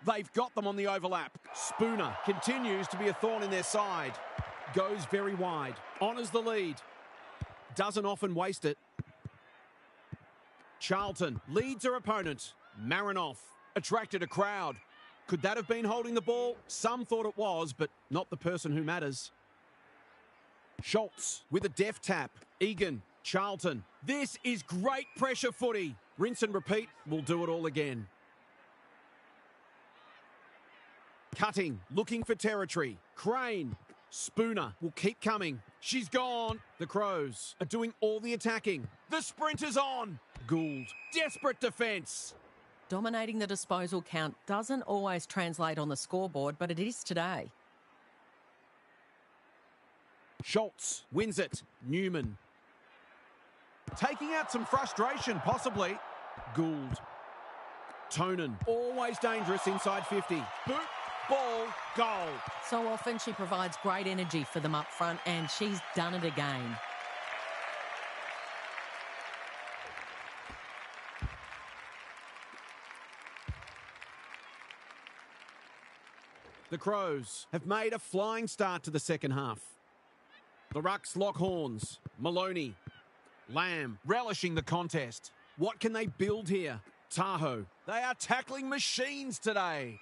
They've got them on the overlap. Spooner continues to be a thorn in their side. Goes very wide. Honours the lead. Doesn't often waste it. Charlton leads her opponent. Marinoff attracted a crowd. Could that have been holding the ball? Some thought it was, but not the person who matters. Schultz with a deft tap. Egan. Charlton. This is great pressure footy. Rinse and repeat. We'll do it all again. Cutting. Looking for territory. Crane. Spooner will keep coming. She's gone. The Crows are doing all the attacking. The sprint is on. Gould. Desperate defence. Dominating the disposal count doesn't always translate on the scoreboard, but it is today. Schultz wins it. Newman. Taking out some frustration, possibly. Gould. Tonin. Always dangerous inside 50. Boot. Ball. Goal. So often she provides great energy for them up front, and she's done it again. The Crows have made a flying start to the second half. The Rucks lock horns. Maloney. Lamb relishing the contest. What can they build here? Tahoe. They are tackling machines today.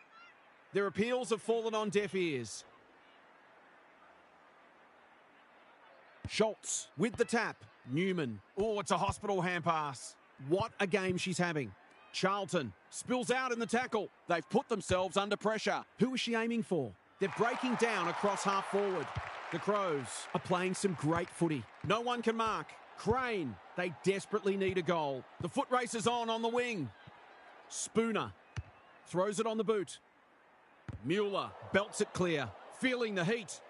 Their appeals have fallen on deaf ears. Schultz with the tap. Newman. Oh, it's a hospital hand pass. What a game she's having. Charlton spills out in the tackle. They've put themselves under pressure. Who is she aiming for? They're breaking down across half forward. The Crows are playing some great footy. No one can mark. Crane. They desperately need a goal. The foot race is on the wing. Spooner throws it on the boot. Mueller belts it clear. Feeling the heat.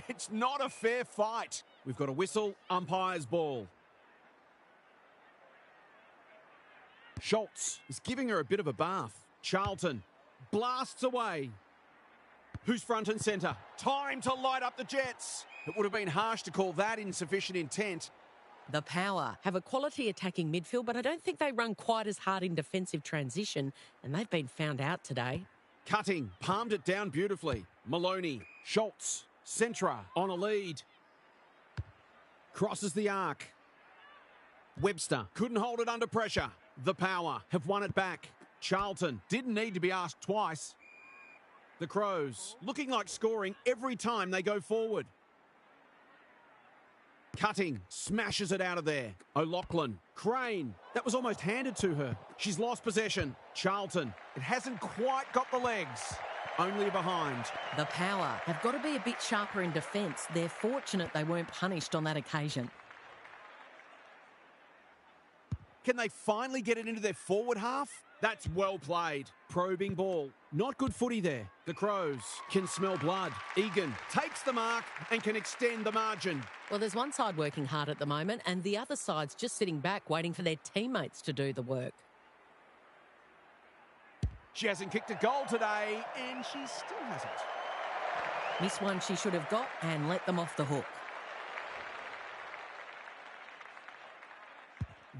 It's not a fair fight. We've got a whistle. Umpire's ball. Schultz is giving her a bit of a bath. Charlton blasts away. Who's front and centre? Time to light up the Jets. It would have been harsh to call that insufficient intent. The Power have a quality attacking midfield, but I don't think they run quite as hard in defensive transition, and they've been found out today. Cutting, palmed it down beautifully. Maloney, Schultz, Centra on a lead. Crosses the arc. Webster couldn't hold it under pressure. The Power have won it back. Charlton didn't need to be asked twice. The Crows looking like scoring every time they go forward. Cutting, smashes it out of there. O'Loughlin, Crane, that was almost handed to her. She's lost possession. Charlton, it hasn't quite got the legs. Only behind. The Power have got to be a bit sharper in defence. They're fortunate they weren't punished on that occasion. Can they finally get it into their forward half? That's well played. Probing ball. Not good footy there. The Crows can smell blood. Egan takes the mark and can extend the margin. Well, there's one side working hard at the moment and the other side's just sitting back waiting for their teammates to do the work. She hasn't kicked a goal today and she still hasn't. This one she should have got and let them off the hook.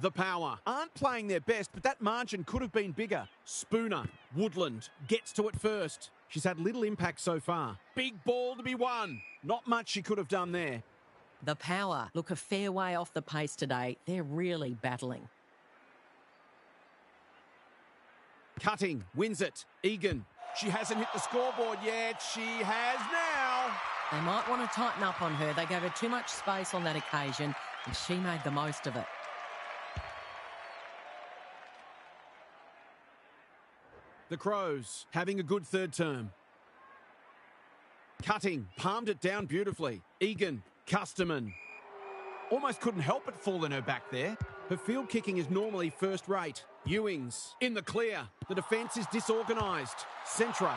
The Power aren't playing their best, but that margin could have been bigger. Spooner, Woodland, gets to it first. She's had little impact so far. Big ball to be won. Not much she could have done there. The Power look a fair way off the pace today. They're really battling. Cutting, wins it. Egan. She hasn't hit the scoreboard yet. She has now. They might want to tighten up on her. They gave her too much space on that occasion, and she made the most of it. The Crows having a good third term. Cutting, palmed it down beautifully. Egan, Custerman. Almost couldn't help but fall in her back there. Her field kicking is normally first rate. Ewings in the clear. The defence is disorganised. Centra.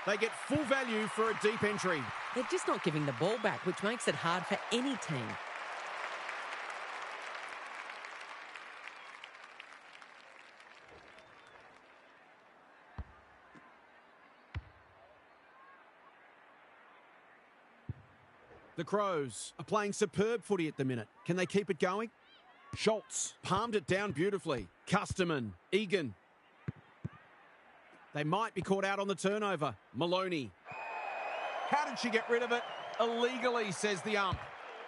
They get full value for a deep entry. They're just not giving the ball back, which makes it hard for any team. The Crows are playing superb footy at the minute. Can they keep it going? Schultz palmed it down beautifully. Custerman, Egan. They might be caught out on the turnover. Maloney. How did she get rid of it? Illegally, says the ump.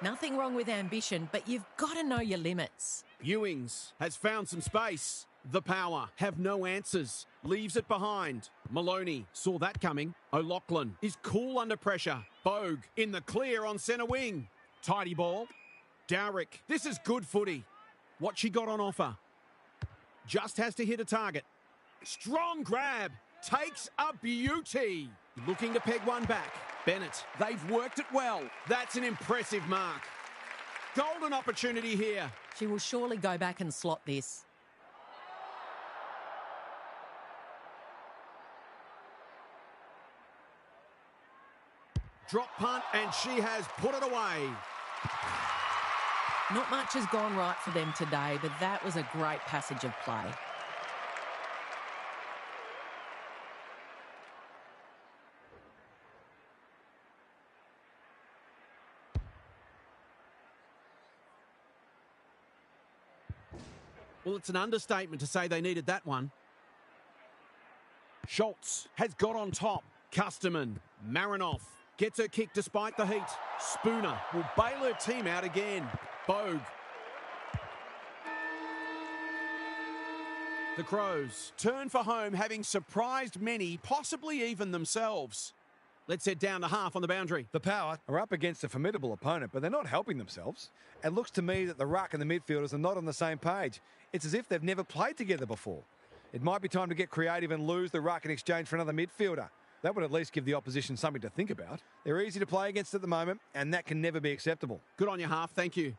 Nothing wrong with ambition, but you've got to know your limits. Ewings has found some space. The Power have no answers. Leaves it behind. Maloney saw that coming. O'Loughlin is cool under pressure. Bogue in the clear on centre wing. Tidy ball. Dowrick. This is good footy. What she got on offer. Just has to hit a target. Strong grab. Takes a beauty. Looking to peg one back. Bennett. They've worked it well. That's an impressive mark. Golden opportunity here. She will surely go back and slot this. Drop punt, and she has put it away. Not much has gone right for them today, but that was a great passage of play. Well, it's an understatement to say they needed that one. Schultz has got on top. Custerman, Marinoff gets her kick despite the heat. Spooner will bail her team out again. Bogue. The Crows turn for home, having surprised many, possibly even themselves. Let's head down to half on the boundary. The Power are up against a formidable opponent, but they're not helping themselves. It looks to me that the ruck and the midfielders are not on the same page. It's as if they've never played together before. It might be time to get creative and lose the ruck in exchange for another midfielder. That would at least give the opposition something to think about. They're easy to play against at the moment, and that can never be acceptable. Good on you, half. Thank you.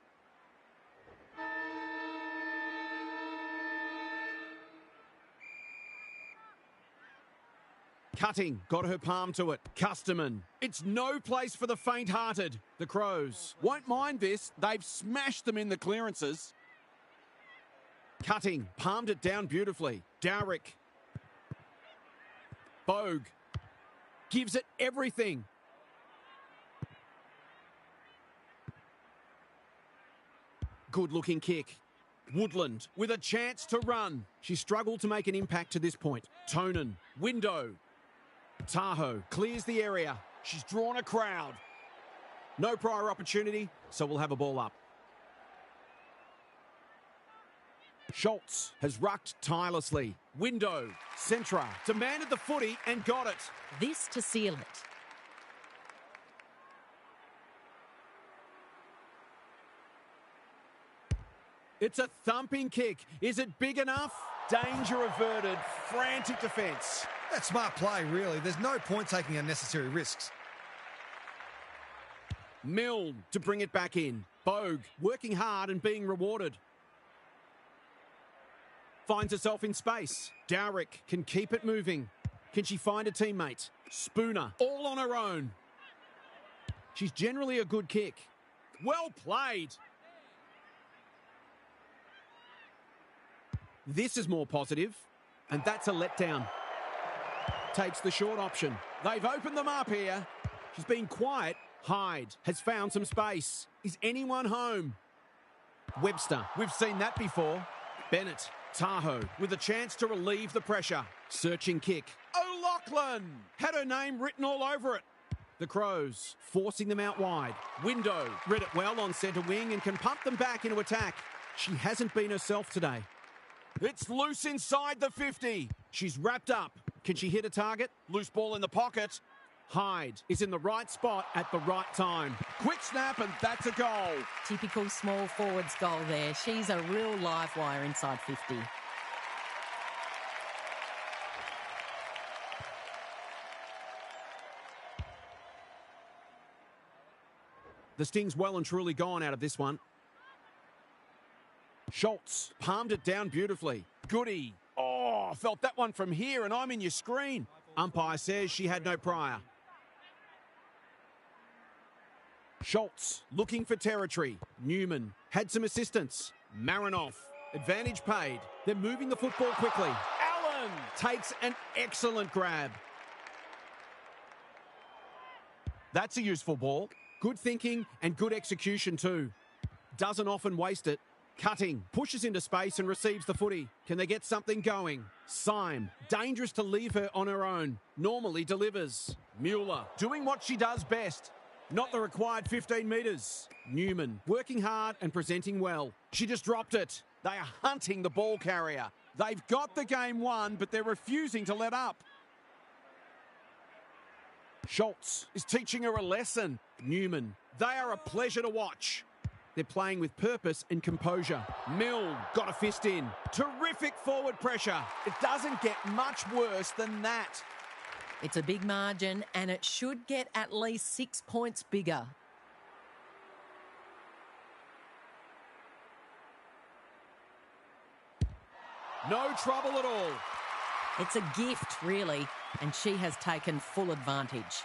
Cutting, got her palm to it. Custerman. It's no place for the faint-hearted. The Crows won't mind this. They've smashed them in the clearances. Cutting, palmed it down beautifully. Dowrick. Bogue. Gives it everything. Good-looking kick. Woodland with a chance to run. She struggled to make an impact to this point. Tonin. Window. Tahoe clears the area. She's drawn a crowd. No prior opportunity, so we'll have a ball up. Schultz has rucked tirelessly. Window. Centra demanded the footy and got it. This to seal it. It's a thumping kick. Is it big enough? Danger averted. Frantic defence. That's smart play, really. There's no point taking unnecessary risks. Milne to bring it back in. Bogue working hard and being rewarded. Finds herself in space. Dowrick can keep it moving. Can she find a teammate? Spooner all on her own. She's generally a good kick. Well played. This is more positive, and that's a letdown. Takes the short option. They've opened them up here. She's been quiet. Hyde has found some space. Is anyone home? Webster, we've seen that before. Bennett, Tahoe with a chance to relieve the pressure. Searching kick. O'Loughlin had her name written all over it. The Crows forcing them out wide. Window read it well on centre wing and can pump them back into attack. She hasn't been herself today. It's loose inside the 50. She's wrapped up. Can she hit a target? Loose ball in the pocket. Hyde is in the right spot at the right time. Quick snap and that's a goal. Typical small forwards goal there. She's a real live wire inside 50. The Sting's well and truly gone out of this one. Schultz palmed it down beautifully. Goody. Oh, felt that one from here and I'm in your screen. Umpire says she had no prior. Schultz looking for territory. Newman had some assistance. Marinoff. Advantage paid. They're moving the football quickly. Allen takes an excellent grab. That's a useful ball. Good thinking and good execution too. Doesn't often waste it. Cutting, pushes into space and receives the footy. Can they get something going? Syme, dangerous to leave her on her own. Normally delivers. Mueller, doing what she does best. Not the required 15 metres. Newman, working hard and presenting well. She just dropped it. They are hunting the ball carrier. They've got the game won, but they're refusing to let up. Schultz is teaching her a lesson. Newman, they are a pleasure to watch. They're playing with purpose and composure. Mill got a fist in. Terrific forward pressure. It doesn't get much worse than that. It's a big margin and it should get at least 6 points bigger. No trouble at all. It's a gift, really, and she has taken full advantage.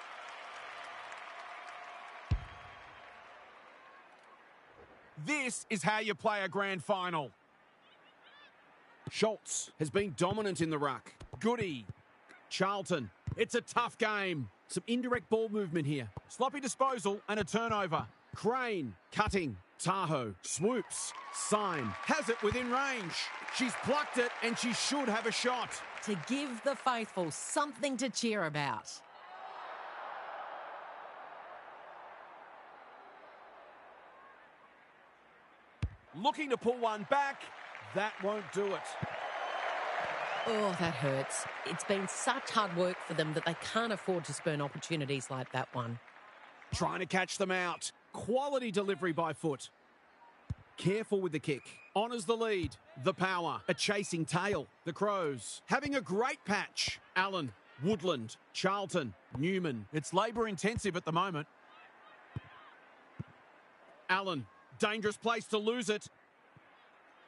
This is how you play a grand final. Schultz has been dominant in the ruck. Goody. Charlton. It's a tough game. Some indirect ball movement here. Sloppy disposal and a turnover. Crane. Cutting. Tahoe. Swoops. Syme has it within range. She's plucked it and she should have a shot. To give the faithful something to cheer about. Looking to pull one back. That won't do it. Oh, that hurts. It's been such hard work for them that they can't afford to spurn opportunities like that one. Trying to catch them out. Quality delivery by foot. Careful with the kick. Honours the lead. The power. A chasing tail. The Crows. Having a great patch. Allen. Woodland. Charlton. Newman. It's labour intensive at the moment. Allen. Dangerous place to lose it.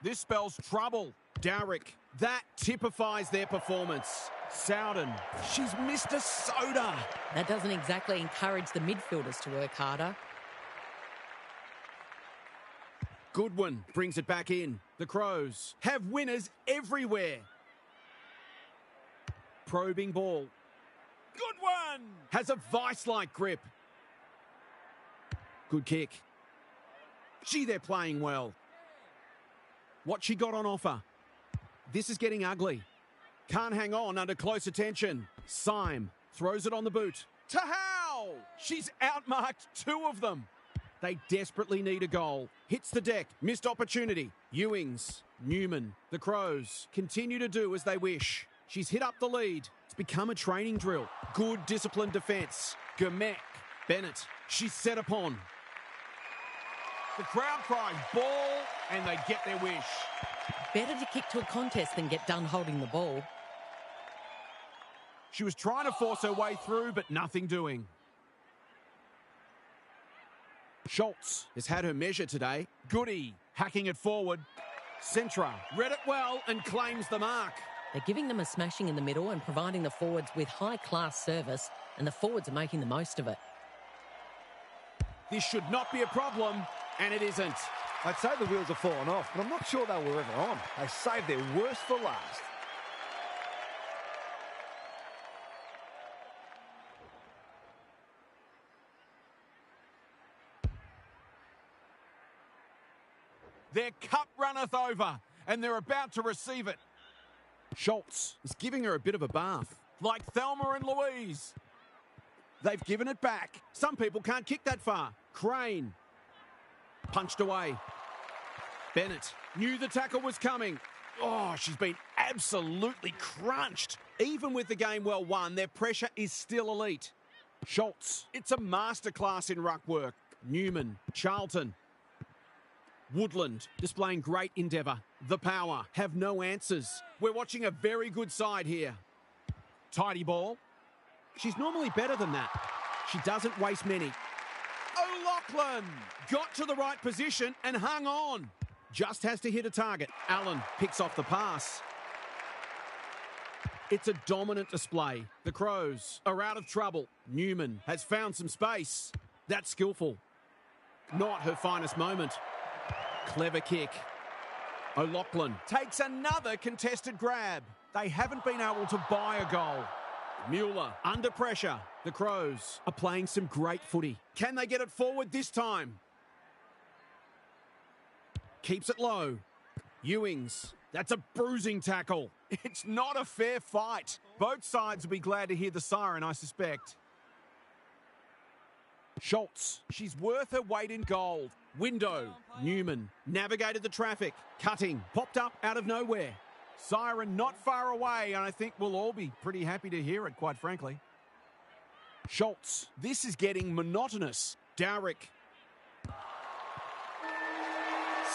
This spells trouble. Dowrick. That typifies their performance. Sowden. She's missed a soda. That doesn't exactly encourage the midfielders to work harder. Goodwin brings it back in. The Crows have winners everywhere. Probing ball. Goodwin has a vice-like grip. Good kick. They're playing well. What she got on offer. This is getting ugly. Can't hang on under close attention. Syme throws it on the boot. Tahau! She's outmarked two of them. They desperately need a goal. Hits the deck. Missed opportunity. Ewings. Newman. The Crows continue to do as they wish. She's hit up the lead. It's become a training drill. Good disciplined defence. Germek. Bennett. She's set upon. The crowd crying ball and they get their wish. Better to kick to a contest than get done holding the ball. She was trying to force her way through, but nothing doing. Schultz has had her measure today. Goody hacking it forward. Centra read it well and claims the mark. They're giving them a smashing in the middle and providing the forwards with high-class service, and the forwards are making the most of it. This should not be a problem, and it isn't. I'd say the wheels have fallen off, but I'm not sure they were ever on. They saved their worst for last. Their cup runneth over, and they're about to receive it. Schultz is giving her a bit of a bath. Like Thelma and Louise. They've given it back. Some people can't kick that far. Crane. Punched away. Bennett knew the tackle was coming. Oh, she's been absolutely crunched. Even with the game well won, their pressure is still elite. Schultz. It's a masterclass in ruck work. Newman. Charlton. Woodland displaying great endeavour. The power have no answers. We're watching a very good side here. Tidy ball. She's normally better than that. She doesn't waste many. O'Loughlin got to the right position and hung on. Just has to hit a target. Allen picks off the pass. It's a dominant display. The Crows are out of trouble. Newman has found some space. That's skillful. Not her finest moment. Clever kick. O'Loughlin takes another contested grab. They haven't been able to buy a goal. Mueller under pressure. The Crows are playing some great footy. Can they get it forward this time? Keeps it low. Ewings. That's a bruising tackle. It's not a fair fight. Both sides will be glad to hear the siren, I suspect. Schultz. She's worth her weight in gold. Window. Newman navigated the traffic. Cutting. Popped up out of nowhere. Siren not far away, and I think we'll all be pretty happy to hear it, quite frankly. Schultz. This is getting monotonous. Dowrick.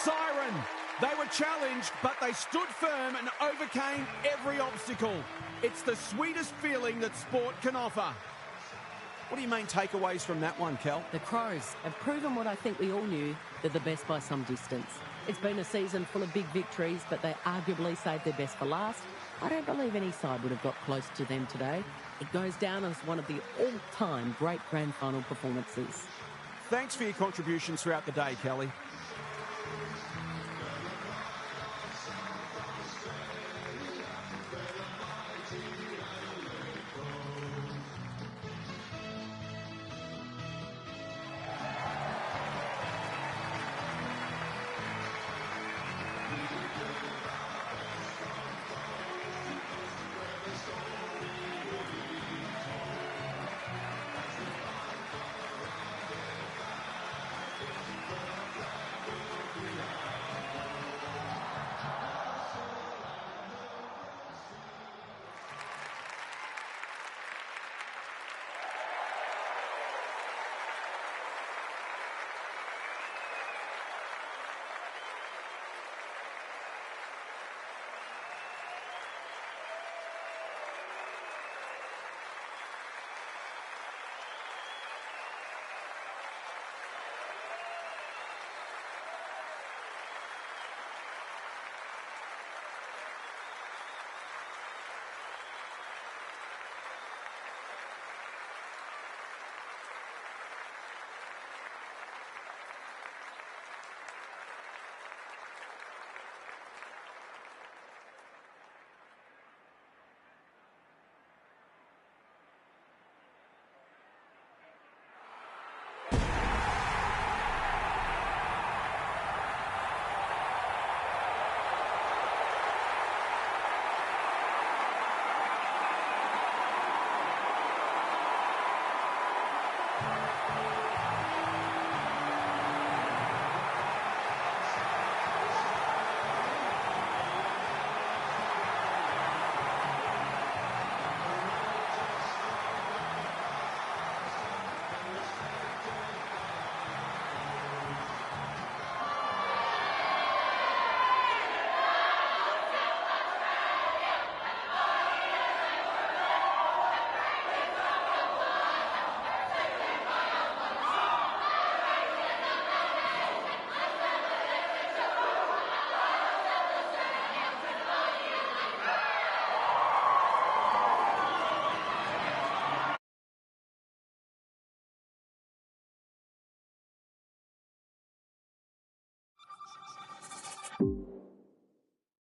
Siren. They were challenged, but they stood firm and overcame every obstacle. It's the sweetest feeling that sport can offer. What are your main takeaways from that one, Kel? The Crows have proven what I think we all knew. They're the best by some distance. It's been a season full of big victories, but they arguably saved their best for last. I don't believe any side would have got close to them today. It goes down as one of the all-time great grand final performances. Thanks for your contributions throughout the day, Kelly.